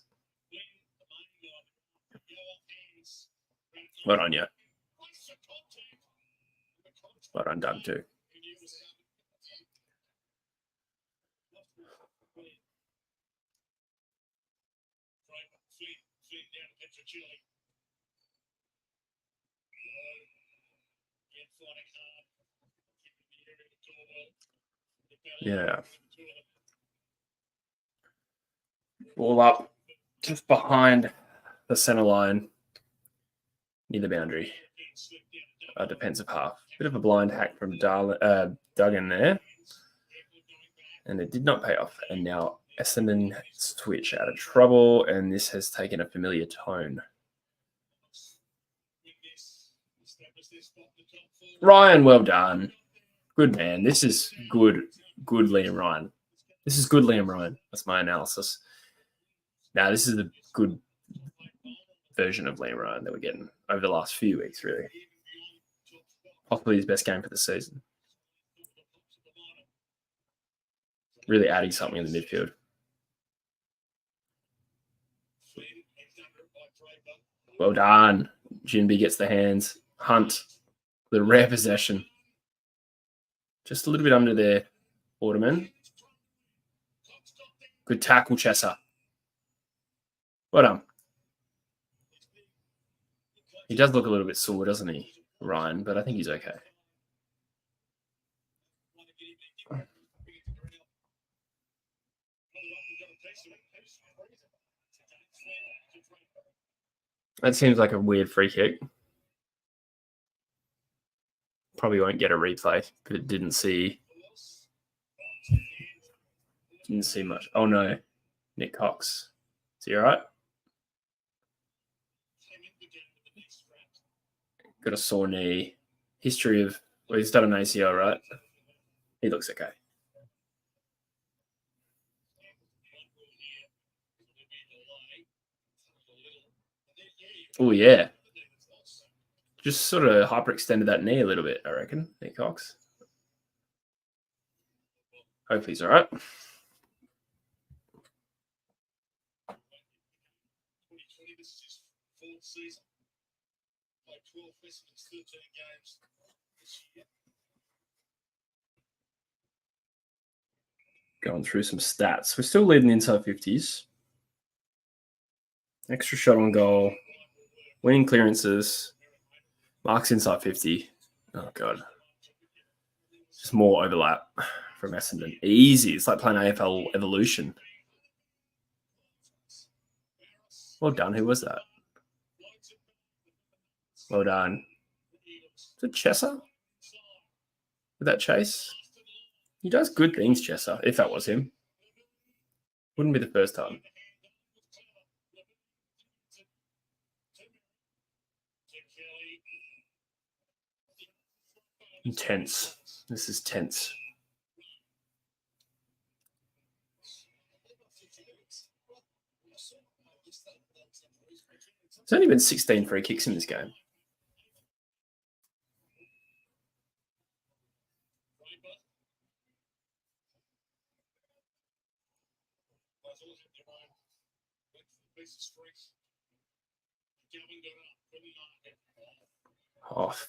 Well done, yeah. Well done, Doug, too. Yeah. Ball up just behind the center line near the boundary. Defensive half. Bit of a blind hack from Duggan there. And it did not pay off. And now Essendon switch out of trouble, and this has taken a familiar tone. Ryan, well done. Good man. This is good Liam Ryan. This is good Liam Ryan. That's my analysis. Now, this is the good version of Liam Ryan that we're getting over the last few weeks, really. Possibly his best game for the season. Really adding something in the midfield. Well done. Jinby gets the hands. Hunt, the rare possession. Just a little bit under there, Waterman. Good tackle, Chesser. Well done. He does look a little bit sore, doesn't he, Ryan? But I think he's okay. That seems like a weird free kick. Probably won't get a replay, but didn't see much. Oh no, Nick Cox. Is he all right? Got a sore knee. History of, well, he's done an ACL, right? He looks okay. Oh, yeah. Just sort of hyperextended that knee a little bit, I reckon, Nick Cox. Hopefully he's all right. Going through some stats. We're still leading inside 50s. Extra shot on goal. Winning clearances. Marks inside 50. Oh, God. Just more overlap from Essendon. Easy. It's like playing AFL Evolution. Well done. Who was that? Well done. Is it Chesser? With that chase? He does good things, Chesser, if that was him. Wouldn't be the first time. Intense. This is tense. There's only been 16 free kicks in this game. Off.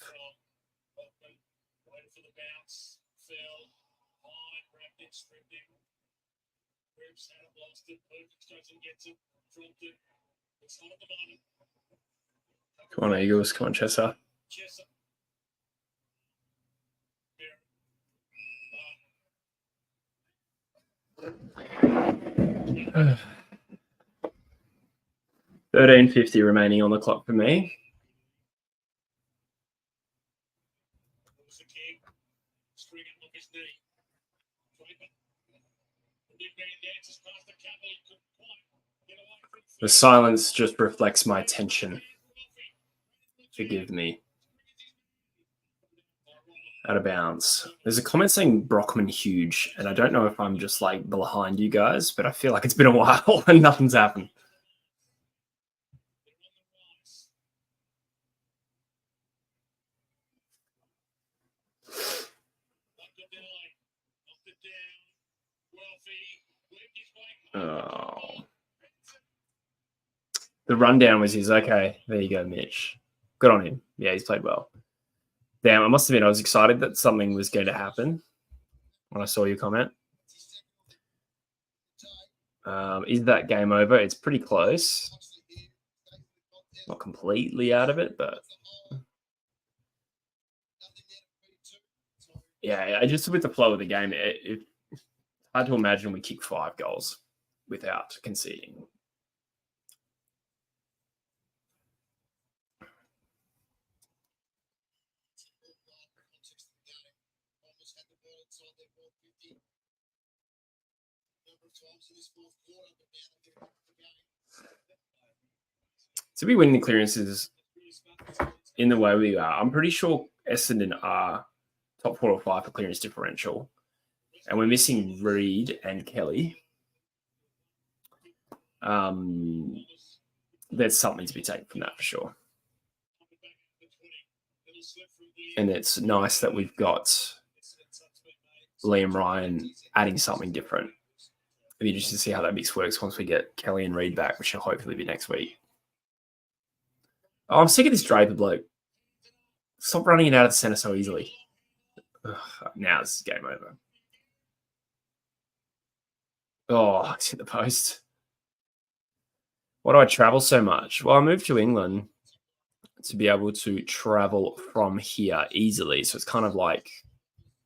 Come on, Eagles. Come on, Chester. $13.50 remaining on the clock for me. The silence just reflects my tension. Forgive me. Out of bounds. There's a comment saying Brockman huge, and I don't know if I'm just like behind you guys, but I feel like it's been a while and nothing's happened. Oh. The rundown was his. Okay, there you go, Mitch. Good on him. Yeah, he's played well. Damn, I must admit, I was excited that something was going to happen when I saw your comment. Is that game over? It's pretty close. Not completely out of it, but yeah, just with the flow of the game, it's hard to imagine we kick 5 goals without conceding. To be winning the clearances in the way we are, I'm pretty sure Essendon are top 4 or 5 for clearance differential. And we're missing Reed and Kelly. There's something to be taken from that for sure. And it's nice that we've got Liam Ryan adding something different. It'll be interesting to see how that mix works once we get Kelly and Reed back, which will hopefully be next week. Oh, I'm sick of this Draper bloke. Stop running it out of the centre so easily. Ugh, now this is game over. Oh, it's hit the post. Why do I travel so much? Well, I moved to England to be able to travel from here easily. So it's kind of like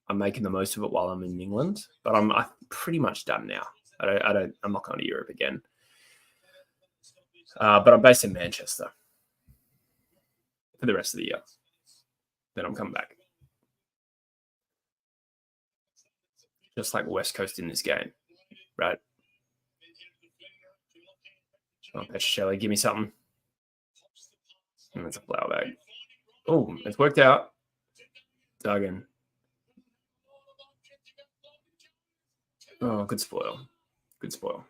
I'm making the most of it while I'm in England. But I'm pretty much done now. I'm not going to Europe again. But I'm based in Manchester for the rest of the year. Then I'm coming back. Just like West Coast in this game, right? Oh, Shelley, give me something. And that's a flower bag. Oh, it's worked out. Duggan. Oh, good spoil. Good spoil.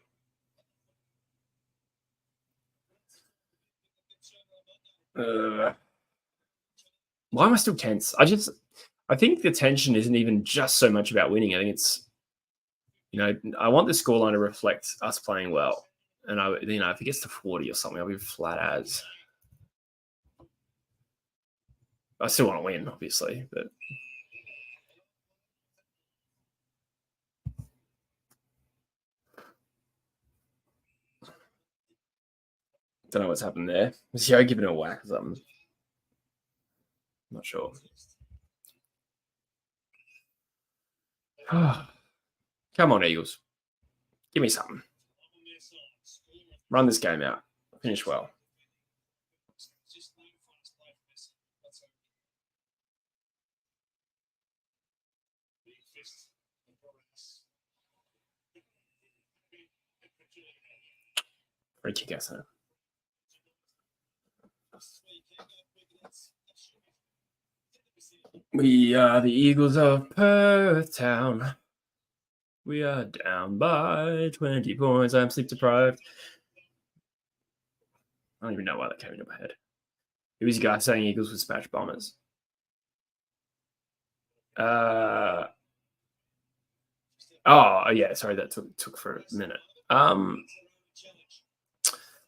Why am I still tense? I think the tension isn't even just so much about winning. I think it's, I want the scoreline to reflect us playing well. And if it gets to 40 or something, I'll be flat as. I still want to win, obviously, but don't know what's happened there. Is Yo giving it a whack or something? Not sure. Come on, Eagles. Give me something. Run this game out. Finish well. Free kick, Essendon. We are the Eagles of Perth Town. We are down by 20 points. I'm sleep deprived. I don't even know why that came into my head. Who was the guy saying Eagles would smash Bombers? Oh, yeah. Sorry, that took for a minute.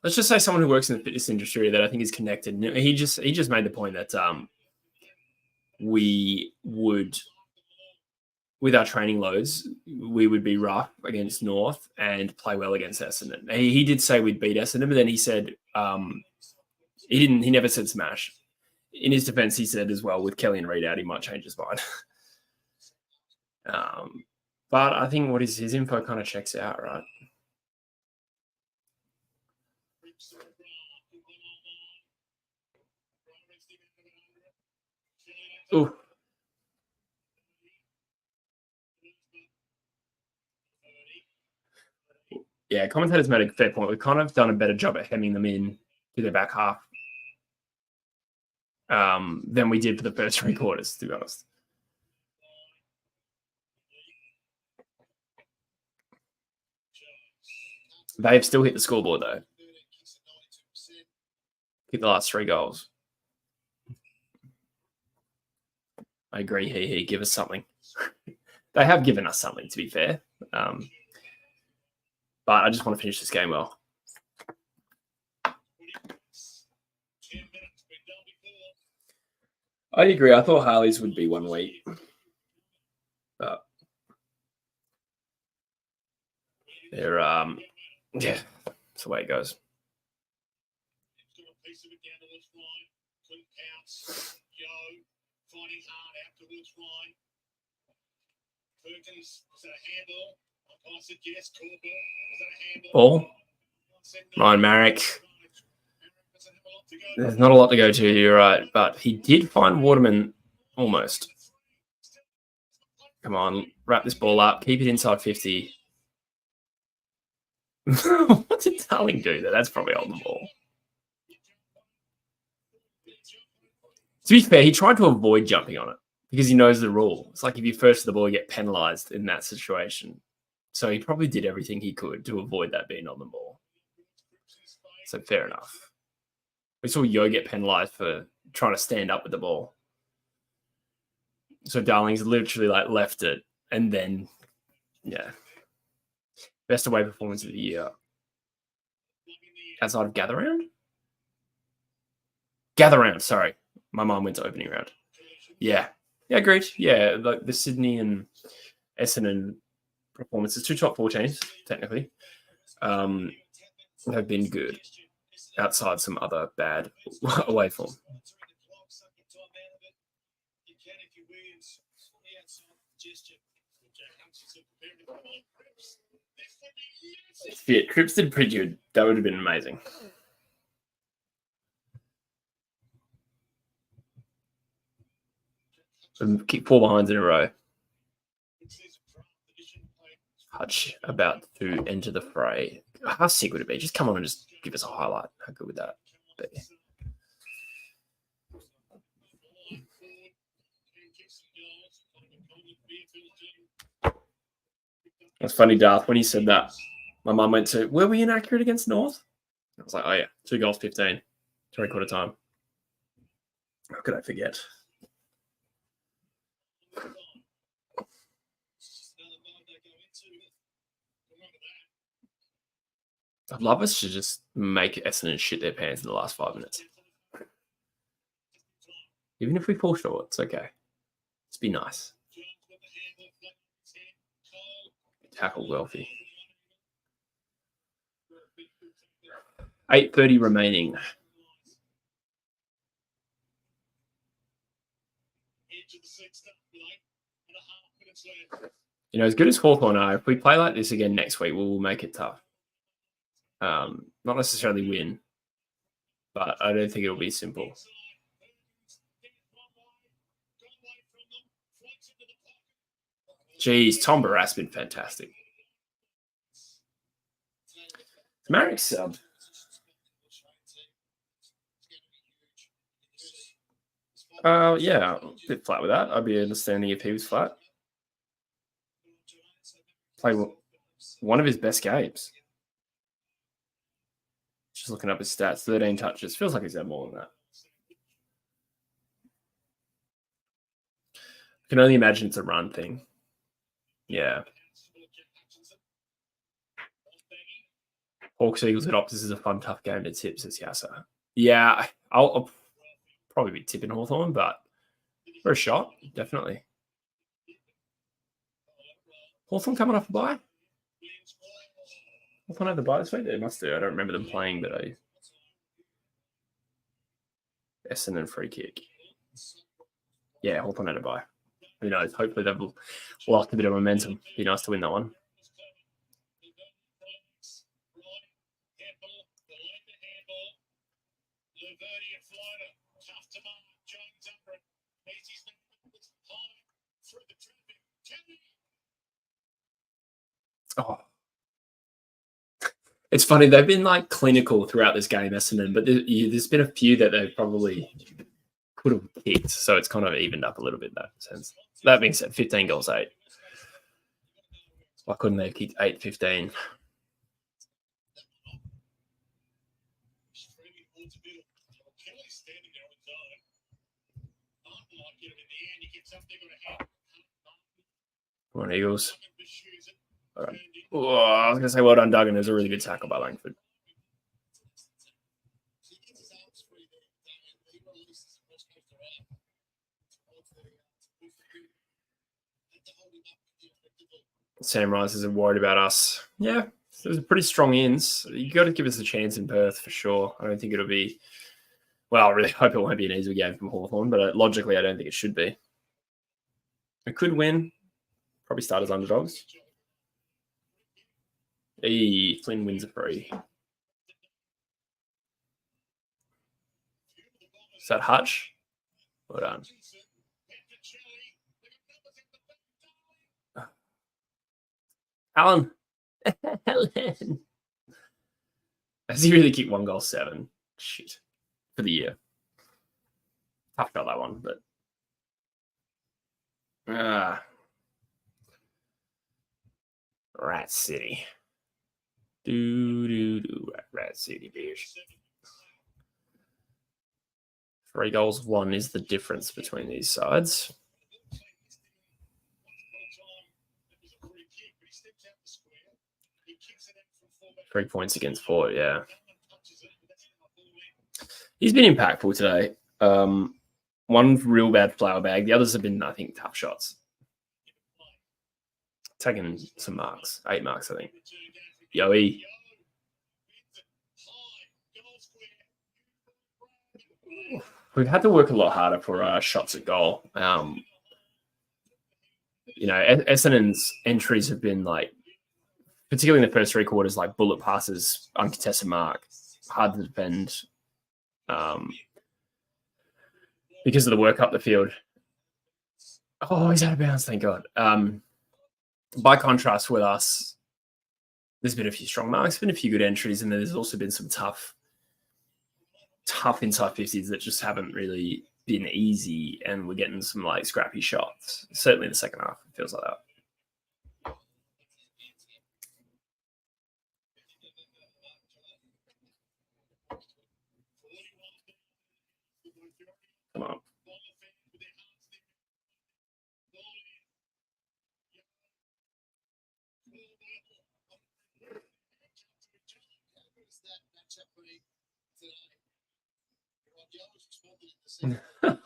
Let's just say someone who works in the fitness industry that I think is connected. He just made the point that we would, with our training loads, we would be rough against North and play well against Essendon. He did say we'd beat Essendon, but then he said he never said smash. In his defense, he said as well, with Kelly and Reid out, he might change his mind. But I think what his info kind of checks out, right? Ooh. Yeah, commentators made a fair point. We've kind of done a better job at hemming them in to their back half than we did for the first 3 quarters, to be honest. They've still hit the scoreboard, though. Hit the last 3 goals. I agree. He give us something. They have given us something, to be fair. But I just want to finish this game well. I agree. I thought Harley's would be 1 week. But they're, yeah, that's the way it goes. Ball. Ryan Marrick. There's not a lot to go to, you're right. But he did find Waterman almost. Come on, wrap this ball up. Keep it inside 50. What did Darling do there? That's probably on the ball. To be fair, he tried to avoid jumping on it because he knows the rule. It's like if you first to the ball, you get penalised in that situation. So he probably did everything he could to avoid that being on the ball. So fair enough. We saw Yo get penalised for trying to stand up with the ball. So Darling's literally like left it and then, yeah. Best away performance of the year. Outside of Gather Round? Gather Round, sorry. My mom went to opening round. Yeah. Yeah, agreed. Yeah, like the Sydney and Essendon performances, 2 top 4 teams, technically, have been good outside some other bad away form. Yeah, Cripps did pretty good. That would have been amazing. Keep 4 behinds in a row. Hutch about to enter the fray. How sick would it be? Just come on and just give us a highlight. How good would that be? It's funny, Darth, when he said that, my mum went to, were we inaccurate against North? I was like, oh yeah, 2 goals, 15, 3/4 time. How could I forget? I'd love us to just make Essendon shit their pants in the last 5 minutes. Even if we fall short, it's okay. Just be nice. Tackle wealthy. 8:30 remaining. You know, as good as Hawthorn are, if we play like this again next week, we'll make it tough. Not necessarily win, but I don't think it'll be simple. Jeez, Tom Barras been fantastic. Marek sub. Yeah, a bit flat with that. I'd be understanding if he was flat. Played one of his best games. Just looking up his stats, 13 touches. Feels like he's had more than that. I can only imagine it's a run thing. Yeah. Hawks Eagles at Optus is a fun, tough game to tip, says Yasser. Yeah, I'll probably be tipping Hawthorn, but for a shot, definitely. Hawthorn coming off a bye? Hawthorn had the bye this week? They must do. I don't remember them playing, but Essendon free kick. Yeah, Hawthorn had a bye. Who knows? Hopefully they've lost a bit of momentum. Be nice to win that one. Oh. It's funny. They've been like clinical throughout this game, Essendon, but there's been a few that they've probably could have kicked, so it's kind of evened up a little bit in that sense. That being said, 15 goals, 8. Why couldn't they have kicked 8, 15? Come on, Eagles. All right. Oh, I was going to say well done, Duggan. It was a really good tackle by Langford. Sam Rice isn't worried about us. Yeah, it was pretty strong ins. You got to give us a chance in Perth for sure. I don't think it'll be. Well, I really hope it won't be an easy game from Hawthorn, but logically, I don't think it should be. It could win. Probably start as underdogs. Hey, Flynn wins a free. Is that Hutch? Well done. Alan. Alan. Has he really kicked 1 goal, 7? Shit. For the year. Tough got that one, but. Rat City. Rat City, bitch. 3 goals, 1 is the difference between these sides. Three points against 4, yeah. He's been impactful today. One real bad flower bag. The others have been, I think, tough shots. Taking some marks. 8 marks, I think. Yoey. We've had to work a lot harder for shots at goal. Essendon's entries have been like, particularly in the first 3 quarters, like bullet passes, uncontested mark, hard to defend because of the work up the field. Oh, he's out of bounds, thank God. By contrast with us, there's been a few strong marks, been a few good entries, and then there's also been some tough inside 50s that just haven't really been easy, and we're getting some like scrappy shots. Certainly in the second half, it feels like that. Come on.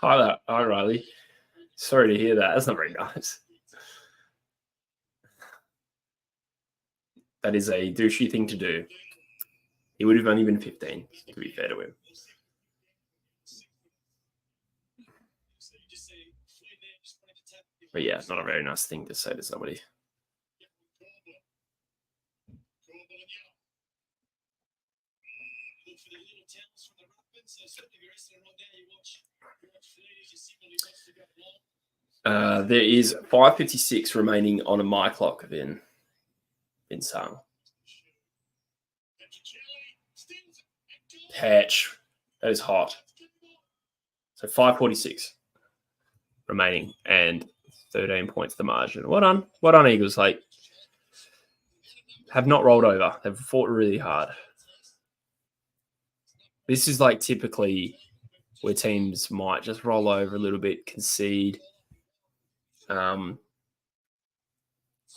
Hi, Riley. Sorry to hear that. That's not very nice. That is a douchey thing to do. He would have only been 15, to be fair to him. But yeah, not a very nice thing to say to somebody. There is 5:56 remaining on a my clock in Sung. Patch. That is hot. So 5:46. remaining and 13 points the margin. Well done. Well done, Eagles. Like, have not rolled over. They've fought really hard. This is like typically where teams might just roll over a little bit, concede.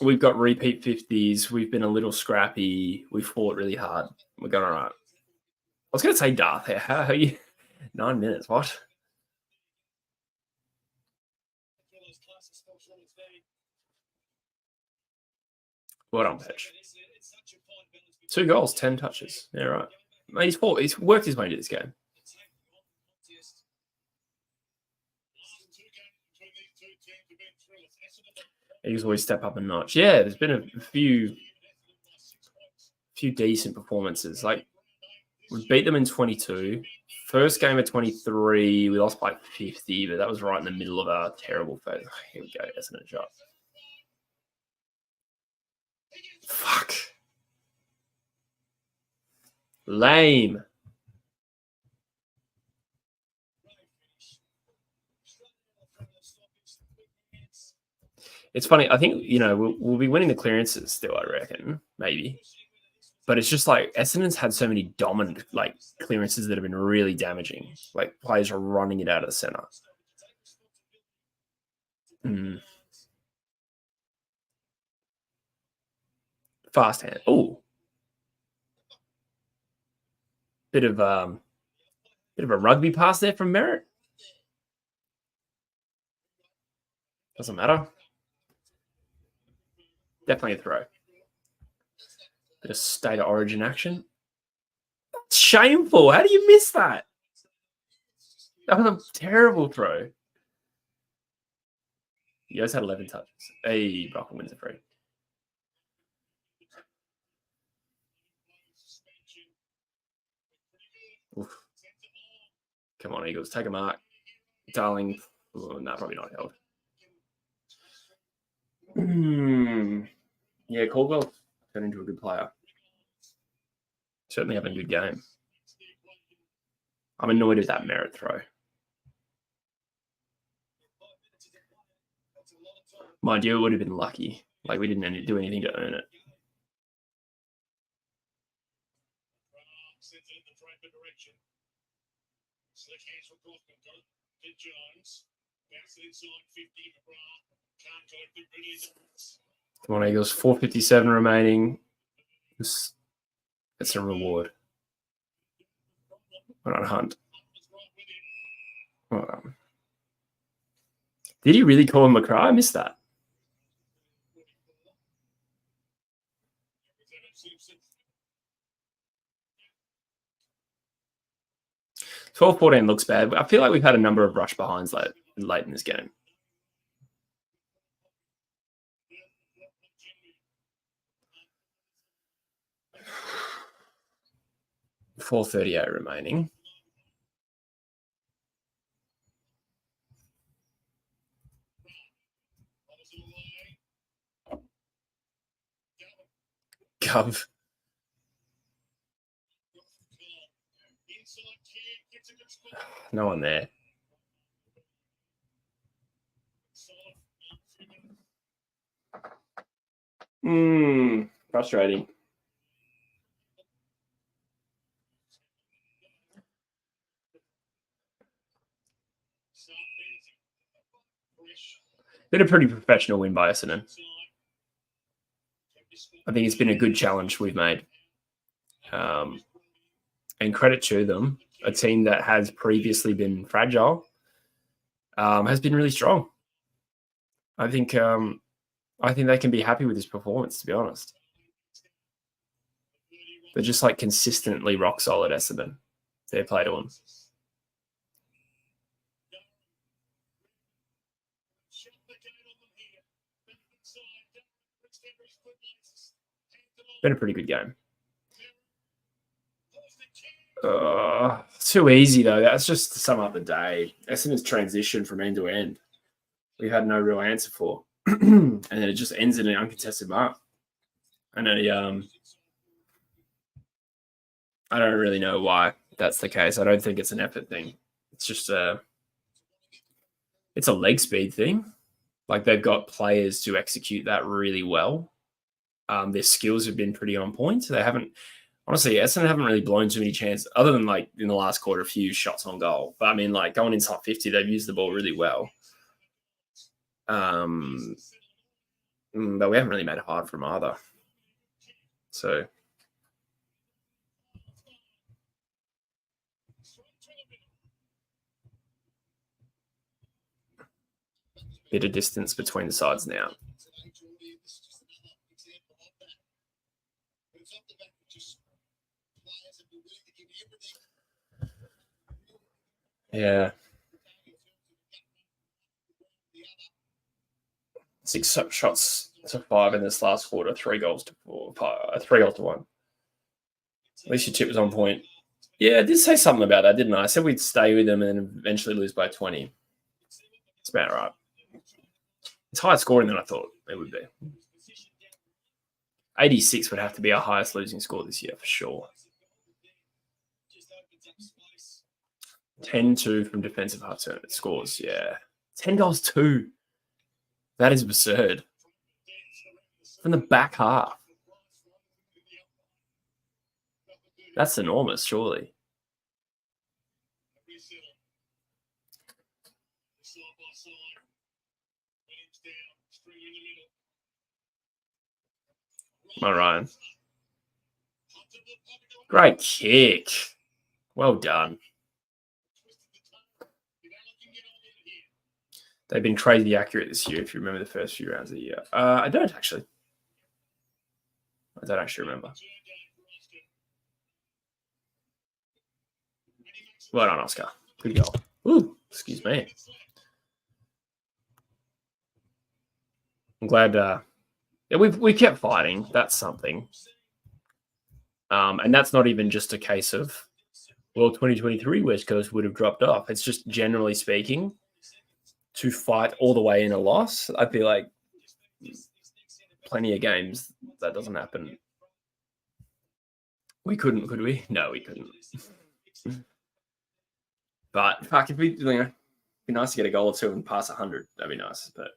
We've got repeat 50s. We've been a little scrappy. We fought really hard. We're going all right. I was going to say Darth here. How are you? 9 minutes. What? Well done, Petch. 2 goals, 10 touches. Yeah, right. Mate, he's worked his way into this game. He's always step up a notch. Yeah, there's been a few decent performances. Like, we beat them in 22. First game of 23, we lost by 50, but that was right in the middle of our terrible phase. Here we go. Essendon shot. Fuck. Lame. It's funny. I think, we'll be winning the clearances still, I reckon. Maybe. But it's just like Essendon's had so many dominant clearances that have been really damaging. Like, players are running it out of the centre. Fast hand. Oh. Bit of a rugby pass there from Merritt. Doesn't matter. Definitely a throw. Bit of state of origin action. That's shameful. How do you miss that? That was a terrible throw. Yo's had 11 touches. Hey, Brockman wins a free. Oof. Come on, Eagles. Take a mark. Darling. Oh, no, probably not held. Yeah, Caldwell turned into a good player. Certainly having a good game. I'm annoyed at that Merritt throw. Mind you, it would have been lucky. Like, we didn't do anything to earn it. Come on, Eagles. 4:57 remaining. That's a reward. We're not Hunt. Did he really call him McCry? I missed that. $12-14 looks bad. I feel like we've had a number of rush behinds late in this game. 4:38 remaining. Gov. No one there. Frustrating. Been a pretty professional win by Essendon. I think it's been a good challenge we've made. And credit to them, a team that has previously been fragile has been really strong. I think they can be happy with this performance, to be honest. They're just like consistently rock solid, Essendon. Fair play to them. Been a pretty good game. Too easy, though. That's just to sum up the day. Essendon's transition from end to end, we had no real answer for. And then it just ends in an uncontested mark. And I don't really know why that's the case. I don't think it's an effort thing. It's just It's a leg speed thing. Like they've got players to execute that really well. Their skills have been pretty on point. So they haven't, honestly, Essendon haven't really blown too many chances, other than like in the last quarter, a few shots on goal. But I mean, like going inside 50, they've used the ball really well. But we haven't really made it hard for them either. So bit of distance between the sides now. Yeah. 6 shots to 5 in this last quarter, 3 goals to 4, 3 goals to 1. At least your tip was on point. Yeah, I did say something about that, didn't I? I said we'd stay with them and eventually lose by 20. It's about right. It's higher scoring than I thought it would be. 86 would have to be our highest losing score this year for sure. 10-2 from defensive half turn scores, yeah. 10 goals 2. That is absurd. From the back half. That's enormous, surely. All right. Great kick. Well done. They've been crazy accurate this year, if you remember the first few rounds of the year. I don't actually. I don't actually remember. Well done, Oscar. Good goal. Ooh, excuse me. I'm glad yeah, we kept fighting. That's something. And that's not even just a case of, well, 2023 West Coast would have dropped off. It's just generally speaking, to fight all the way in a loss, I feel like plenty of games that doesn't happen. We couldn't, could we? No, we couldn't. But fuck, if we, it'd be nice to get a goal or two and pass 100. That'd be nice. But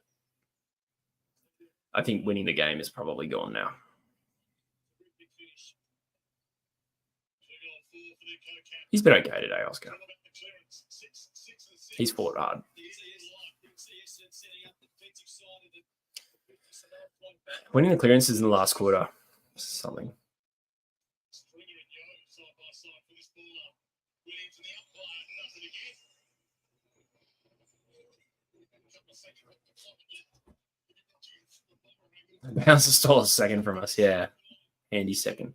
I think winning the game is probably gone now. He's been okay today, Oscar. He's fought hard. Winning the clearances in the last quarter, something. Bouncer stole a second from us, yeah. Handy second.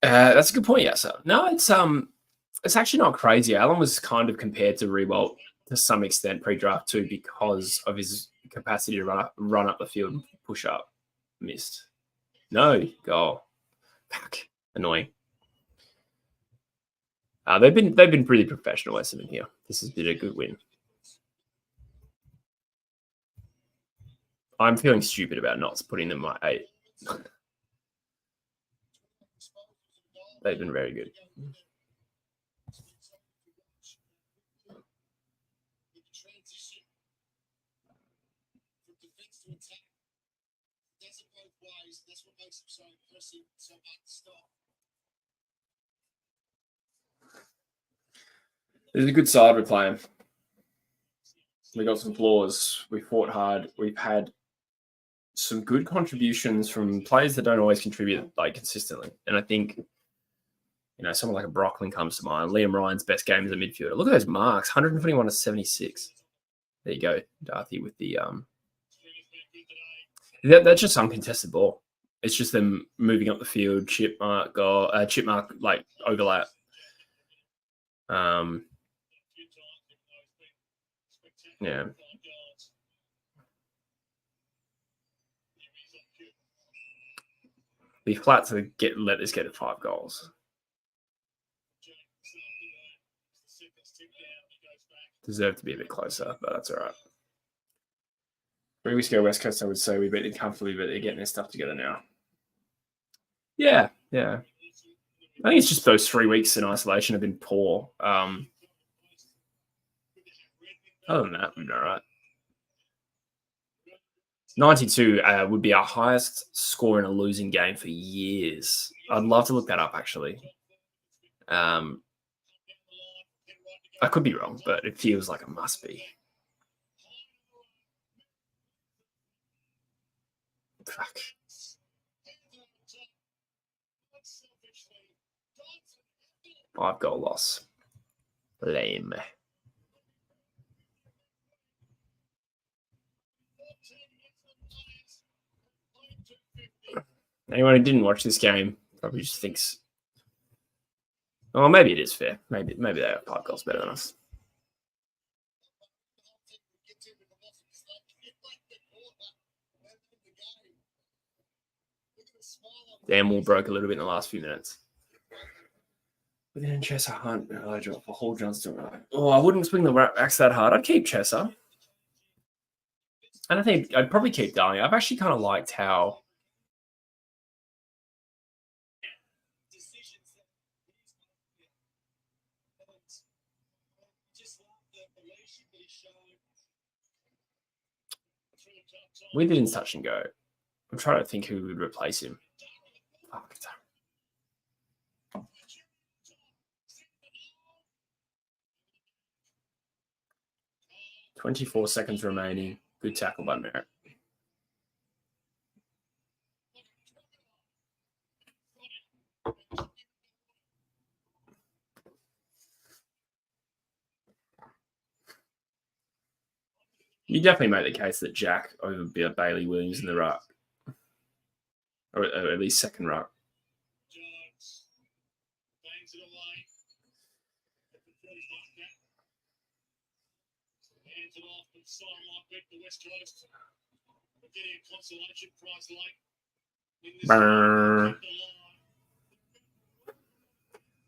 That's a good point, yes. No, it's actually not crazy. Alan was kind of compared to Rewalt to some extent pre-draft too because of his capacity to run up the field and push up. Missed. No, goal. Fuck. Annoying. They've been pretty professional, Essendon here. This has been a good win. I'm feeling stupid about not putting them at 8. They've been very good. There's a good side we're playing. We got some flaws. We fought hard. We've had some good contributions from players that don't always contribute like consistently. And I think, someone like a Brockman comes to mind. Liam Ryan's best game as a midfielder. Look at those marks, 121 to 76. There you go, Darthy, with the that's just uncontested ball. It's just them moving up the field, chip mark, like overlap. Yeah. Be flat to let this get to 5 goals. Deserved to be a bit closer, but that's all right. 3 weeks ago, West Coast, I would say we beat them comfortably, but they're getting their stuff together now. Yeah. I think it's just those 3 weeks in isolation have been poor. Other than that, we've been all right. 92 would be our highest score in a losing game for years. I'd love to look that up, actually. I could be wrong, but it feels like it must be. Fuck. Five goal loss. Lame. Anyone who didn't watch this game probably just thinks, oh, maybe it is fair. Maybe they have 5 goals better than us. Damn, Wall broke a little bit in the last few minutes. Within Chesser Hunt, I drop for Hall Johnston. Oh, I wouldn't swing the axe that hard. I'd keep Chesser. And I think I'd probably keep Darling. I've actually kind of liked how we didn't touch and go. I'm trying to think who would replace him. Oh, 24 seconds remaining. Good tackle by Merritt. You definitely make the case that Jack over Bailey Williams in the ruck, or at least second ruck.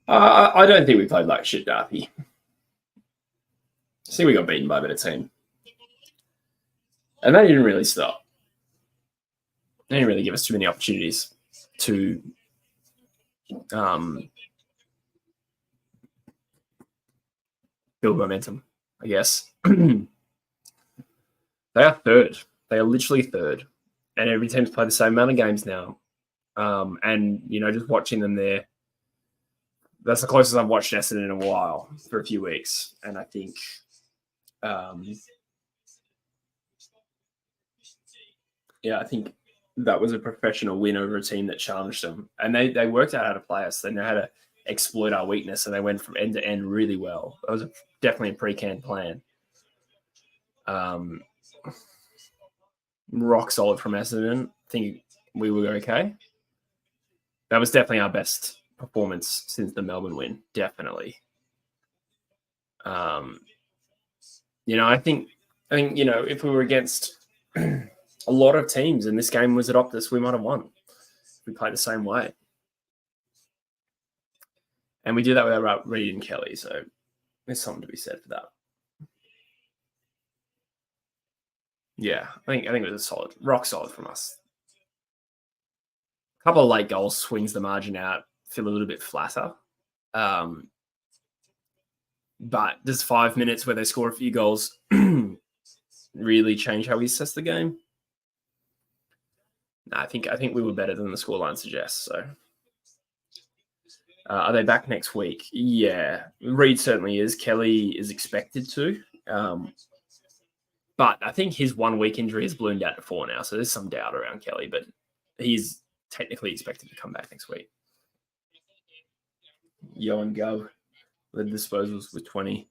I don't think we played like shit, Darby. I think we got beaten by a better team. And they didn't really stop. They didn't really give us too many opportunities to build momentum, I guess. They are third. They are literally third. And every team's played the same amount of games now. And, just watching them there, that's the closest I've watched Essendon in a while, for a few weeks. And I think I think that was a professional win over a team that challenged them. And they worked out how to play us. They know how to exploit our weakness, and they went from end to end really well. That was definitely a pre-canned plan. Rock solid from Essendon. I think we were okay. That was definitely our best performance since the Melbourne win. Definitely. I think if we were against a lot of teams and this game was at Optus, we might have won. We played the same way. And we did that without Reid and Kelly, so there's something to be said for that. Yeah, I think it was a solid, rock solid from us. A couple of late goals swings the margin out, feel a little bit flatter. But does 5 minutes where they score a few goals really change how we assess the game? No, I think we were better than the scoreline suggests. So, are they back next week? Yeah, Reid certainly is. Kelly is expected to. But I think his 1 week injury has ballooned out to 4 now, so there's some doubt around Kelly, but he's technically expected to come back next week. Yo and Gov led disposals with 20.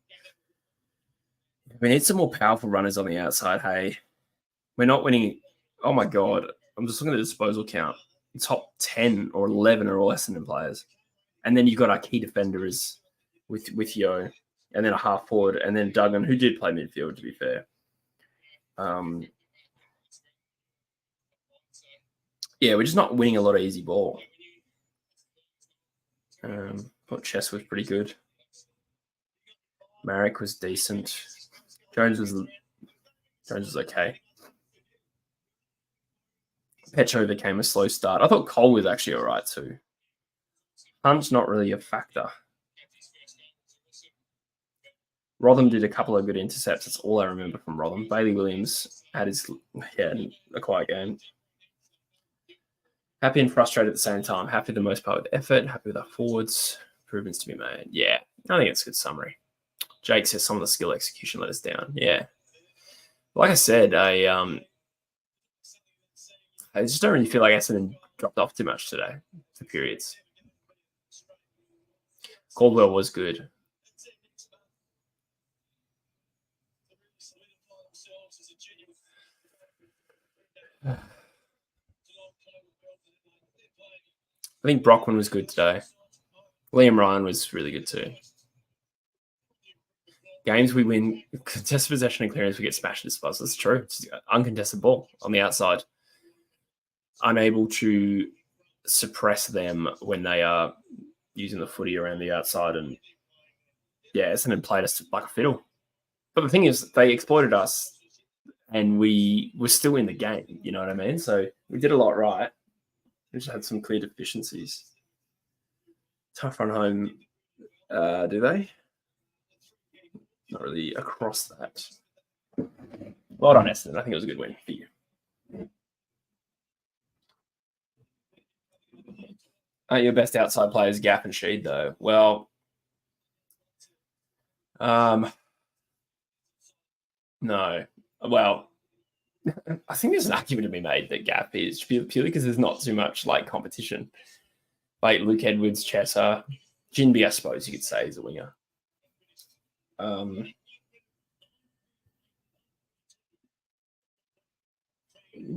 We need some more powerful runners on the outside, hey. We're not winning. Oh, my God. I'm just looking at the disposal count. The top 10 or 11 are all Essendon players. And then you've got our key defenders with Yo, and then a half forward, and then Duggan, who did play midfield, to be fair. We're just not winning a lot of easy ball. Thought Chess was pretty good. Marek was decent. Jones was okay. Petro became a slow start. I thought Cole was actually all right too. Hunt's not really a factor. Rotham did a couple of good intercepts. That's all I remember from Rotham. Bailey Williams had a quiet game. Happy and frustrated at the same time. Happy the most part with effort. Happy with our forwards. Improvements to be made. Yeah, I think it's a good summary. Jake says some of the skill execution let us down. Yeah. Like I said, I just don't really feel like Essendon dropped off too much today for periods. Caldwell was good. I think Brockman was good today. Liam Ryan was really good too. Games we win, contested possession and clearance, we get smashed at spots. That's true. It's uncontested ball on the outside. Unable to suppress them when they are using the footy around the outside. And yeah, Essendon played us like a fiddle. But the thing is, they exploited us and we were still in the game. You know what I mean? So we did a lot right. We just had some clear deficiencies. Tough run home, do they? Not really across that. Well done, Essendon. I think it was a good win for you. Aren't your best outside players Gap and Sheed, though? Well, no. Well, I think there's an argument to be made that Gap is purely because there's not too much like competition. Like Luke Edwards, Chesser, Jinby, I suppose you could say, is a winger.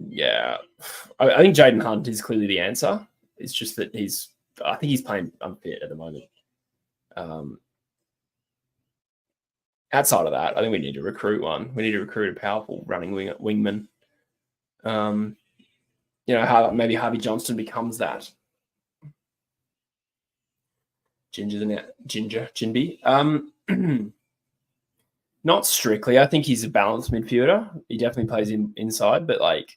Yeah, I think Jaden Hunt is clearly the answer. It's just that I think he's playing unfit at the moment. Outside of that, I think we need to recruit one. We need to recruit a powerful running wingman. Maybe Harvey Johnston becomes that. Jinby. Not strictly. I think he's a balanced midfielder. He definitely plays inside, but like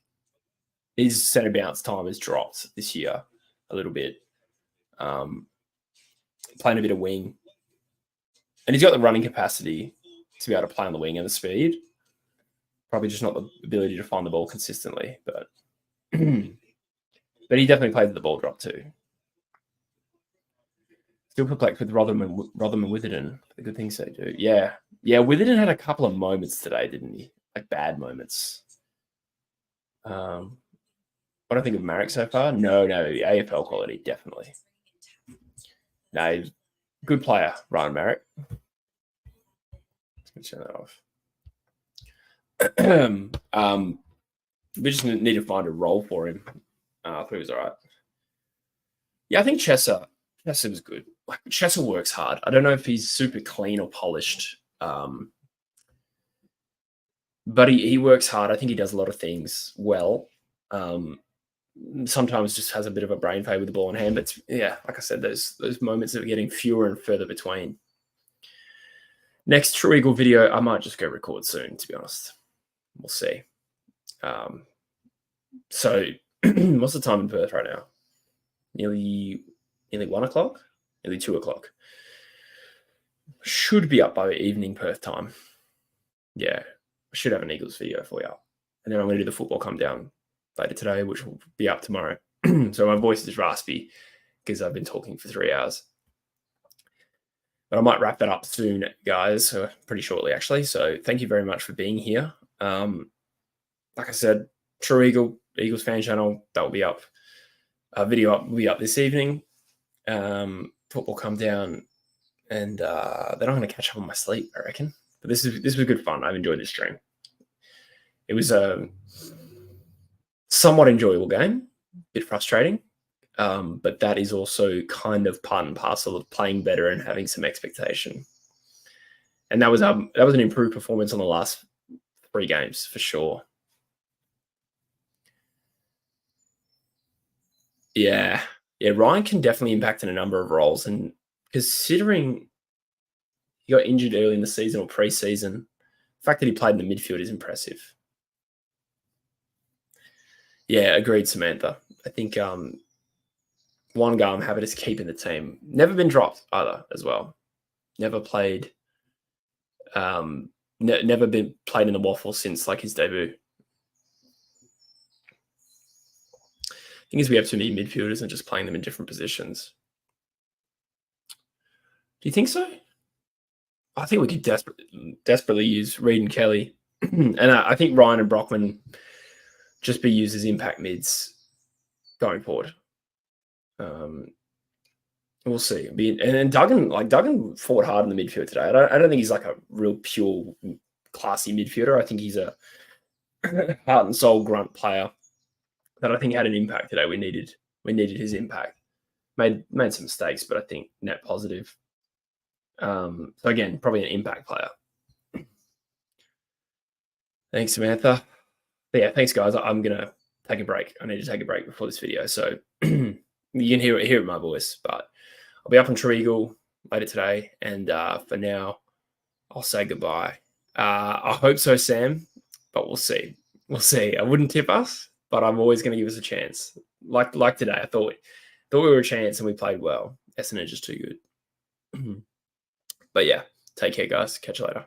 his centre bounce time has dropped this year a little bit. Playing a bit of wing. And he's got the running capacity to be able to play on the wing and the speed. Probably just not the ability to find the ball consistently, but but he definitely plays the ball drop too. Still perplexed with Rotherham and Witherden. The good things they do. Yeah. Witherden had a couple of moments today, didn't he? Like bad moments. What do I think of Marek so far? No, AFL quality, definitely. No, good player, Ryan Marek. Let's turn that off. We just need to find a role for him. I thought he was all right. Yeah, I think Chesser was good. Like Chesser works hard. I don't know if he's super clean or polished, but he works hard. I think he does a lot of things well. Sometimes just has a bit of a brain fade with the ball in hand. But yeah, like I said, those moments are getting fewer and further between. Next True Eagle video, I might just go record soon, to be honest. We'll see. So what's the time in Perth right now? Nearly 1 o'clock? Nearly 2 o'clock. Should be up by evening Perth time. Yeah, I should have an Eagles video for you. And then I'm going to do the football come down later today, which will be up tomorrow. So my voice is raspy because I've been talking for 3 hours. But I might wrap that up soon, guys, pretty shortly, actually. So thank you very much for being here. Like I said, True Eagles fan channel, that will be up. Video will be up this evening. Football come down, and then I'm going to catch up on my sleep, I reckon. But this was good fun. I've enjoyed this stream. It was a somewhat enjoyable game, a bit frustrating, but that is also kind of part and parcel of playing better and having some expectation. And that was an improved performance on the last 3 games for sure. Yeah, Ryan can definitely impact in a number of roles, and considering he got injured early in the season or pre-season fact that he played in the midfield is impressive. Yeah, agreed, Samantha. I think one guy I'm happy to keep in the team. Never been dropped either, as well. Never played. Never been played in the waffle since like his debut. The thing is, we have too many midfielders and just playing them in different positions. Do you think so? I think we could desperately use Reed and Kelly, and I think Ryan and Brockman just be used as impact mids going forward. We'll see. And Duggan fought hard in the midfield today. I don't think he's like a real pure, classy midfielder. I think he's a heart and soul grunt player that I think had an impact today. We needed his impact. Made some mistakes, but I think net positive. So again, probably an impact player. Thanks, Samantha. But yeah, thanks, guys. I'm gonna take a break. I need to take a break before this video, so you can hear my voice. But I'll be up on True Eagle later today, and for now, I'll say goodbye. I hope so, Sam, but we'll see. We'll see. I wouldn't tip us, but I'm always going to give us a chance. Like today, I thought we were a chance, and we played well. Essendon just too good. But yeah, take care, guys. Catch you later.